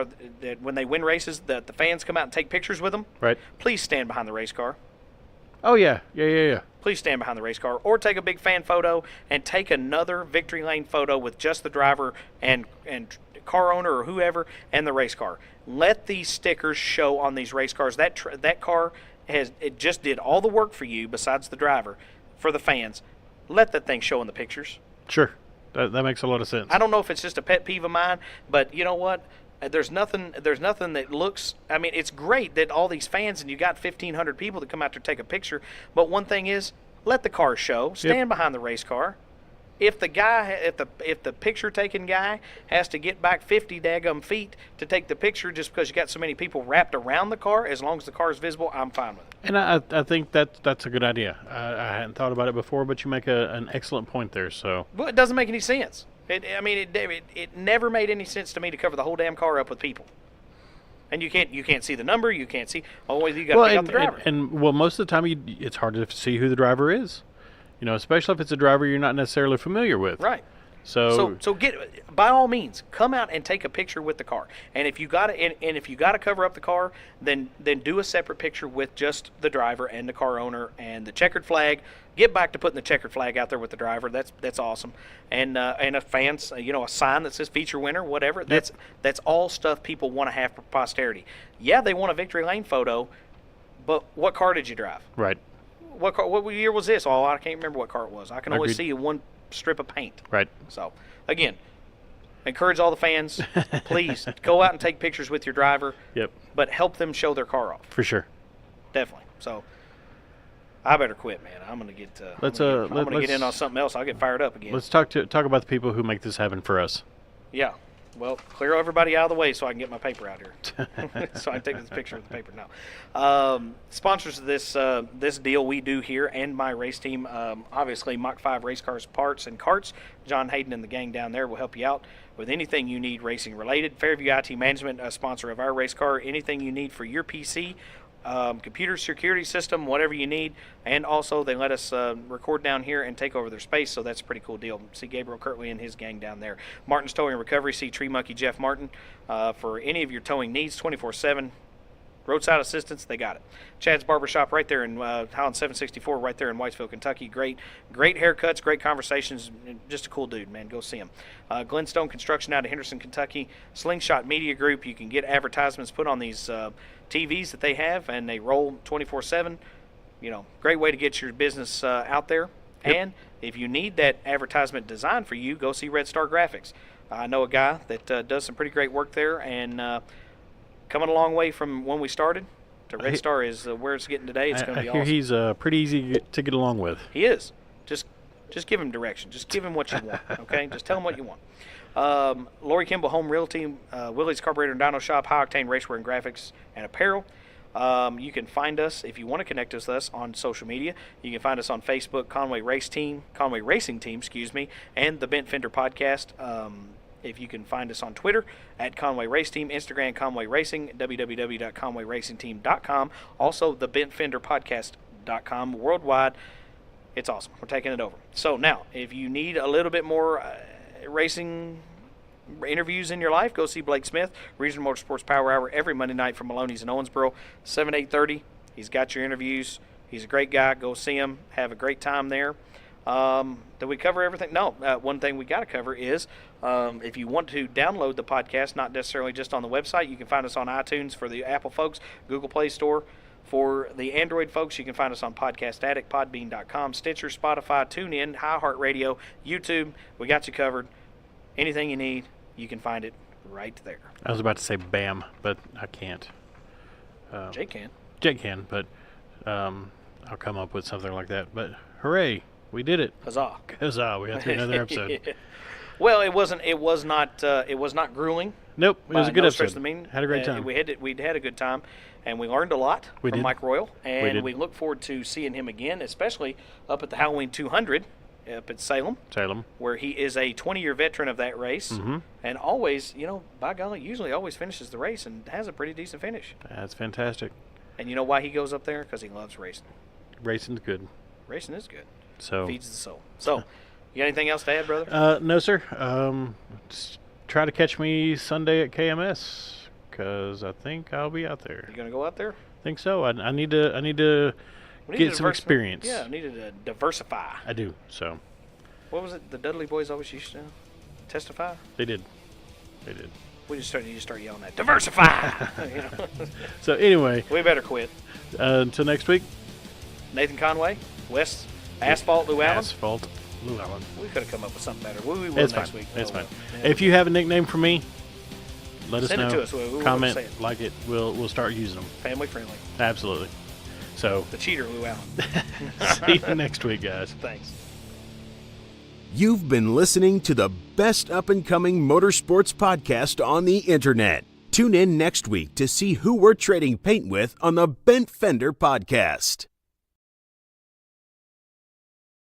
that when they win races, that the fans come out and take pictures with them. Right. Please stand behind the race car. Oh yeah. Please stand behind the race car, or take a big fan photo and take another victory lane photo with just the driver and car owner or whoever and the race car. Let these stickers show on these race cars. That car just did all the work for you besides the driver. For the fans, let that thing show in the pictures. Sure, that makes a lot of sense. I don't know if it's just a pet peeve of mine, but you know what? There's nothing that looks. I mean, it's great that all these fans and you got 1,500 people that come out to take a picture. But one thing is, let the car show. Stand behind the race car. If the picture taking guy has to get back 50 daggum feet to take the picture just because you got so many people wrapped around the car, as long as the car is visible, I'm fine with it. And I think that's a good idea. I hadn't thought about it before, but you make an excellent point there. So. Well, it doesn't make any sense. It never made any sense to me to cover the whole damn car up with people. And you can't see the number. You can't see. Always you got to pick out the driver. And most of the time, it's hard to see who the driver is. Especially if it's a driver you're not necessarily familiar with. Right. So get, by all means, come out and take a picture with the car. And if you got to, and if you got to cover up the car, then do a separate picture with just the driver and the car owner and the checkered flag. Get back to putting the checkered flag out there with the driver. That's awesome. And a fans, a sign that says feature winner, whatever. Yep. That's all stuff people want to have for posterity. Yeah, they want a victory lane photo, but what car did you drive? Right. What car? What year was this? Oh, I can't remember what car it was. I can only Agreed. see one strip of paint. Right. So, again, encourage all the fans, please go out and take pictures with your driver. Yep. But help them show their car off. For sure. Definitely. So, I better quit, man. I'm gonna get. I'm gonna get in on something else. I'll get fired up again. Let's talk about the people who make this happen for us. Yeah. Well, clear everybody out of the way so I can get my paper out here. So I can take this picture of the paper now. Sponsors of this deal we do here and my race team, obviously Mach 5 race cars, parts, and carts. John Hayden and the gang down there will help you out with anything you need racing related. Fairview IT Management, a sponsor of our race car, anything you need for your PC, computer security system, whatever you need. And also they let us record down here and take over their space, so that's a pretty cool deal. See Gabriel Kirtley and his gang down there. Martin's Towing and Recovery, see Tree Monkey Jeff Martin for any of your towing needs, 24/7. Roadside assistance, they got it. Chad's Barbershop right there in Highland 764, right there in Whitesville, Kentucky. Great haircuts, great conversations, just a cool dude, man. Go see him. Glenstone Construction out of Henderson, Kentucky. Slingshot Media Group, you can get advertisements put on these TVs that they have, and they roll 24/7. You know, great way to get your business out there. Yep. And if you need that advertisement designed for you, go see Red Star Graphics. I know a guy that does some pretty great work there, and coming a long way from when we started to Red Star is where it's getting today. It's going to be awesome. I hear he's pretty easy to get along with. He is. Just give him direction. Just give him what you want, okay? Just tell him what you want. Lori Kimball Home Realty, Willie's Carburetor and Dyno Shop, High Octane Racewear and Graphics and Apparel. You can find us, if you want to connect with us on social media, you can find us on Facebook, Conway Racing Team, and the Bent Fender Podcast. If you can find us on Twitter at Conway Race Team, Instagram Conway Racing, www.conwayracingteam.com, also the BentFenderPodcast.com worldwide. It's awesome. We're taking it over. So now, if you need a little bit more racing interviews in your life, go see Blake Smith, Regional Motorsports Power Hour every Monday night from Maloney's in Owensboro, 7 to 8:30. He's got your interviews. He's a great guy. Go see him. Have a great time there. Did we cover everything? No. One thing we got to cover is if you want to download the podcast, not necessarily just on the website, you can find us on iTunes for the Apple folks, Google Play Store. For the Android folks, you can find us on Podcast Addict, Podbean.com, Stitcher, Spotify, TuneIn, iHeartRadio, YouTube. We got you covered. Anything you need, you can find it right there. I was about to say BAM, but I can't. Jake can. Jake can, but I'll come up with something like that. But hooray! We did it. Huzzah. Huzzah. We got through another episode. Well, it was not grueling. Nope. It was a good episode. Had a great time. We had a good time, and we learned a lot from Mike Royal, and we look forward to seeing him again, especially up at the Halloween 200 up at Salem, where he is a 20-year veteran of that race, and always, by golly, usually always finishes the race and has a pretty decent finish. That's fantastic. And you know why he goes up there? Because he loves racing. Racing's good. Racing is good. So feeds the soul. So, you got anything else to add, brother? No, sir. Just try to catch me Sunday at KMS because I think I'll be out there. You gonna go out there? I think so. I need to get some experience. Yeah, I needed to diversify. I do. So. What was it? The Dudley boys always used to testify. They did. We just started yelling that diversify. So anyway, we better quit. Until next week. Nathan Conway, West. Asphalt Llewellyn. Asphalt Llewellyn. We could have come up with something better. We will next week. It's fine. If you have a nickname for me, let us know. Send it to us. We comment, like it. We'll start using them. Family friendly. Absolutely. So the cheater Llewellyn. See you next week, guys. Thanks. You've been listening to the best up-and-coming motorsports podcast on the internet. Tune in next week to see who we're trading paint with on the Bent Fender Podcast.